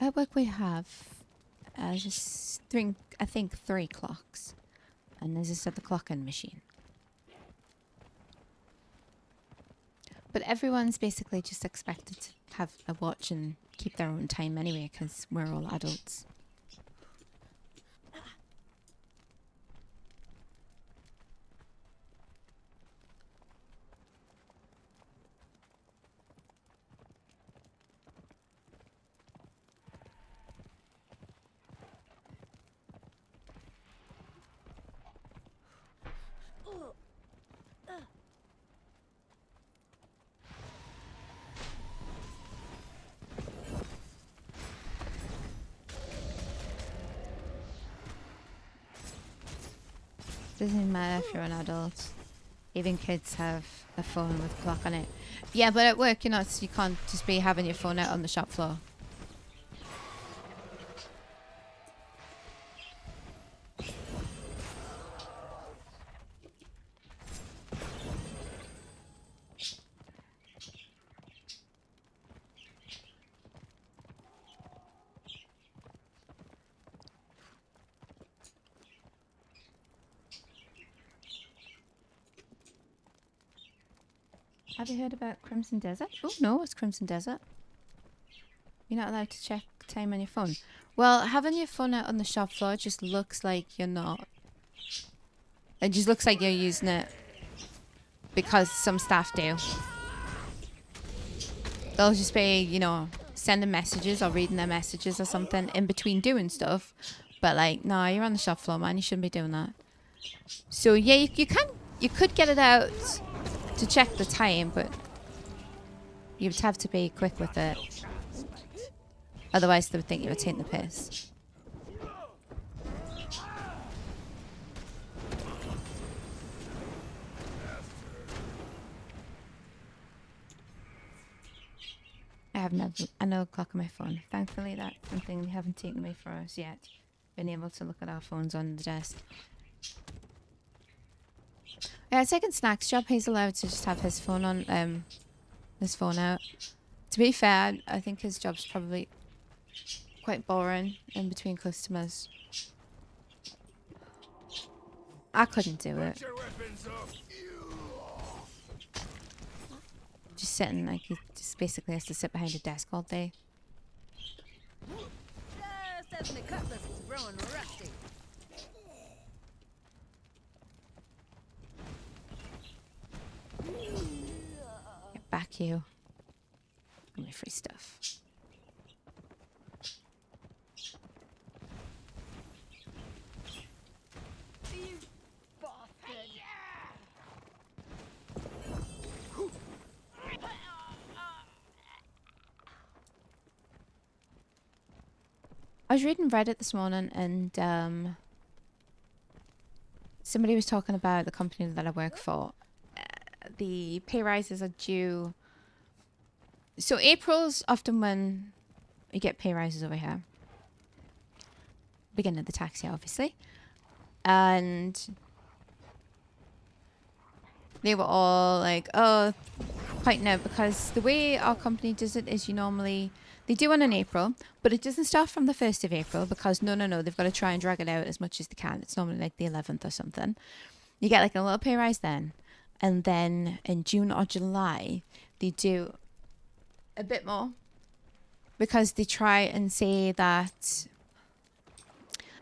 At work we have just I think 3 clocks, and there's just at the clock-in machine. But everyone's basically just expected to have a watch and keep their own time anyway, because we're all adults. Doesn't matter if you're an adult. Even kids have a phone with a clock on it. Yeah, but at work, you can't just be having your phone out on the shop floor. Have you heard about Crimson Desert? Oh, no, it's Crimson Desert. You're not allowed to check time on your phone. Well, having your phone out on the shop floor just looks like you're not. It just looks like you're using it because some staff do. They'll just be, sending messages or reading their messages or something in between doing stuff. But like, no, you're on the shop floor, man. You shouldn't be doing that. So yeah, you could get it out to check the time, but you would have to be quick with it. Otherwise, they would think you were taking the piss. I have no clock on my phone. Thankfully, that's something they haven't taken away from us yet. Been able to look at our phones on the desk. Second snacks job, he's allowed to just have his phone on, his phone out. To be fair, I think his job's probably quite boring in between customers. I couldn't do it. Just sitting, like, he just basically has to sit behind a desk all day. Just as my cutlass was growing rusty. Get back, you. Give me free stuff. You bastard! I was reading Reddit this morning, and somebody was talking about the company that I work for. The pay rises are due. So April's often when you get pay rises over here. Beginning of the tax year, obviously. And they were all like, oh, pointing out, because the way our company does it is they do one in April, but it doesn't start from the 1st of April because no, they've got to try and drag it out as much as they can. It's normally like the 11th or something. You get like a little pay rise then. And then in June or July, they do a bit more because they try and say that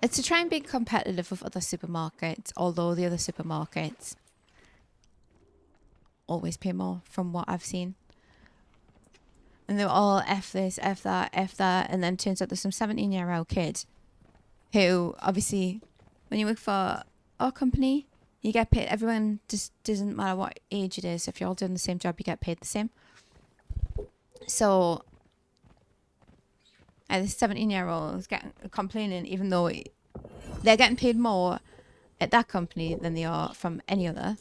it's to try and be competitive with other supermarkets, although the other supermarkets always pay more from what I've seen. And they were all F this, F that, F that. And then it turns out there's some 17-year-old kid who, obviously, when you work for our company, you get paid. Everyone just doesn't matter what age it is. If you're all doing the same job, you get paid the same. So, this 17-year-old is complaining, even though they're getting paid more at that company than they are from any other.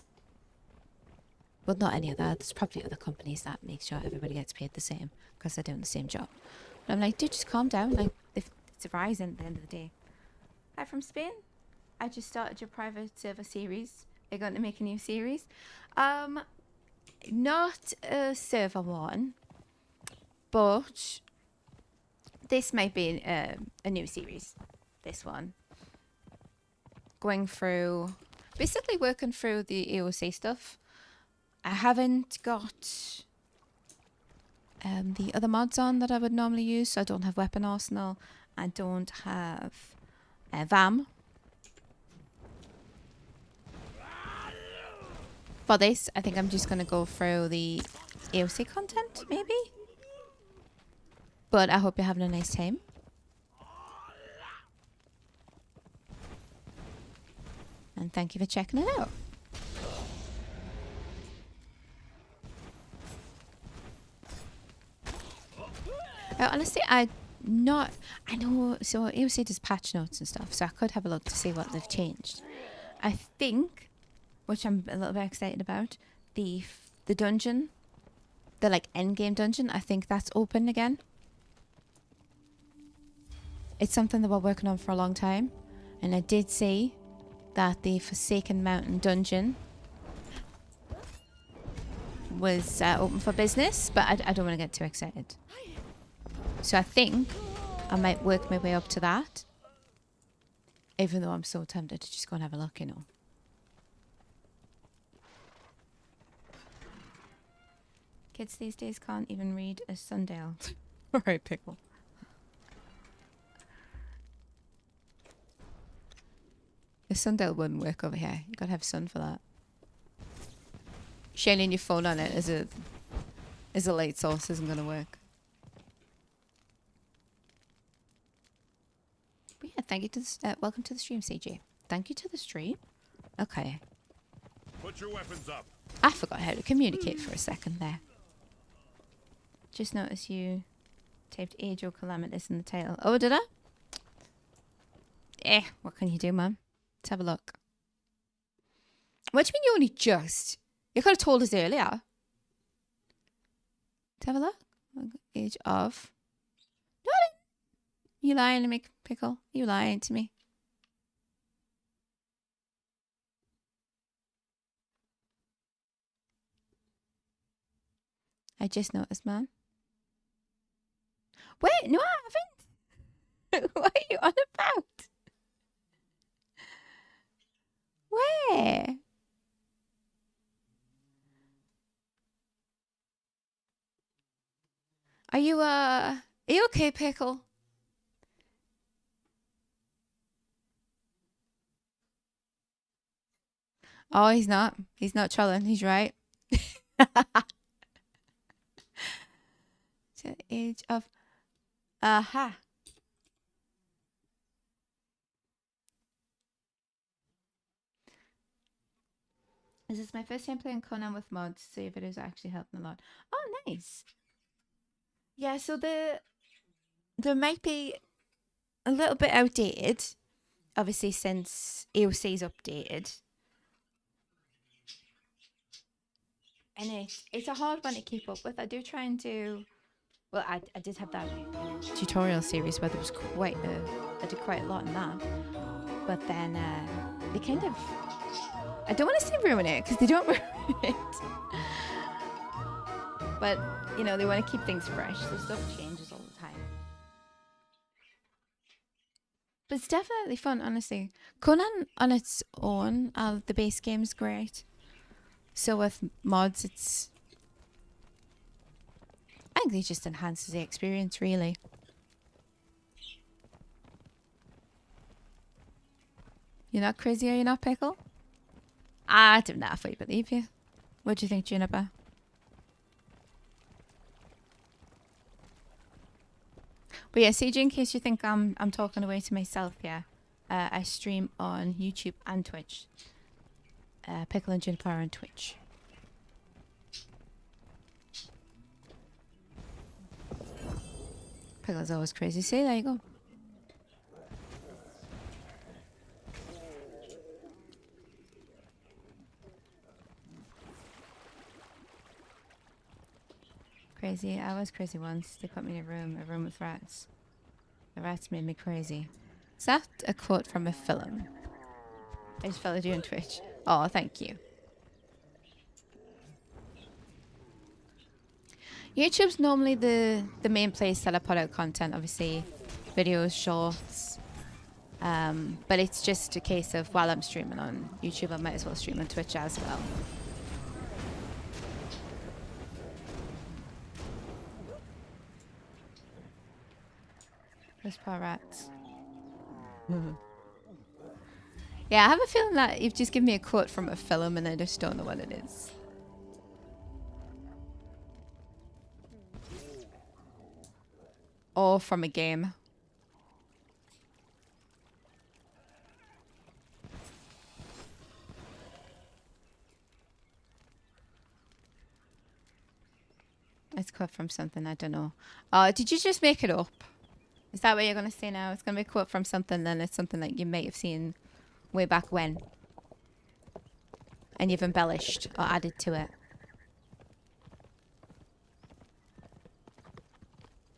Well, not any other. There's probably other companies that make sure everybody gets paid the same because they're doing the same job. But I'm like, dude, just calm down. Like, if it's a rise at the end of the day. Hi from Spain. I just started your private server series. Are you going to make a new series? Not a server one, but this might be a new series. This one. Going through, basically working through the AOC stuff. I haven't got the other mods on that I would normally use, so I don't have Weapon Arsenal. I don't have VAM. For this, I think I'm just going to go through the AOC content, maybe? But I hope you're having a nice time. And thank you for checking it out. Honestly, I know, so AOC does patch notes and stuff, so I could have a look to see what they've changed. I think, which I'm a little bit excited about, the dungeon, the like end game dungeon, I think that's open again. It's something that we're working on for a long time, and I did see that the Forsaken Mountain dungeon was open for business, but I don't want to get too excited. So I think I might work my way up to that, even though I'm so tempted to just go and have a look, you know. Kids these days can't even read a sundial. Alright, pickle. The sundial wouldn't work over here. You gotta have sun for that. Shining your phone on it as a light source isn't gonna work. But yeah, thank you to the, welcome to the stream, CJ. Thank you to the stream. Okay. Put your weapons up. I forgot how to communicate for a second there. Just noticed you typed age or calamitous in the title. Oh, did I? What can you do, man? Let's have a look. What do you mean you only just? You could have told us earlier. Let's have a look. Age of. No, you lying to me, Pickle? You lying to me? I just noticed, man. Wait, no, I haven't. What are you on about? Where? Are you okay, Pickle? Oh, he's not. He's not trolling. He's right. To the age of... Aha. This is my first time playing Conan with mods. See if it is actually helping a lot. Oh, nice. Yeah, so there might be a little bit outdated, obviously, since AOC's updated. And it's a hard one to keep up with. I do try and do... Well, I did have that tutorial series where there was I did quite a lot in that. But then they kind of... I don't want to say ruin it, because they don't ruin it. But, you know, they want to keep things fresh, so stuff changes all the time. But it's definitely fun, honestly. Conan on its own, the base game is great. So with mods, it's... I think it just enhances the experience, really. You're not crazy, are you not, Pickle? I don't halfway believe you. What do you think, Juniper? But yeah, CJ, in case you think I'm talking away to myself, yeah, I stream on YouTube and Twitch. Pickle and Juniper on Twitch. Pickle's always crazy. See, there you go. Crazy. I was crazy once. They put me in a room with rats. The rats made me crazy. Is that a quote from a film? I just followed you on Twitch. Oh, thank you. YouTube's normally the main place that I put out content, obviously videos, shorts. But it's just a case of while I'm streaming on YouTube, I might as well stream on Twitch as well. Those poor rats. Yeah, I have a feeling that you've just given me a quote from a film and I just don't know what it is. Or from a game. It's a quote from something, I don't know. Did you just make it up? Is that what you're going to say now? It's going to be a quote from something, then it's something that you may have seen way back when. And you've embellished or added to it.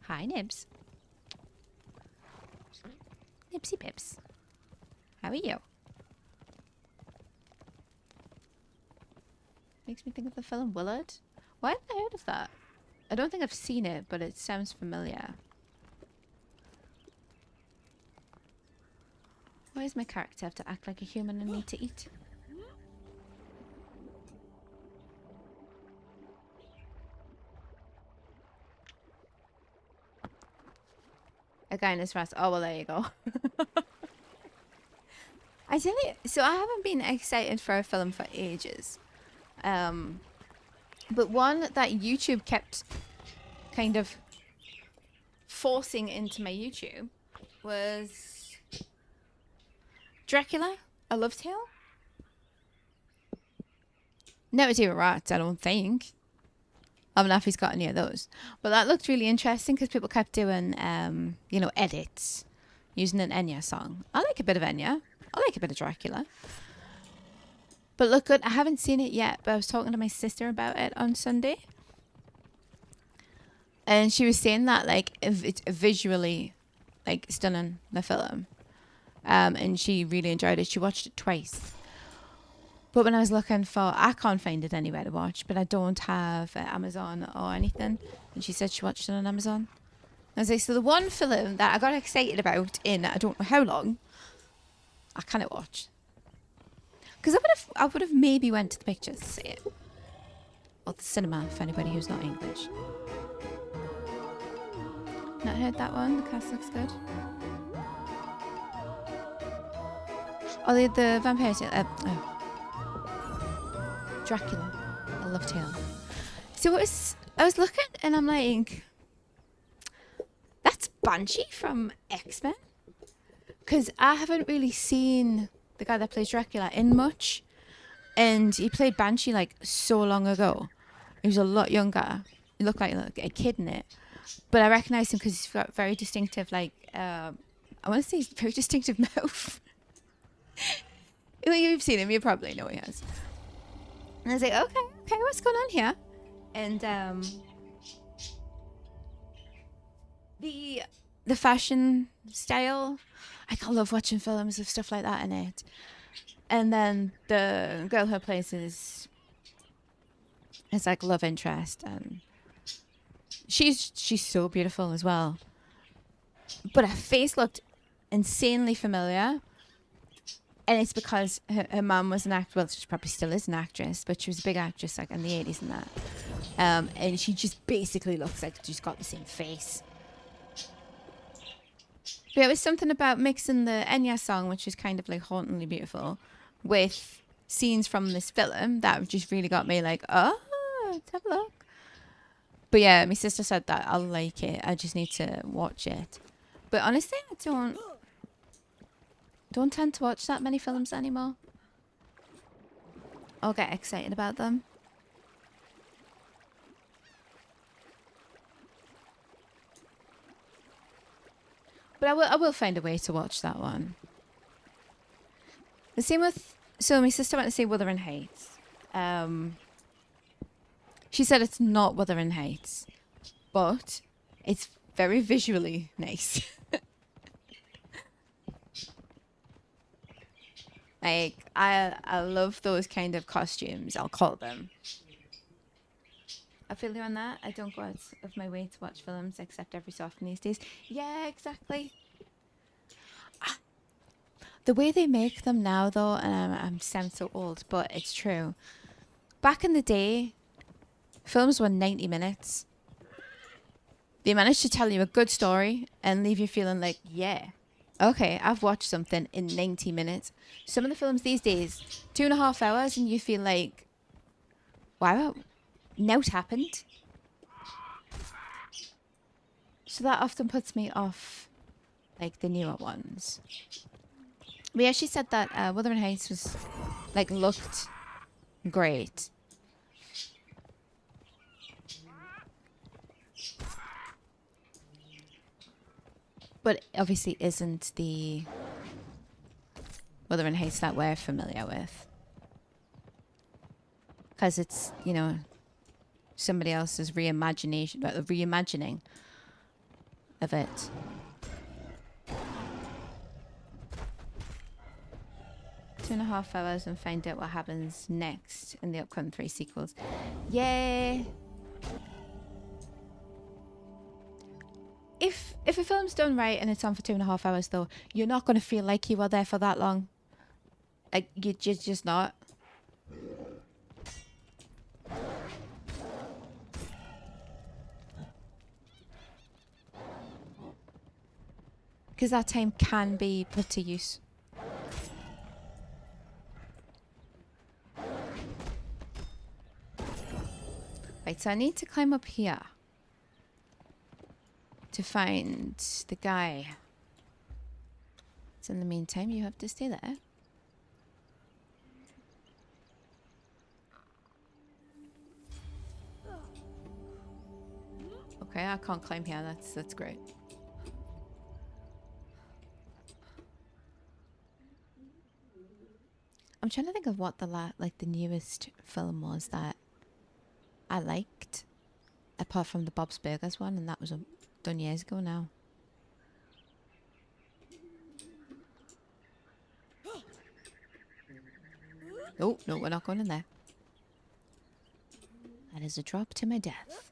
Hi, Nibs. Nibsy Pips. How are you? Makes me think of the film Willard. Why haven't I heard of that? I don't think I've seen it, but it sounds familiar. Why does my character have to act like a human and need to eat? A guy in his rest. Oh, well, there you go. I tell you, so I haven't been excited for a film for ages. But one that YouTube kept kind of forcing into my YouTube was Dracula, A Love Tale. Never do a rat, I don't think. I don't know if he's got any of those. But that looked really interesting because people kept doing, you know, edits using an Enya song. I like a bit of Enya. I like a bit of Dracula. But look good. I haven't seen it yet, but I was talking to my sister about it on Sunday. And she was saying that, like, it's visually, like, stunning, the film. And she really enjoyed it. She watched it twice. But when I was looking for, I can't find it anywhere to watch, but I don't have Amazon or anything. And she said she watched it on Amazon. I was like, so the one film that I got excited about in I don't know how long, I cannot watch. Because I would have maybe went to the pictures to see it. Or the cinema, for anybody who's not English. Not heard that one. The cast looks good. Oh, the vampire tale. Dracula. A Love Tale. So I was looking and I'm like, that's Banshee from X-Men? Because I haven't really seen the guy that plays Dracula in much. And he played Banshee like so long ago. He was a lot younger. He looked like a kid in it. But I recognise him because he's got very distinctive, like, I want to say he's very distinctive mouth. You've seen him, you probably know he has. And I was like, okay, what's going on here? And the fashion style, I love watching films of stuff like that in it. And then the girl who plays is like love interest, and she's so beautiful as well. But her face looked insanely familiar. And it's because her mum was an actress. Well, she probably still is an actress, but she was a big actress like in the 80s and that. And she just basically looks like she's got the same face. But it was something about mixing the Enya song, which is kind of like hauntingly beautiful, with scenes from this film that just really got me like, oh, let's have a look. But yeah, my sister said that I'll like it. I just need to watch it. But honestly, I don't tend to watch that many films anymore. I'll get excited about them. But I will find a way to watch that one. The same with... So my sister went to see Wuthering Heights. She said it's not Wuthering Heights, but it's very visually nice. Like, I love those kind of costumes, I'll call them. I feel you on that. I don't go out of my way to watch films except every so often these days. Yeah, exactly. The way they make them now, though, and I'm sound so old, but it's true. Back in the day, films were 90 minutes. They managed to tell you a good story and leave you feeling like, yeah, okay, I've watched something in 90 minutes. Some of the films these days, 2.5 hours, and you feel like, wow, now's happened. So that often puts me off, like, the newer ones. We actually said that Wuthering Heights was, like, looked great. But obviously isn't the Wuthering Heights that we're familiar with. Because it's, you know, somebody else's reimagining of it. Two and a half hours and find out what happens next in the upcoming 3 sequels. Yay! If a film's done right and it's on for 2.5 hours, though, you're not going to feel like you were there for that long. Like, you're just not. Because that time can be put to use. Right, so I need to climb up here to find the guy. So in the meantime, you have to stay there. Okay, I can't climb here. That's great. I'm trying to think of what the newest film was that I liked, apart from the Bob's Burgers one, and that was done years ago now. Oh, no, we're not going in there. That is a drop to my death.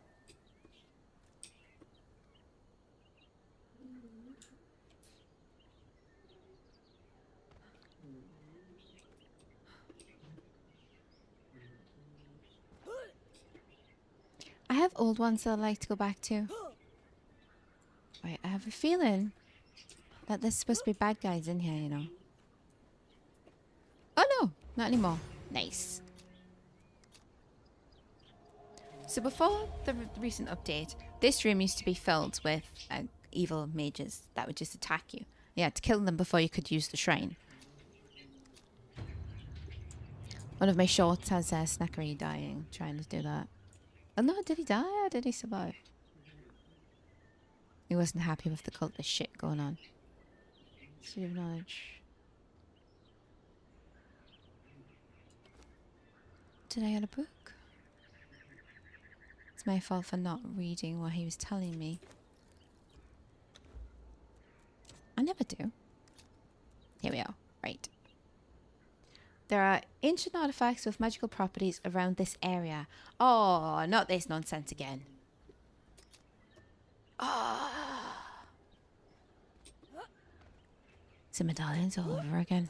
I have old ones that I like to go back to. Right, I have a feeling that there's supposed to be bad guys in here, you know. Oh no, not anymore. Nice. So before the recent update, this room used to be filled with evil mages that would just attack you. You had to kill them before you could use the shrine. One of my shorts has Snackery dying, trying to do that. Oh no, did he die or did he survive? He wasn't happy with the cultist shit going on. City of Knowledge. Did I get a book? It's my fault for not reading what he was telling me. I never do. Here we are. Right. There are ancient artifacts with magical properties around this area. Oh, not this nonsense again. Oh. Some medallions all over again.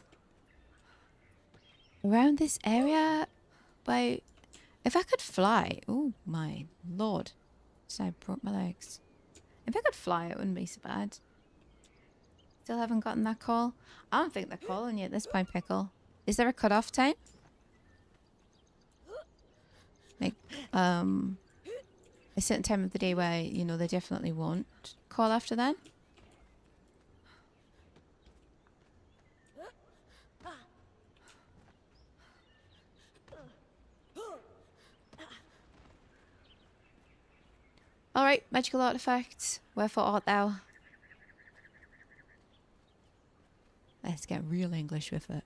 Around this area, if I could fly. Oh my lord. So I broke my legs. If I could fly, it wouldn't be so bad. Still haven't gotten that call. I don't think they're calling you at this point, Pickle. Is there a cutoff time? Like, a certain time of the day where, you know, they definitely won't call after then? Alright, magical artifacts. Wherefore art thou? Let's get real English with it.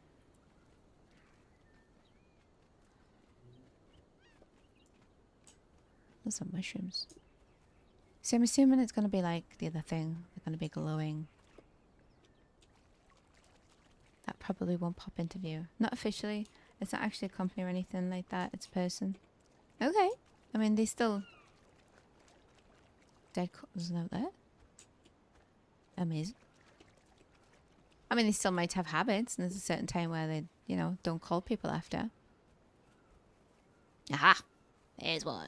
Those are mushrooms. So I'm assuming it's going to be like the other thing. They're going to be glowing. That probably won't pop into view. Not officially. It's not actually a company or anything like that. It's a person. Okay. I mean, they still... Dead couples out there. Amazing. I mean, they still might have habits, and there's a certain time where they, you know, don't call people after. Aha! There's one.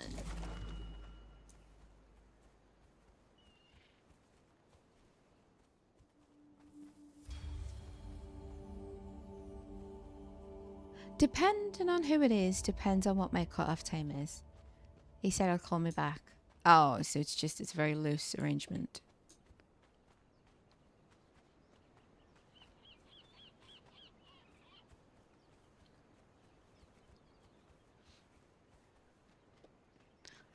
Depending on who it is, depends on what my cut-off time is. He said he'll call me back. Oh, so it's a very loose arrangement.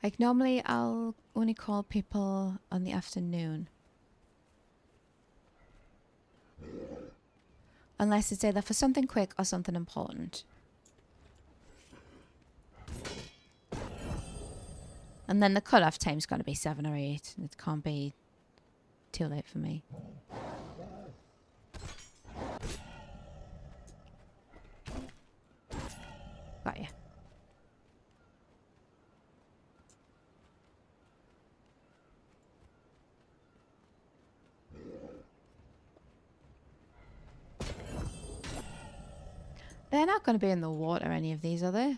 Like normally I'll only call people on the afternoon. Unless it's either for something quick or something important. And then the cut-off time's got to be 7 or 8. It can't be too late for me. Got ya. They're not going to be in the water, any of these, are they?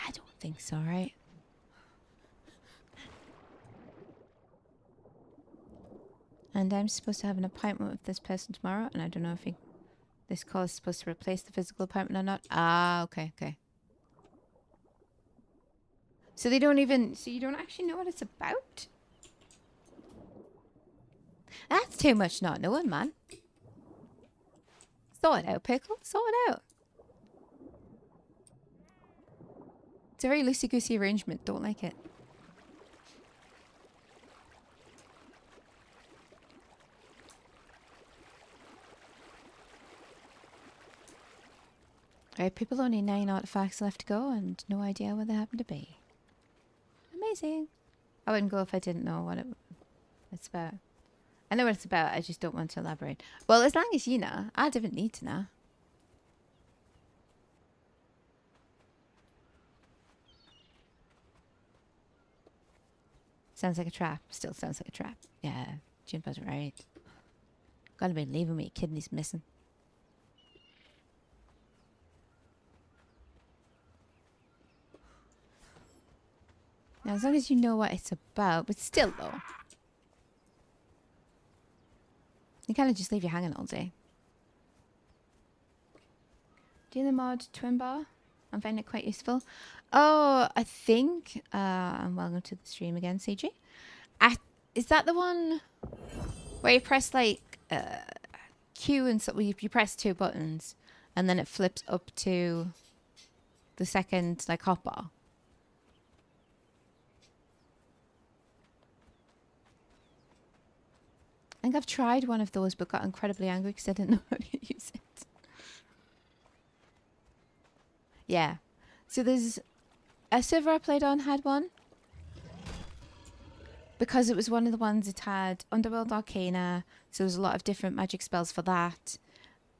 I don't think so, right? And I'm supposed to have an appointment with this person tomorrow, and I don't know if this call is supposed to replace the physical appointment or not. Ah, okay, okay. So they don't even... So you don't actually know what it's about? That's too much not knowing, man. Sort it out, Pickle. Sort it out. It's a very loosey-goosey arrangement. Don't like it. Right, people, only 9 artifacts left to go and no idea where they happen to be. Amazing. I wouldn't go if I didn't know what it's about. I know what it's about, I just don't want to elaborate. Well, as long as you know, I don't need to know. Sounds like a trap. Still sounds like a trap. Yeah, Juniper's right. Gotta be leaving me, kidneys missing. Now, as long as you know what it's about, but still though. You kind of just leave you hanging all day. Do the mod twin bar? I find it quite useful. Oh, I think... and welcome to the stream again, CG. Is that the one where you press like Q and so you press 2 buttons and then it flips up to the second like hotbar? I think I've tried one of those but got incredibly angry because I didn't know how to use it. Yeah. So there's a server I played on had one. Because it was one of the ones that had Underworld Arcana. So there's a lot of different magic spells for that.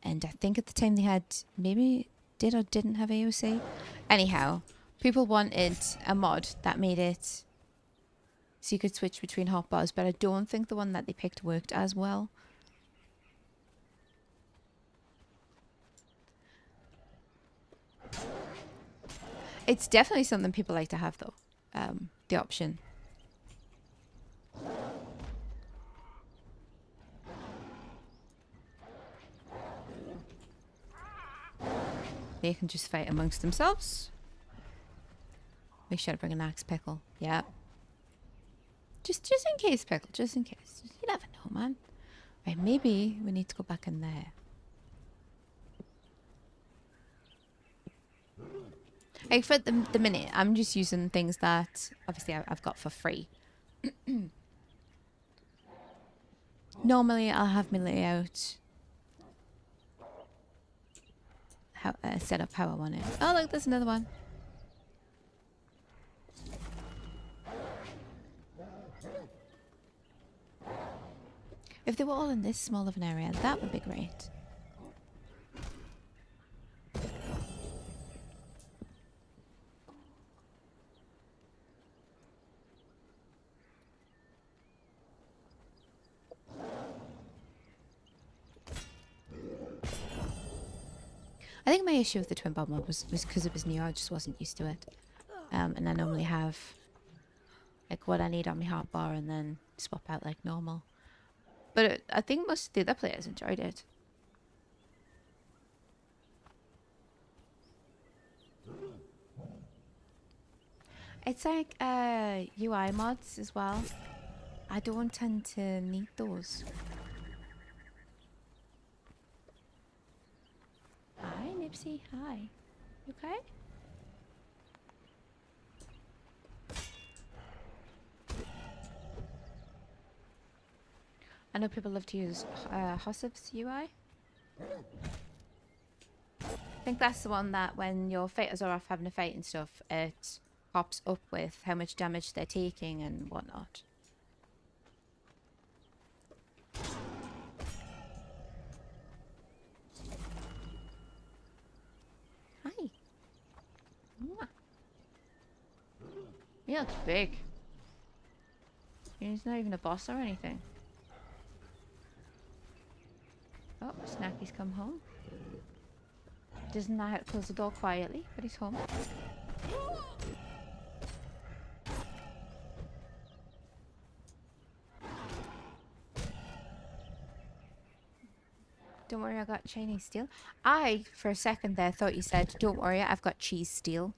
And I think at the time they had maybe did or didn't have AOC. Anyhow, people wanted a mod that made it so you could switch between hotbars, but I don't think the one that they picked worked as well. It's definitely something people like to have, though. The option. They can just fight amongst themselves. Make sure to bring an axe, Pickle. Yeah. Just in case, Pickle. Just in case. You never know, man. Right, maybe we need to go back in there. Like, for the minute, I'm just using things that, obviously, I've got for free. Normally, I'll have my layout set up how I want it. Oh, look, there's another one. If they were all in this small of an area, that would be great. I think my issue with the twin bomb mob was because it was new. I just wasn't used to it. And I normally have like what I need on my hotbar and then swap out like normal. But I think most of the other players enjoyed it. It's like UI mods as well. I don't tend to need those. Hi, Nipsey. Hi. You okay? I know people love to use Hossif's UI. I think that's the one that when your fighters are off having a fight and stuff, it pops up with how much damage they're taking and whatnot. Hi. Mwah. He looks big. He's not even a boss or anything. Oh, Snacky's come home. Doesn't know how to close the door quietly, but he's home. Don't worry, I got Chinese steel. I, for a second there, thought you said, don't worry, I've got cheese steel.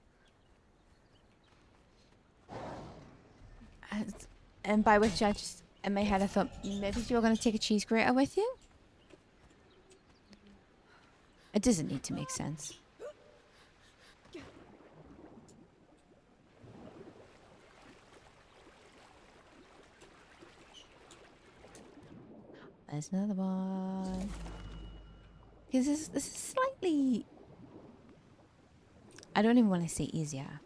And by which I just, in my head, I thought, maybe you were going to take a cheese grater with you? It doesn't need to make sense. There's another one. Because this is slightly... I don't even want to say easier.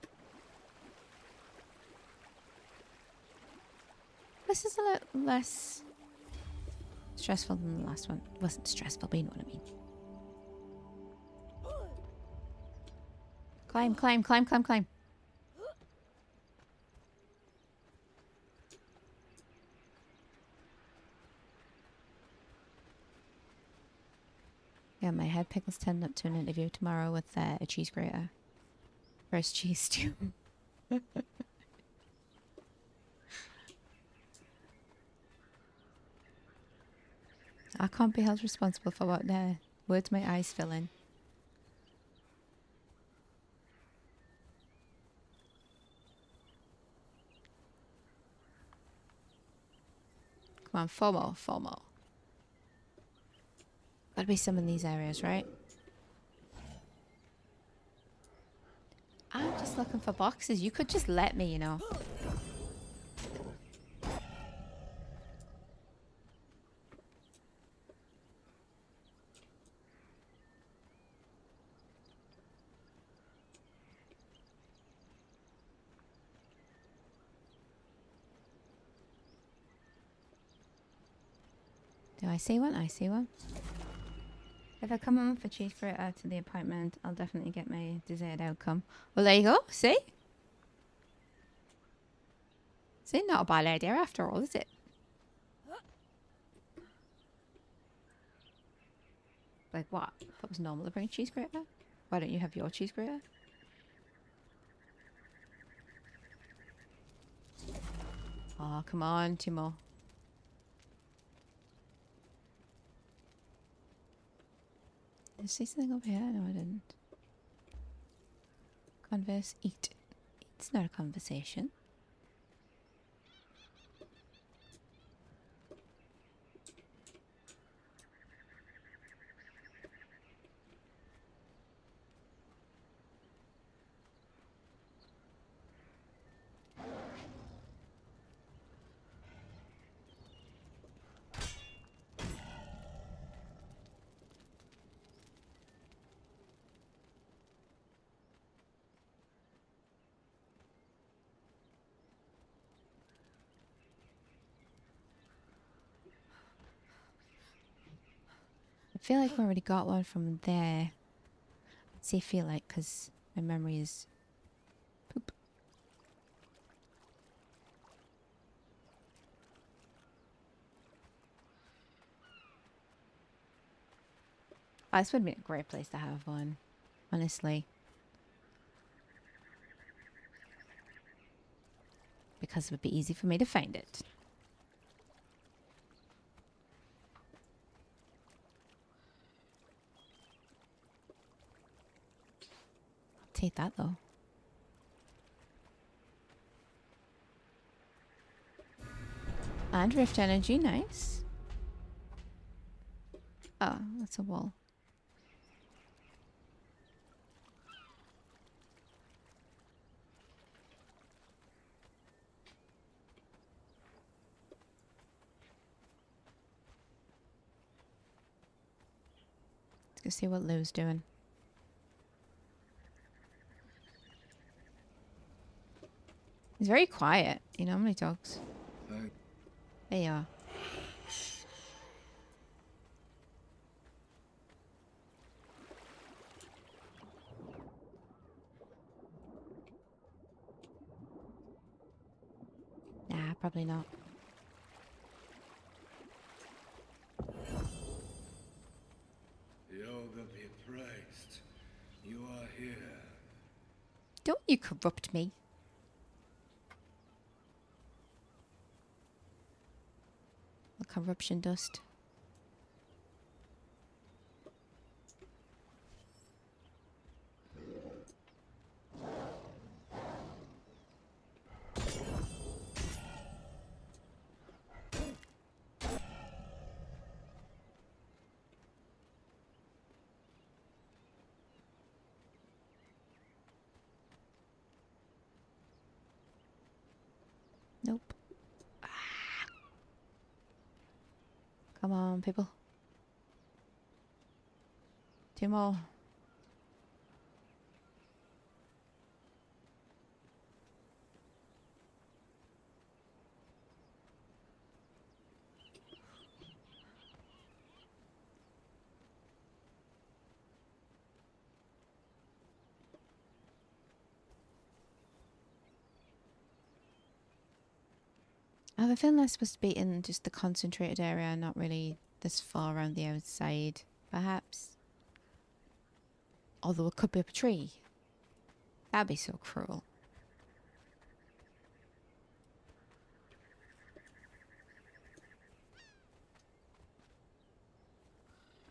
This is a little less stressful than the last one. It wasn't stressful, but you know what I mean. Climb, climb, climb, climb, climb. Yeah, my head pickles turned up to an interview tomorrow with a cheese grater. First cheese stew. I can't be held responsible for what words my eyes fill in. Come on, four more, four more. Gotta be some in these areas, right? I'm just looking for boxes. You could just let me, you know. Do I see one? I see one. If I come on for cheese grater to the appointment, I'll definitely get my desired outcome. Well, there you go. See? See, not a bad idea after all, is it? Like what? That was normal to bring a cheese grater? Why don't you have your cheese grater? Oh, come on, two more. Did I say something over here? No, I didn't. Converse, eat. It's not a conversation. feel like I already got one from there. I'd say feel like because my memory is poop. Oh, this would be a great place to have one, honestly. Because it would be easy for me to find it. I'll take that though. And rift energy, nice. Oh, that's a wall. Let's go see what Lou's doing. He's very quiet. You know how many dogs? There you are. Nah, probably not. Yoga be praised. You are here. Don't you corrupt me. The corruption dust. Nope. Ah. Come on, people. 2 more. I have a feeling that's supposed to be in just the concentrated area, not really this far around the outside, perhaps. Although it could be up a tree. That'd be so cruel.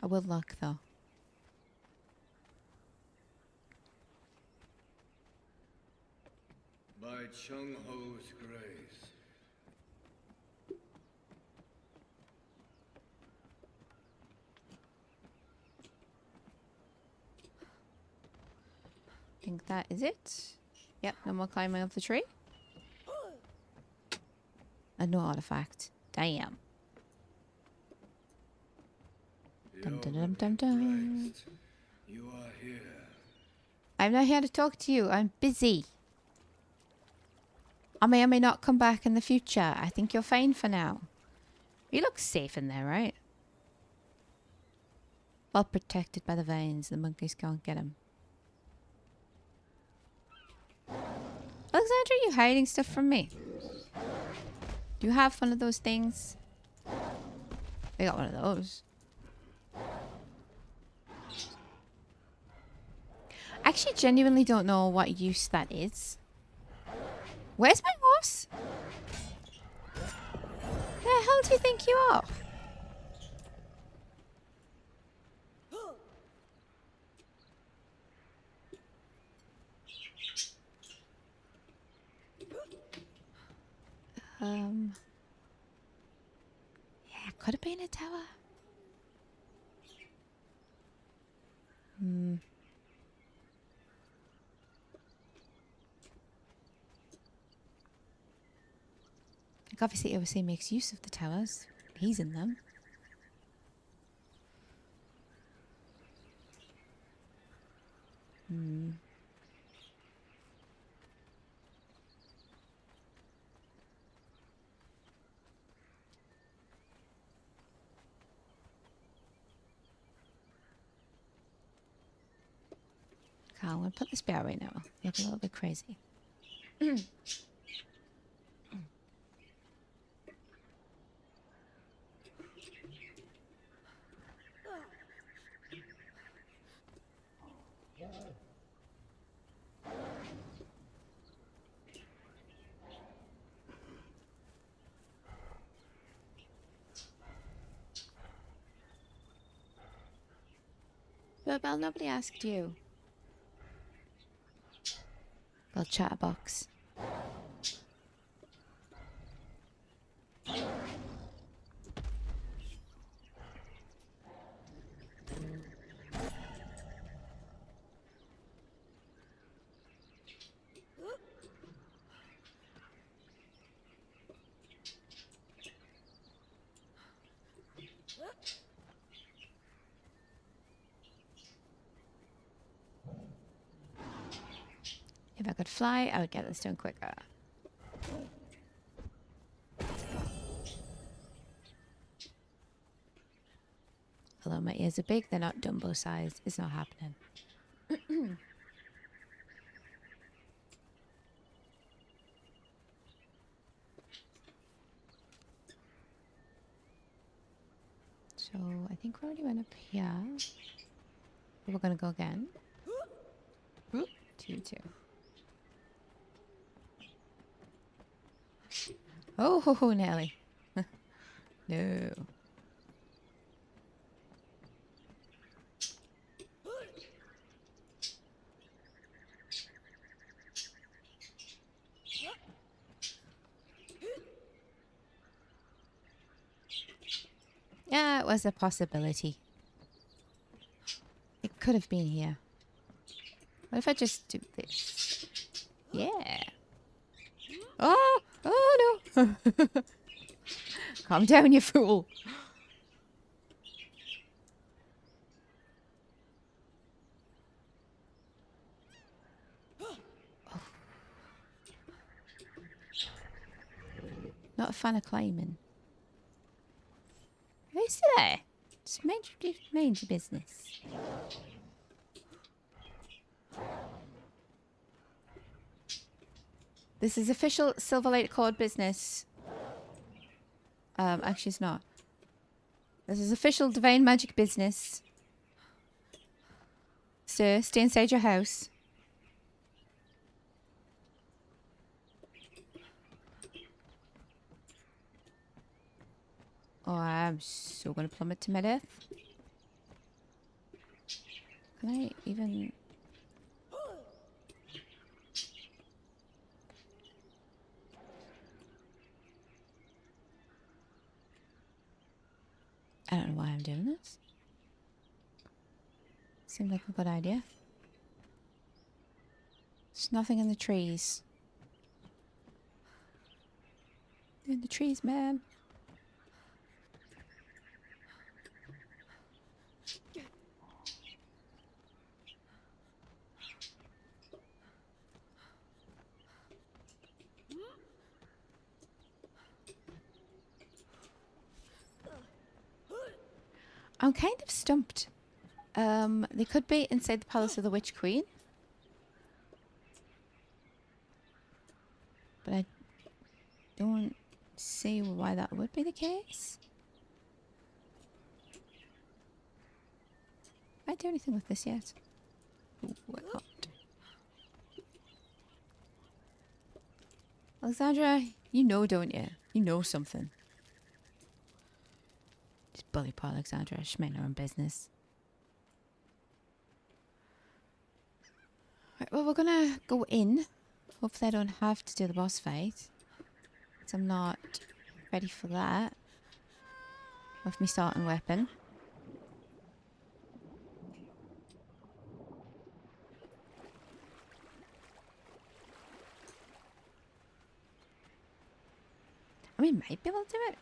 I will look though. By Chung Ho's grace. I think that is it. Yep, no more climbing up the tree. And no artifact. Damn. Dum dum dum dum dum. You are here. I'm not here to talk to you. I'm busy. I may or may not come back in the future. I think you're fine for now. You look safe in there, right? Well protected by the vines. The monkeys can't get him. Alexandra, you hiding stuff from me? Do you have one of those things? I got one of those. I actually genuinely don't know what use that is. Where's my horse? Where the hell do you think you are? Yeah, could have been a tower. Like obviously OC makes use of the towers. He's in them. Oh, I'm gonna put this bear right now. You look a little bit crazy. Bell, nobody asked you. Little chatterbox. If I could fly, I would get this done quicker. Although my ears are big, they're not Dumbo sized. It's not happening. So I think we already went up here. We're gonna go again. 2, 2. Oh, ho, ho, Nelly. No. Yeah, it was a possibility. It could have been here. What if I just do this? Yeah. Oh, oh no. Calm down, you fool. Oh. Not a fan of climbing. Who's there? Just mind your business. This is official Silverlight Cord business. Actually it's not. This is official Divine Magic business. Sir, stay inside your house. Oh, I'm so gonna plummet to mid-earth. Can I even... I don't know why I'm doing this. Seemed like a good idea. There's nothing in the trees. In the trees, man. I'm kind of stumped. They could be inside the palace of the Witch Queen. But I don't see why that would be the case. Can I do anything with this yet? Ooh, I can't. Alexandra, you know, don't you? You know something. Just bully poor Alexandra. She mind her own business. Right, well, we're gonna go in. Hopefully I don't have to do the boss fight. Because I'm not ready for that. With me starting weapon. I mean, might be able to do it.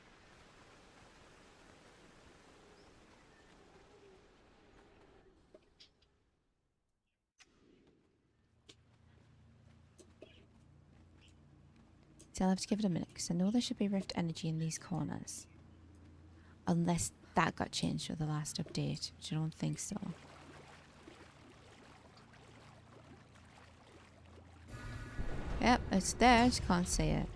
So I'll have to give it a minute because I know there should be rift energy in these corners. Unless that got changed with the last update, which I don't think so. Yep, it's there. Just can't see it.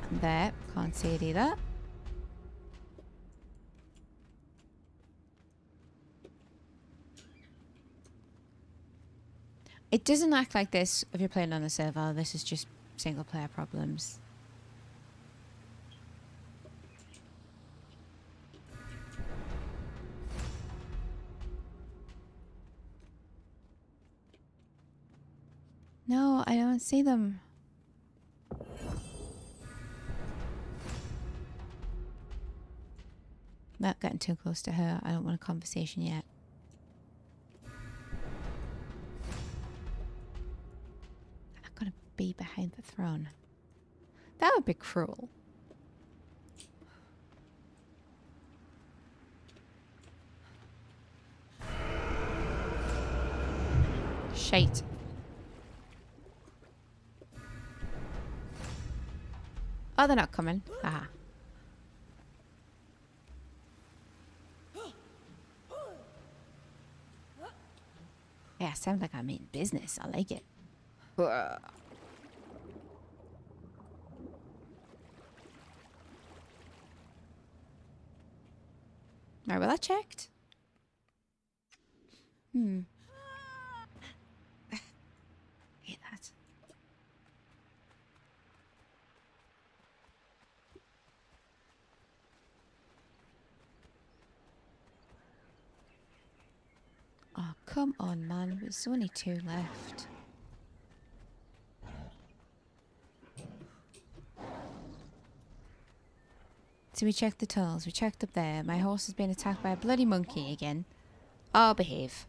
And there. Can't see it either. It doesn't act like this if you're playing on a server. This is just single player problems. No, I don't see them. Not getting too close to her. I don't want a conversation yet. I'm not gonna be behind the throne. That would be cruel. Shite. Oh, they're not coming. Aha. Yeah, sounds like I mean business. I like it. Alright, well, I checked. Hate that. Oh, come on, man. There's only 2 left. So we checked the tunnels. We checked up there. My horse has been attacked by a bloody monkey again. I'll behave.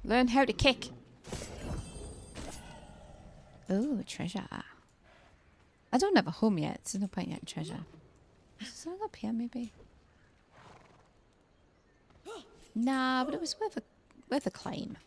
Learn how to kick. Ooh, treasure. I don't have a home yet, so there's no point getting treasure. Is there something up here, maybe? Nah, but it was worth a climb.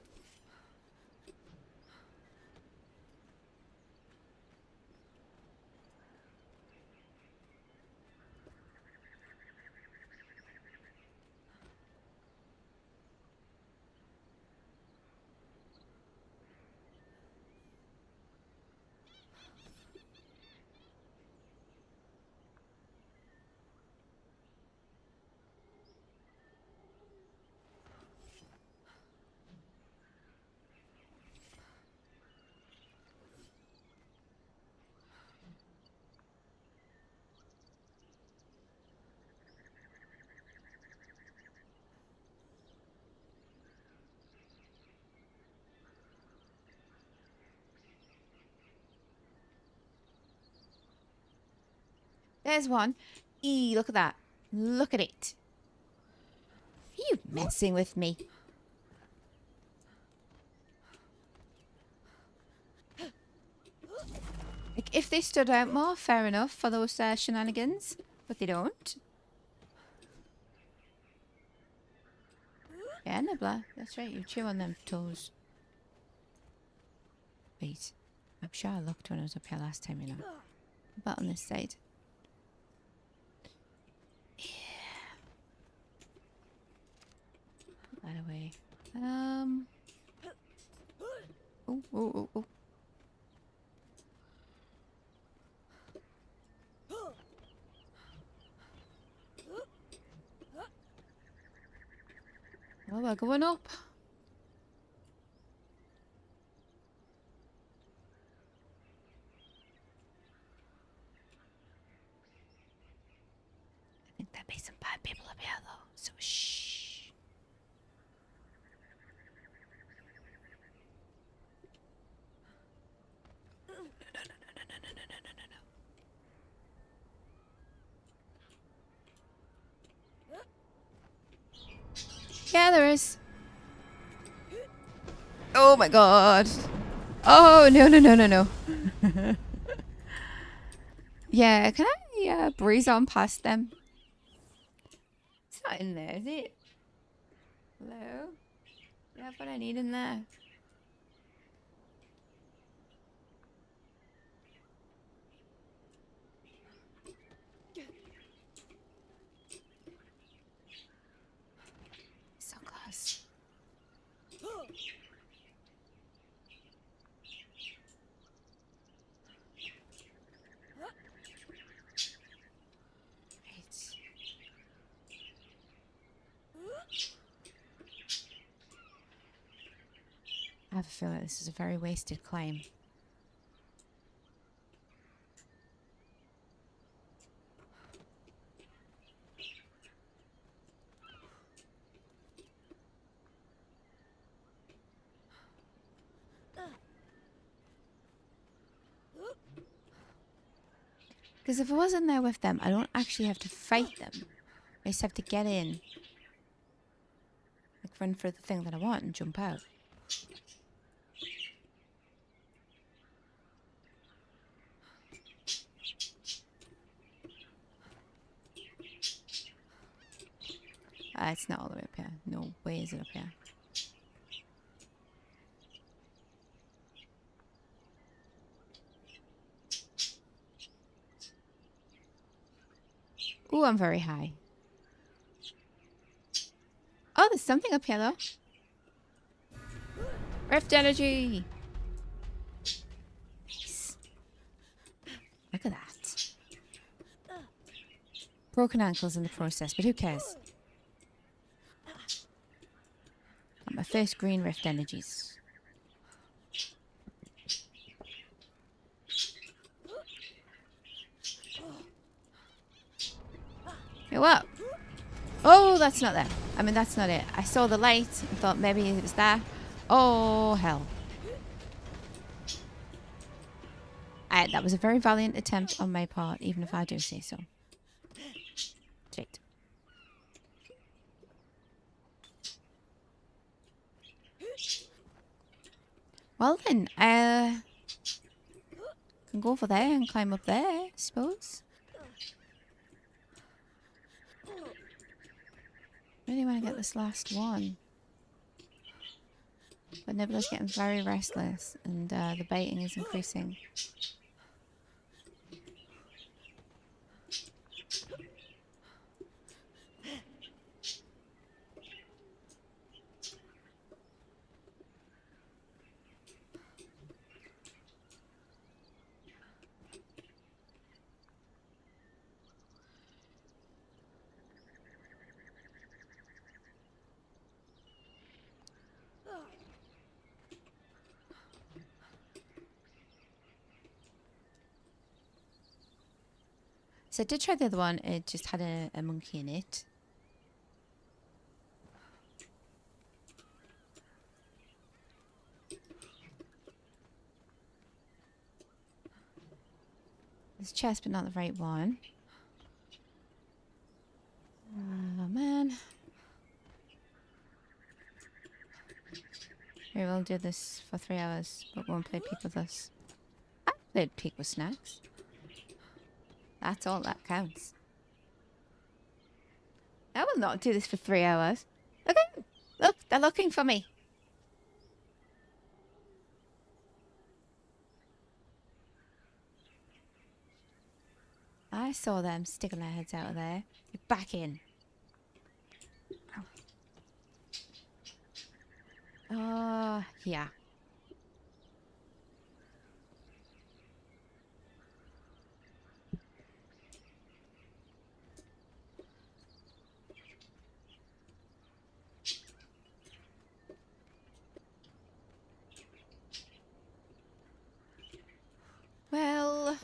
There's one. Eee, look at that. Look at it. Are you messing with me? Like, if they stood out more, fair enough for those shenanigans. But they don't. Yeah, Nibbler. That's right. You chew on them toes. Wait. I'm sure I looked when I was up here last time, you know. But on this side. Put that away. Oh, oh, oh, oh. Oh, we're going up. I think there'll be some bad people up here, though. So shh. Yeah, there is. Oh my god. Oh, no, no, no, no, no. Yeah, can I breeze on past them? It's not in there, is it? Hello? Do I have what I need in there? So close. Right. I have a feeling this is a very wasted climb. Because if I wasn't there with them, I don't actually have to fight them. I just have to get in. Like run for the thing that I want and jump out. It's not all the way up here. No way is it up here. Ooh, I'm very high. Oh, there's something up here though. Rift energy! Nice. Look at that. Broken ankles in the process, but who cares? Got my first green rift energies. Hey, what? Oh, that's not there. I mean, that's not it. I saw the light and thought maybe it was there. Oh, hell. That was a very valiant attempt on my part, even if I do say so. Right. Well then, can go over there and climb up there, I suppose. Really want to get this last one. But Nibbler's getting very restless and the baiting is increasing. So I did try the other one, it just had a monkey in it. This chest, but not the right one. Oh man. We will do this for 3 hours, but won't play Peek with us. I played Peek with Snacks. That's all that counts. I will not do this for 3 hours. Okay, look, they're looking for me. I saw them sticking their heads out of there. Get back in. Oh, yeah. Well...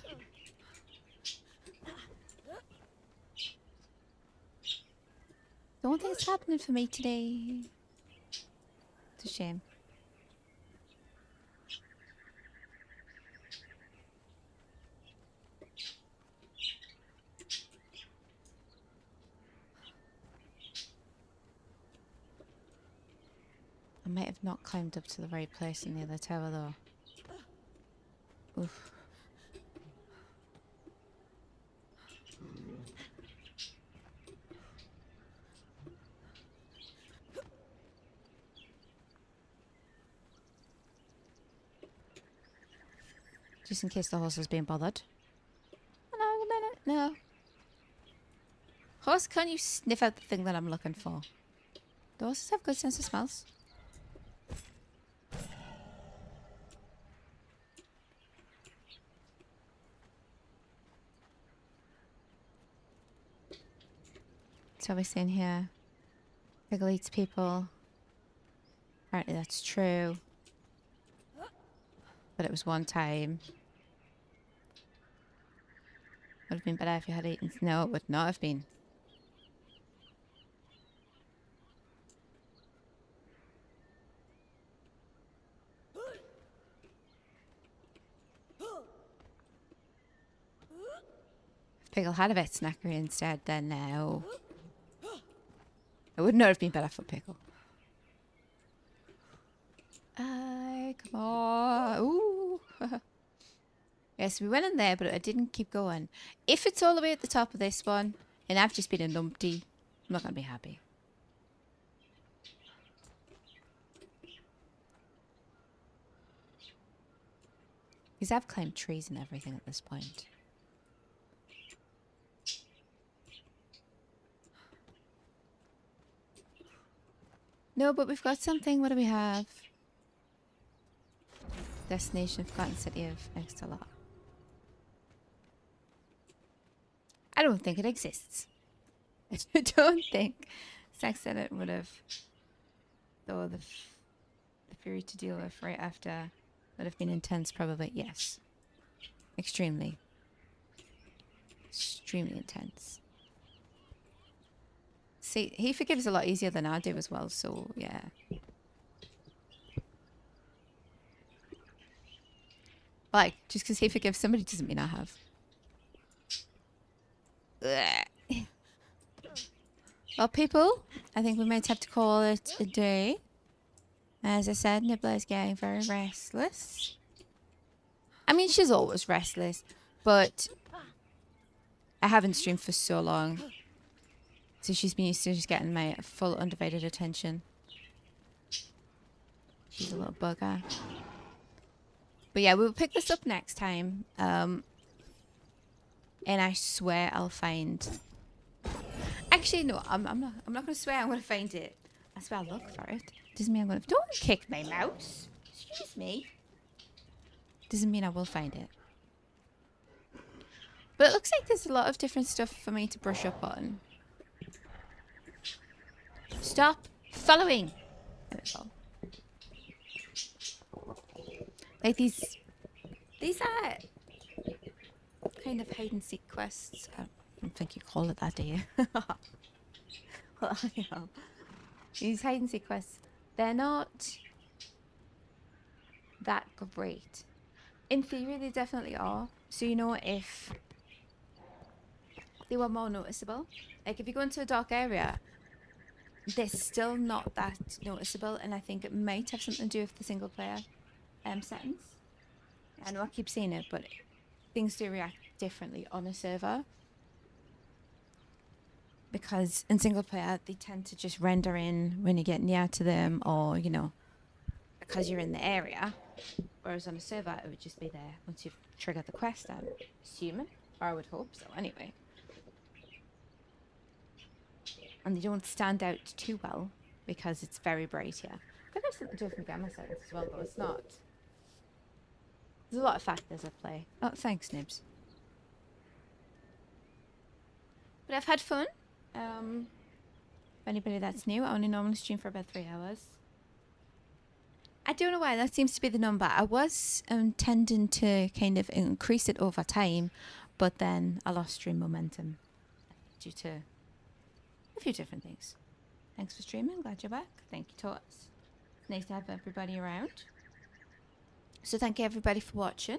don't think it's happening for me today. It's a shame. I might have not climbed up to the right place in the other tower though. Oof. Just in case the horse is being bothered. Hang on a minute. No. Horse, can't you sniff out the thing that I'm looking for? Do horses have good sense of smells? So we're saying here, Piggle eats people. Apparently that's true. But it was one time. Would have been better if you had eaten. No, it would not have been. If Piggle had a veterinary instead, then no. It would not have been better for Piggle. Come on. Ooh. Yes, we went in there, but I didn't keep going. If it's all the way at the top of this one, and I've just been a numpty, I'm not going to be happy. Because I've climbed trees and everything at this point. No, but we've got something. What do we have? Destination Forgotten City of Extala. I don't think it exists. I don't think Sex Edit would have, though the fury to deal with right after would have been intense, probably. Yes. Extremely. Extremely intense. See, he forgives a lot easier than I do as well, so yeah. Like, just because he forgives somebody doesn't mean I have. Ugh. Well, people, I think we might have to call it a day. As I said, Nibbler is getting very restless. I mean, she's always restless, but I haven't streamed for so long. So she's been used to just getting my full undivided attention. She's a little bugger. But yeah, we'll pick this up next time. And I swear I'll find... Actually, no, I'm not going to swear I'm going to find it. I swear I'll look for it. Doesn't mean I'm going to... Don't kick my mouse. Excuse me. Doesn't mean I will find it. But it looks like there's a lot of different stuff for me to brush up on. Stop following. There we go. Like these are kind of hide and seek quests. I don't think you call it that, do you? Well, I know. These hide and seek quests, they're not that great. In theory, they definitely are. So you know, if they were more noticeable, like if you go into a dark area, they're still not that noticeable, and I think it might have something to do with the single player settings. I know I keep saying it, but things do react differently on a server. Because in single player, they tend to just render in when you get near to them, or, you know, because you're in the area. Whereas on a server, it would just be there once you've triggered the quest, I'm assuming. Or I would hope so, anyway. And they don't stand out too well because it's very bright here. I think there's something to do with my gamma settings as well, but it's not. There's a lot of factors at play. Oh, thanks, Nibs. But I've had fun. For anybody that's new, I only normally stream for about 3 hours. I don't know why, that seems to be the number. I was tending to kind of increase it over time, but then I lost stream momentum due to a few different things. Thanks for streaming, glad you're back. Thank you, Tots. It's nice to have everybody around. So thank you everybody for watching.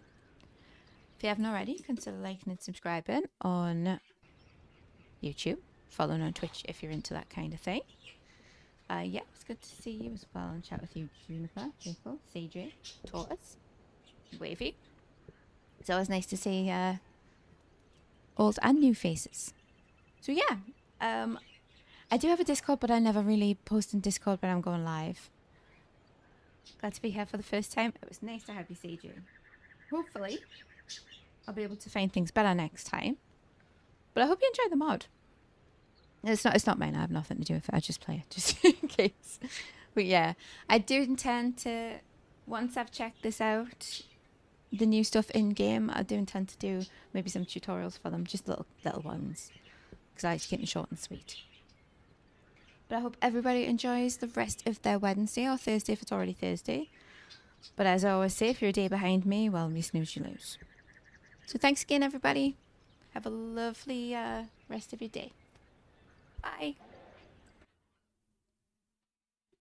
If you haven't already, consider liking and subscribing on YouTube. Following on Twitch if you're into that kind of thing. Yeah, it's good to see you as well and chat with you, Juniper, Jacob, CJ, Tortoise, Wavy. It's always nice to see old and new faces. So yeah, I do have a Discord, but I never really post in Discord when I'm going live. Glad to be here for the first time. It was nice to have you, CJ. Hopefully, I'll be able to find things better next time. But I hope you enjoyed the mod. It's not mine. I have nothing to do with it. I just play it just in case. But yeah, I do intend to, once I've checked this out, the new stuff in game, I do intend to do maybe some tutorials for them, just little ones, because I like to keep them short and sweet. But I hope everybody enjoys the rest of their Wednesday or Thursday if it's already Thursday. But as I always say, if you're a day behind me, well, you snooze, you lose. So thanks again, everybody. Have a lovely rest of your day. Bye.